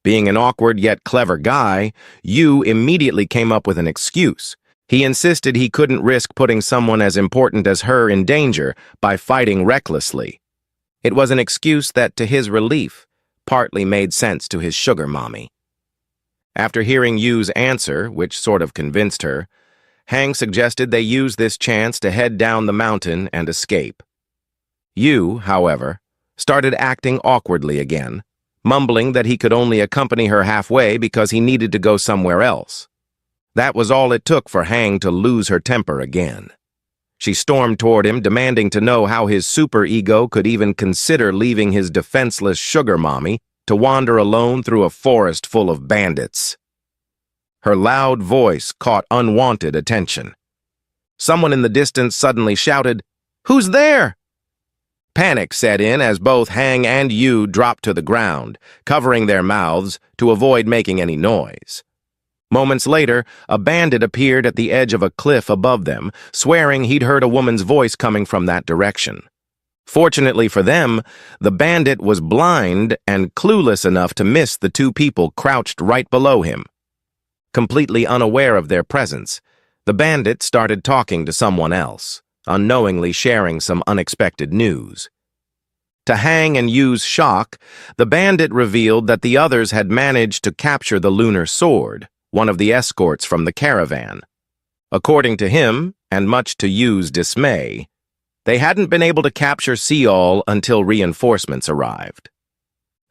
Being an awkward yet clever guy, Yu immediately came up with an excuse. He insisted he couldn't risk putting someone as important as her in danger by fighting recklessly. It was an excuse that, to his relief, partly made sense to his sugar mommy. After hearing Yu's answer, which sort of convinced her, Hang suggested they use this chance to head down the mountain and escape. Yu, however, started acting awkwardly again, mumbling that he could only accompany her halfway because he needed to go somewhere else. That was all it took for Hang to lose her temper again. She stormed toward him, demanding to know how his superego could even consider leaving his defenseless sugar mommy to wander alone through a forest full of bandits. Her loud voice caught unwanted attention. Someone in the distance suddenly shouted, "Who's there?" Panic set in as both Hang and Yu dropped to the ground, covering their mouths to avoid making any noise. Moments later, a bandit appeared at the edge of a cliff above them, swearing he'd heard a woman's voice coming from that direction. Fortunately for them, the bandit was blind and clueless enough to miss the two people crouched right below him. Completely unaware of their presence, the bandit started talking to someone else, unknowingly sharing some unexpected news. To Hang and Yu's shock, the bandit revealed that the others had managed to capture the lunar sword, one of the escorts from the caravan. According to him, and much to Yu's dismay, they hadn't been able to capture Seol until reinforcements arrived.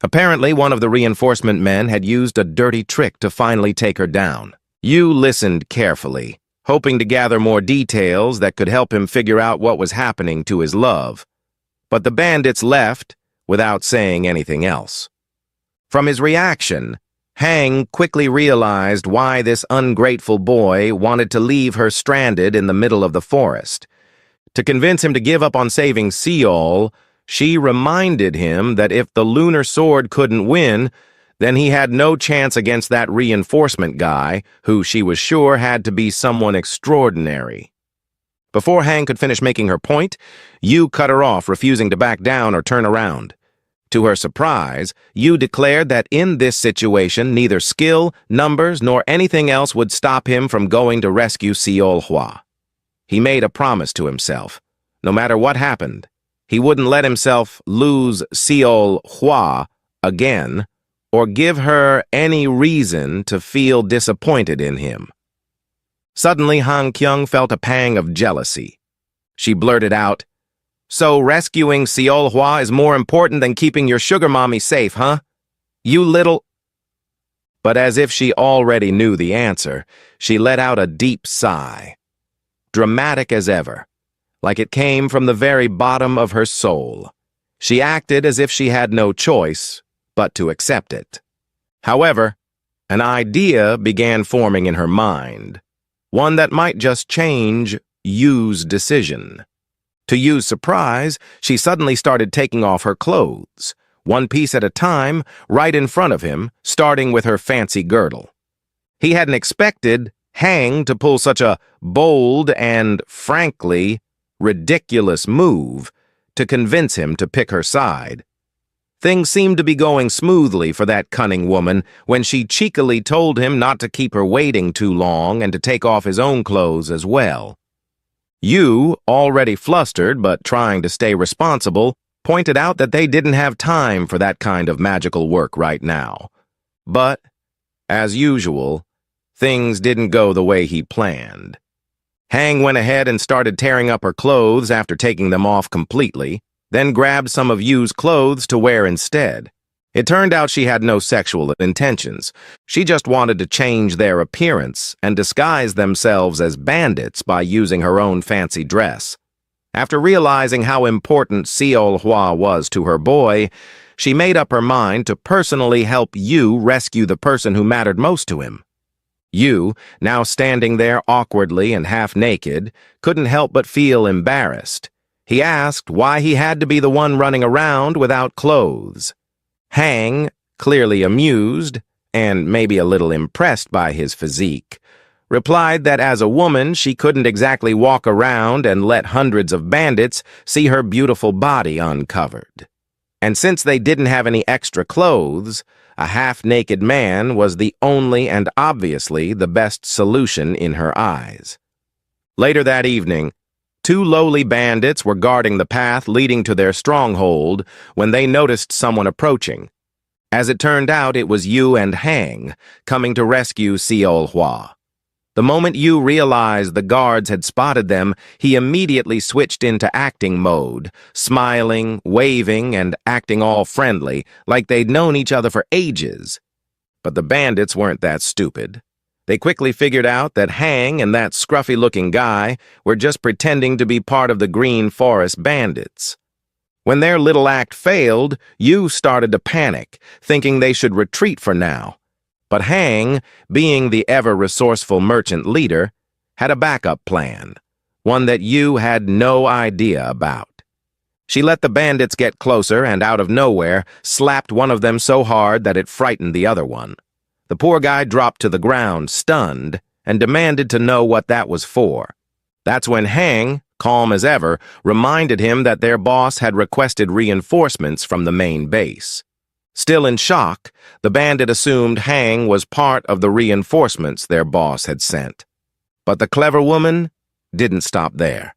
Apparently, one of the reinforcement men had used a dirty trick to finally take her down. Yu listened carefully, hoping to gather more details that could help him figure out what was happening to his love. But the bandits left without saying anything else. From his reaction, Hang quickly realized why this ungrateful boy wanted to leave her stranded in the middle of the forest. To convince him to give up on saving Seol, she reminded him that if the lunar sword couldn't win, then he had no chance against that reinforcement guy, who she was sure had to be someone extraordinary. Before Hang could finish making her point, Yu cut her off, refusing to back down or turn around. To her surprise, Yu declared that in this situation, neither skill, numbers, nor anything else would stop him from going to rescue Seol Hwa. He made a promise to himself. No matter what happened, he wouldn't let himself lose Seol Hwa again, or give her any reason to feel disappointed in him. Suddenly, Han Kyung felt a pang of jealousy. She blurted out, "So rescuing Seol Hwa is more important than keeping your sugar mommy safe, huh? You little—" But as if she already knew the answer, she let out a deep sigh. Dramatic as ever, like it came from the very bottom of her soul. She acted as if she had no choice but to accept it. However, an idea began forming in her mind, one that might just change Yu's decision. To Yu's surprise, she suddenly started taking off her clothes, one piece at a time, right in front of him, starting with her fancy girdle. He hadn't expected Hang to pull such a bold and, frankly, ridiculous move to convince him to pick her side. Things seemed to be going smoothly for that cunning woman when she cheekily told him not to keep her waiting too long and to take off his own clothes as well. Yu, already flustered but trying to stay responsible, pointed out that they didn't have time for that kind of magical work right now. But, as usual, things didn't go the way he planned. Hang went ahead and started tearing up her clothes after taking them off completely, then grabbed some of Yu's clothes to wear instead. It turned out she had no sexual intentions. She just wanted to change their appearance and disguise themselves as bandits by using her own fancy dress. After realizing how important Seol-hwa was to her boy, she made up her mind to personally help Yu rescue the person who mattered most to him. Yu, now standing there awkwardly and half-naked, couldn't help but feel embarrassed. He asked why he had to be the one running around without clothes. Hang, clearly amused, and maybe a little impressed by his physique, replied that as a woman she couldn't exactly walk around and let hundreds of bandits see her beautiful body uncovered. And since they didn't have any extra clothes, a half-naked man was the only and obviously the best solution in her eyes. Later that evening, two lowly bandits were guarding the path leading to their stronghold when they noticed someone approaching. As it turned out, it was Yu and Hang, coming to rescue Seol-hwa. The moment Yu realized the guards had spotted them, he immediately switched into acting mode, smiling, waving, and acting all friendly, like they'd known each other for ages. But the bandits weren't that stupid. They quickly figured out that Hang and that scruffy-looking guy were just pretending to be part of the Green Forest bandits. When their little act failed, Yu started to panic, thinking they should retreat for now. But Hang, being the ever-resourceful merchant leader, had a backup plan, one that Yu had no idea about. She let the bandits get closer and, out of nowhere, slapped one of them so hard that it frightened the other one. The poor guy dropped to the ground, stunned, and demanded to know what that was for. That's when Hang, calm as ever, reminded him that their boss had requested reinforcements from the main base. Still in shock, the bandit assumed Hang was part of the reinforcements their boss had sent. But the clever woman didn't stop there.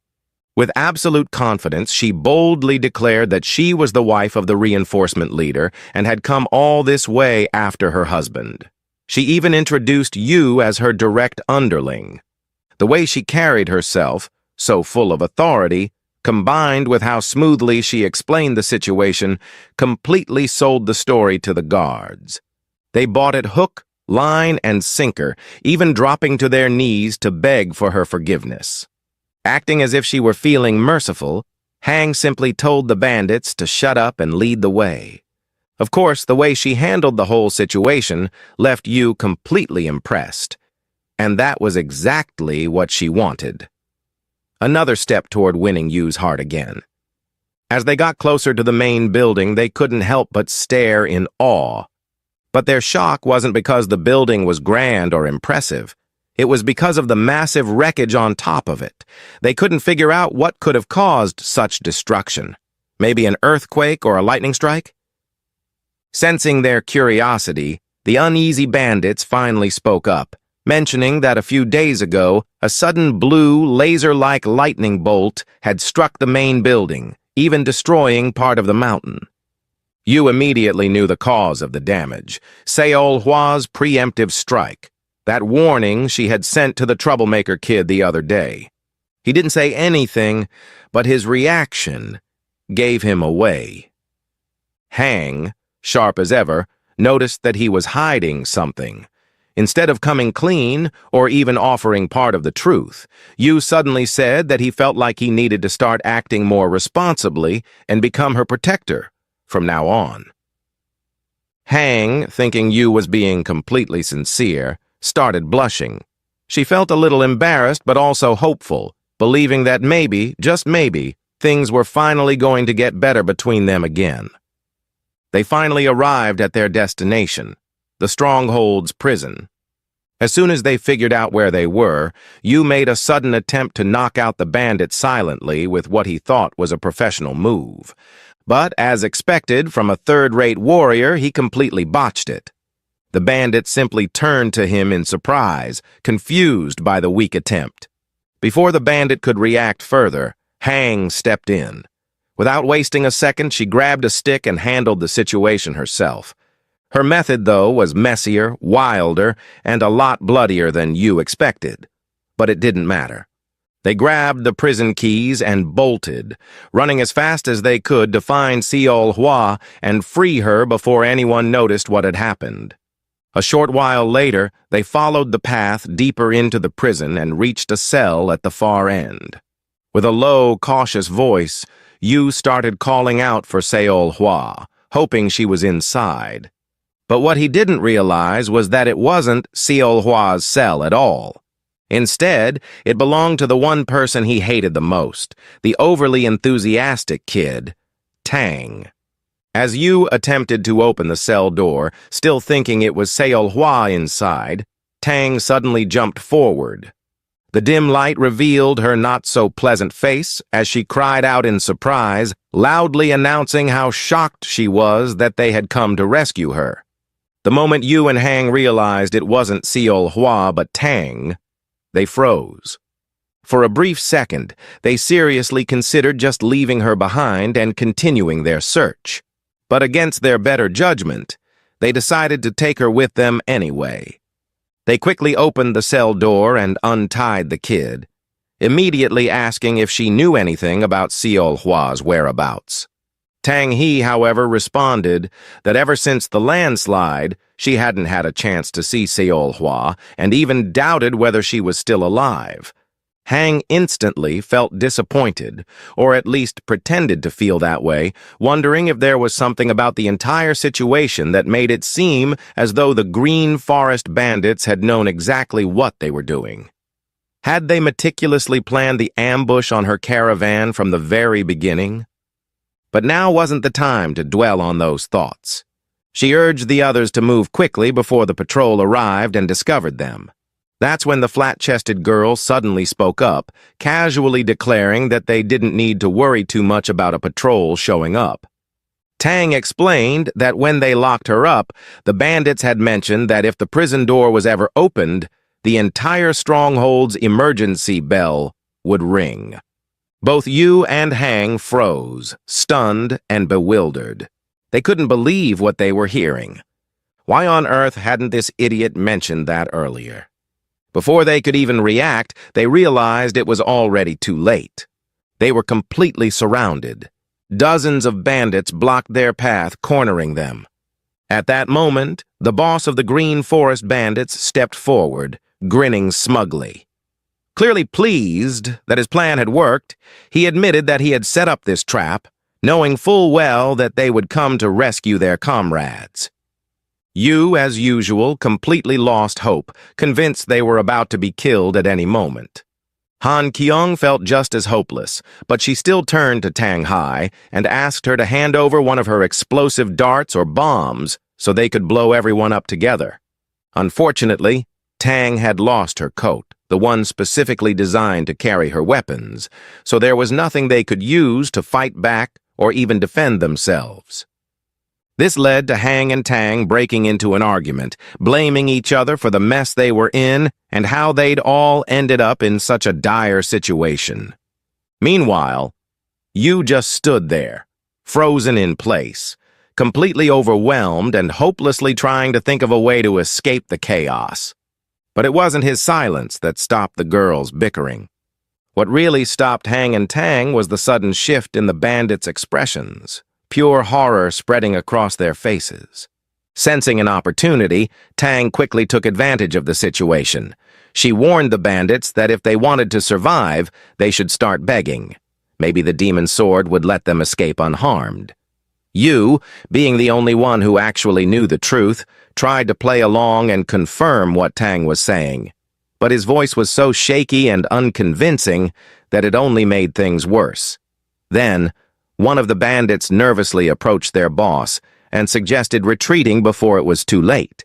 With absolute confidence, she boldly declared that she was the wife of the reinforcement leader and had come all this way after her husband. She even introduced Yu as her direct underling. The way she carried herself, so full of authority, combined with how smoothly she explained the situation, completely sold the story to the guards. They bought it hook, line, and sinker, even dropping to their knees to beg for her forgiveness. Acting as if she were feeling merciful, Hang simply told the bandits to shut up and lead the way. Of course, the way she handled the whole situation left Yu completely impressed, and that was exactly what she wanted. Another step toward winning Yu's heart again. As they got closer to the main building, they couldn't help but stare in awe. But their shock wasn't because the building was grand or impressive. It was because of the massive wreckage on top of it. They couldn't figure out what could have caused such destruction. Maybe an earthquake or a lightning strike? Sensing their curiosity, the uneasy bandits finally spoke up, mentioning that a few days ago, a sudden blue, laser-like lightning bolt had struck the main building, even destroying part of the mountain. Yu immediately knew the cause of the damage, Seol-hwa's preemptive strike, that warning she had sent to the troublemaker kid the other day. He didn't say anything, but his reaction gave him away. Hang, sharp as ever, noticed that he was hiding something. Instead of coming clean, or even offering part of the truth, Yu suddenly said that he felt like he needed to start acting more responsibly and become her protector from now on. Hang, thinking Yu was being completely sincere, started blushing. She felt a little embarrassed but also hopeful, believing that maybe, just maybe, things were finally going to get better between them again. They finally arrived at their destination, the Stronghold's prison. As soon as they figured out where they were, Yu made a sudden attempt to knock out the bandit silently with what he thought was a professional move. But, as expected from a third-rate warrior, he completely botched it. The bandit simply turned to him in surprise, confused by the weak attempt. Before the bandit could react further, Hang stepped in. Without wasting a second, she grabbed a stick and handled the situation herself. Her method, though, was messier, wilder, and a lot bloodier than Yu expected. But it didn't matter. They grabbed the prison keys and bolted, running as fast as they could to find Seol Hua and free her before anyone noticed what had happened. A short while later, they followed the path deeper into the prison and reached a cell at the far end. With a low, cautious voice, Yu started calling out for Seol Hua, hoping she was inside. But what he didn't realize was that it wasn't Seol Hua's cell at all. Instead, it belonged to the one person he hated the most, the overly enthusiastic kid, Tang. As Yu attempted to open the cell door, still thinking it was Seol Hua inside, Tang suddenly jumped forward. The dim light revealed her not-so-pleasant face as she cried out in surprise, loudly announcing how shocked she was that they had come to rescue her. The moment Yu and Hang realized it wasn't Seol Hua but Tang, they froze. For a brief second, they seriously considered just leaving her behind and continuing their search. But against their better judgment, they decided to take her with them anyway. They quickly opened the cell door and untied the kid, immediately asking if she knew anything about Seol Hua's whereabouts. Tang He, however, responded that ever since the landslide, she hadn't had a chance to see Seol Hua and even doubted whether she was still alive. Hang instantly felt disappointed, or at least pretended to feel that way, wondering if there was something about the entire situation that made it seem as though the Green Forest bandits had known exactly what they were doing. Had they meticulously planned the ambush on her caravan from the very beginning? But now wasn't the time to dwell on those thoughts. She urged the others to move quickly before the patrol arrived and discovered them. That's when the flat-chested girl suddenly spoke up, casually declaring that they didn't need to worry too much about a patrol showing up. Tang explained that when they locked her up, the bandits had mentioned that if the prison door was ever opened, the entire stronghold's emergency bell would ring. Both Yu and Hang froze, stunned and bewildered. They couldn't believe what they were hearing. Why on earth hadn't this idiot mentioned that earlier? Before they could even react, they realized it was already too late. They were completely surrounded. Dozens of bandits blocked their path, cornering them. At that moment, the boss of the Green Forest bandits stepped forward, grinning smugly. Clearly pleased that his plan had worked, he admitted that he had set up this trap, knowing full well that they would come to rescue their comrades. Yu, as usual, completely lost hope, convinced they were about to be killed at any moment. Han Kyung felt just as hopeless, but she still turned to Tang Hai and asked her to hand over one of her explosive darts or bombs so they could blow everyone up together. Unfortunately, Tang had lost her coat, the one specifically designed to carry her weapons, so there was nothing they could use to fight back or even defend themselves. This led to Hang and Tang breaking into an argument, blaming each other for the mess they were in and how they'd all ended up in such a dire situation. Meanwhile, Yu just stood there, frozen in place, completely overwhelmed and hopelessly trying to think of a way to escape the chaos. But it wasn't his silence that stopped the girls bickering. What really stopped Hang and Tang was the sudden shift in the bandits' expressions, pure horror spreading across their faces. Sensing an opportunity, Tang quickly took advantage of the situation. She warned the bandits that if they wanted to survive, they should start begging. Maybe the demon sword would let them escape unharmed. Yu, being the only one who actually knew the truth, tried to play along and confirm what Tang was saying. But his voice was so shaky and unconvincing that it only made things worse. Then, one of the bandits nervously approached their boss and suggested retreating before it was too late.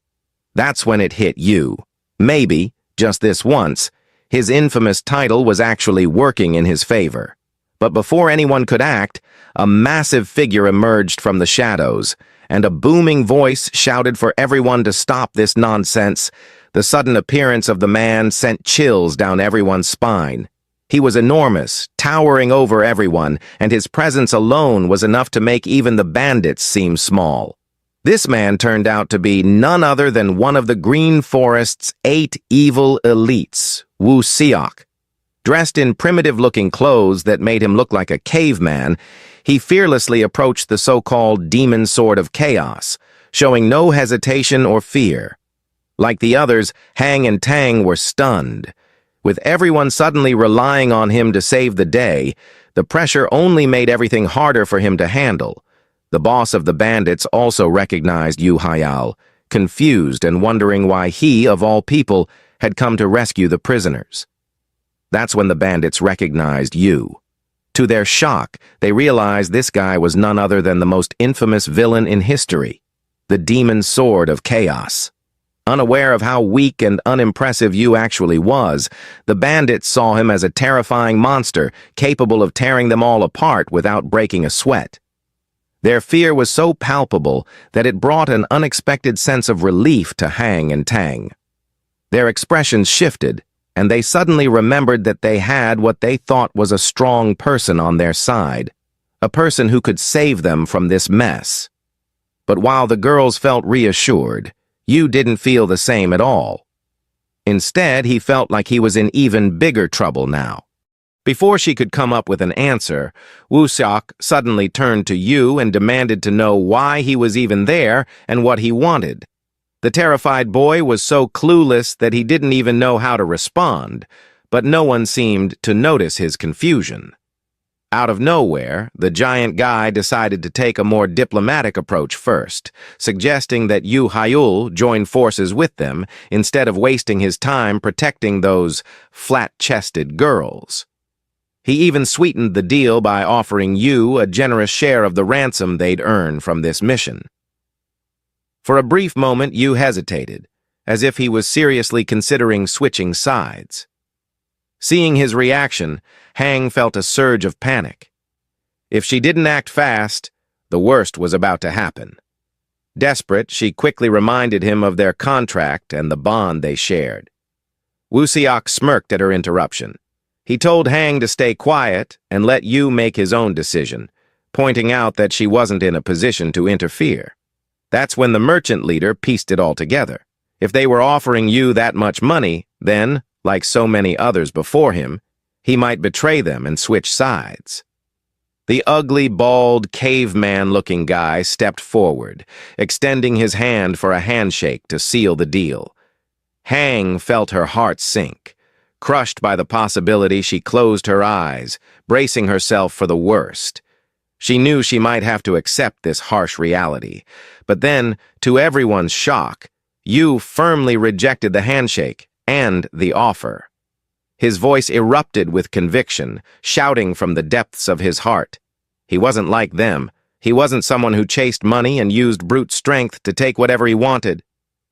That's when it hit Yu. Maybe, just this once, his infamous title was actually working in his favor. But before anyone could act, a massive figure emerged from the shadows, and a booming voice shouted for everyone to stop this nonsense. The sudden appearance of the man sent chills down everyone's spine. He was enormous, towering over everyone, and his presence alone was enough to make even the bandits seem small. This man turned out to be none other than one of the Green Forest's 8 evil elites, Wuxiok. Dressed in primitive-looking clothes that made him look like a caveman, he fearlessly approached the so-called Demon Sword of Chaos, showing no hesitation or fear. Like the others, Hang and Tang were stunned. With everyone suddenly relying on him to save the day, the pressure only made everything harder for him to handle. The boss of the bandits also recognized Yahello, confused and wondering why he, of all people, had come to rescue the prisoners. That's when the bandits recognized Yu. To their shock, they realized this guy was none other than the most infamous villain in history, the Demon Sword of Chaos. Unaware of how weak and unimpressive Yu actually was, the bandits saw him as a terrifying monster capable of tearing them all apart without breaking a sweat. Their fear was so palpable that it brought an unexpected sense of relief to Hang and Tang. Their expressions shifted, and they suddenly remembered that they had what they thought was a strong person on their side, a person who could save them from this mess. But while the girls felt reassured, Yu didn't feel the same at all. Instead, he felt like he was in even bigger trouble now. Before she could come up with an answer, Wuxiok suddenly turned to Yu and demanded to know why he was even there and what he wanted. The terrified boy was so clueless that he didn't even know how to respond, but no one seemed to notice his confusion. Out of nowhere, the giant guy decided to take a more diplomatic approach first, suggesting that Yahello join forces with them instead of wasting his time protecting those flat-chested girls. He even sweetened the deal by offering Yu a generous share of the ransom they'd earn from this mission. For a brief moment, Yu hesitated, as if he was seriously considering switching sides. Seeing his reaction, Hang felt a surge of panic. If she didn't act fast, the worst was about to happen. Desperate, she quickly reminded him of their contract and the bond they shared. Wuxiok smirked at her interruption. He told Hang to stay quiet and let Yu make his own decision, pointing out that she wasn't in a position to interfere. That's when the merchant leader pieced it all together. If they were offering Yu that much money, then, like so many others before him, he might betray them and switch sides. The ugly, bald, caveman-looking guy stepped forward, extending his hand for a handshake to seal the deal. Hang felt her heart sink. Crushed by the possibility, she closed her eyes, bracing herself for the worst. She knew she might have to accept this harsh reality. But then, to everyone's shock, Yu firmly rejected the handshake and the offer. His voice erupted with conviction, shouting from the depths of his heart. He wasn't like them. He wasn't someone who chased money and used brute strength to take whatever he wanted.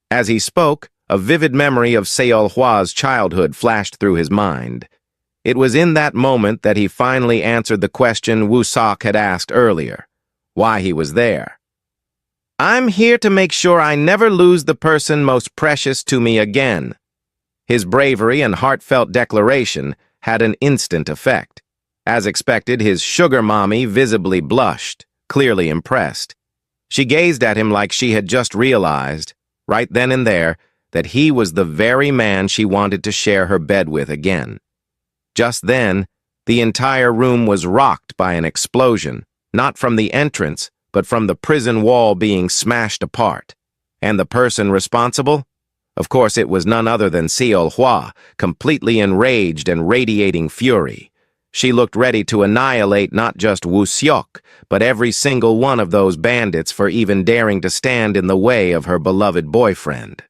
As he spoke, a vivid memory of Seolhwa's childhood flashed through his mind. It was in that moment that he finally answered the question Wuxiok had asked earlier, why he was there. "I'm here to make sure I never lose the person most precious to me again." His bravery and heartfelt declaration had an instant effect. As expected, his sugar mommy visibly blushed, clearly impressed. She gazed at him like she had just realized, right then and there, that he was the very man she wanted to share her bed with again. Just then, the entire room was rocked by an explosion, not from the entrance, but from the prison wall being smashed apart. And the person responsible? Of course, it was none other than Seolhwa, completely enraged and radiating fury. She looked ready to annihilate not just Wuxiok, but every single one of those bandits for even daring to stand in the way of her beloved boyfriend.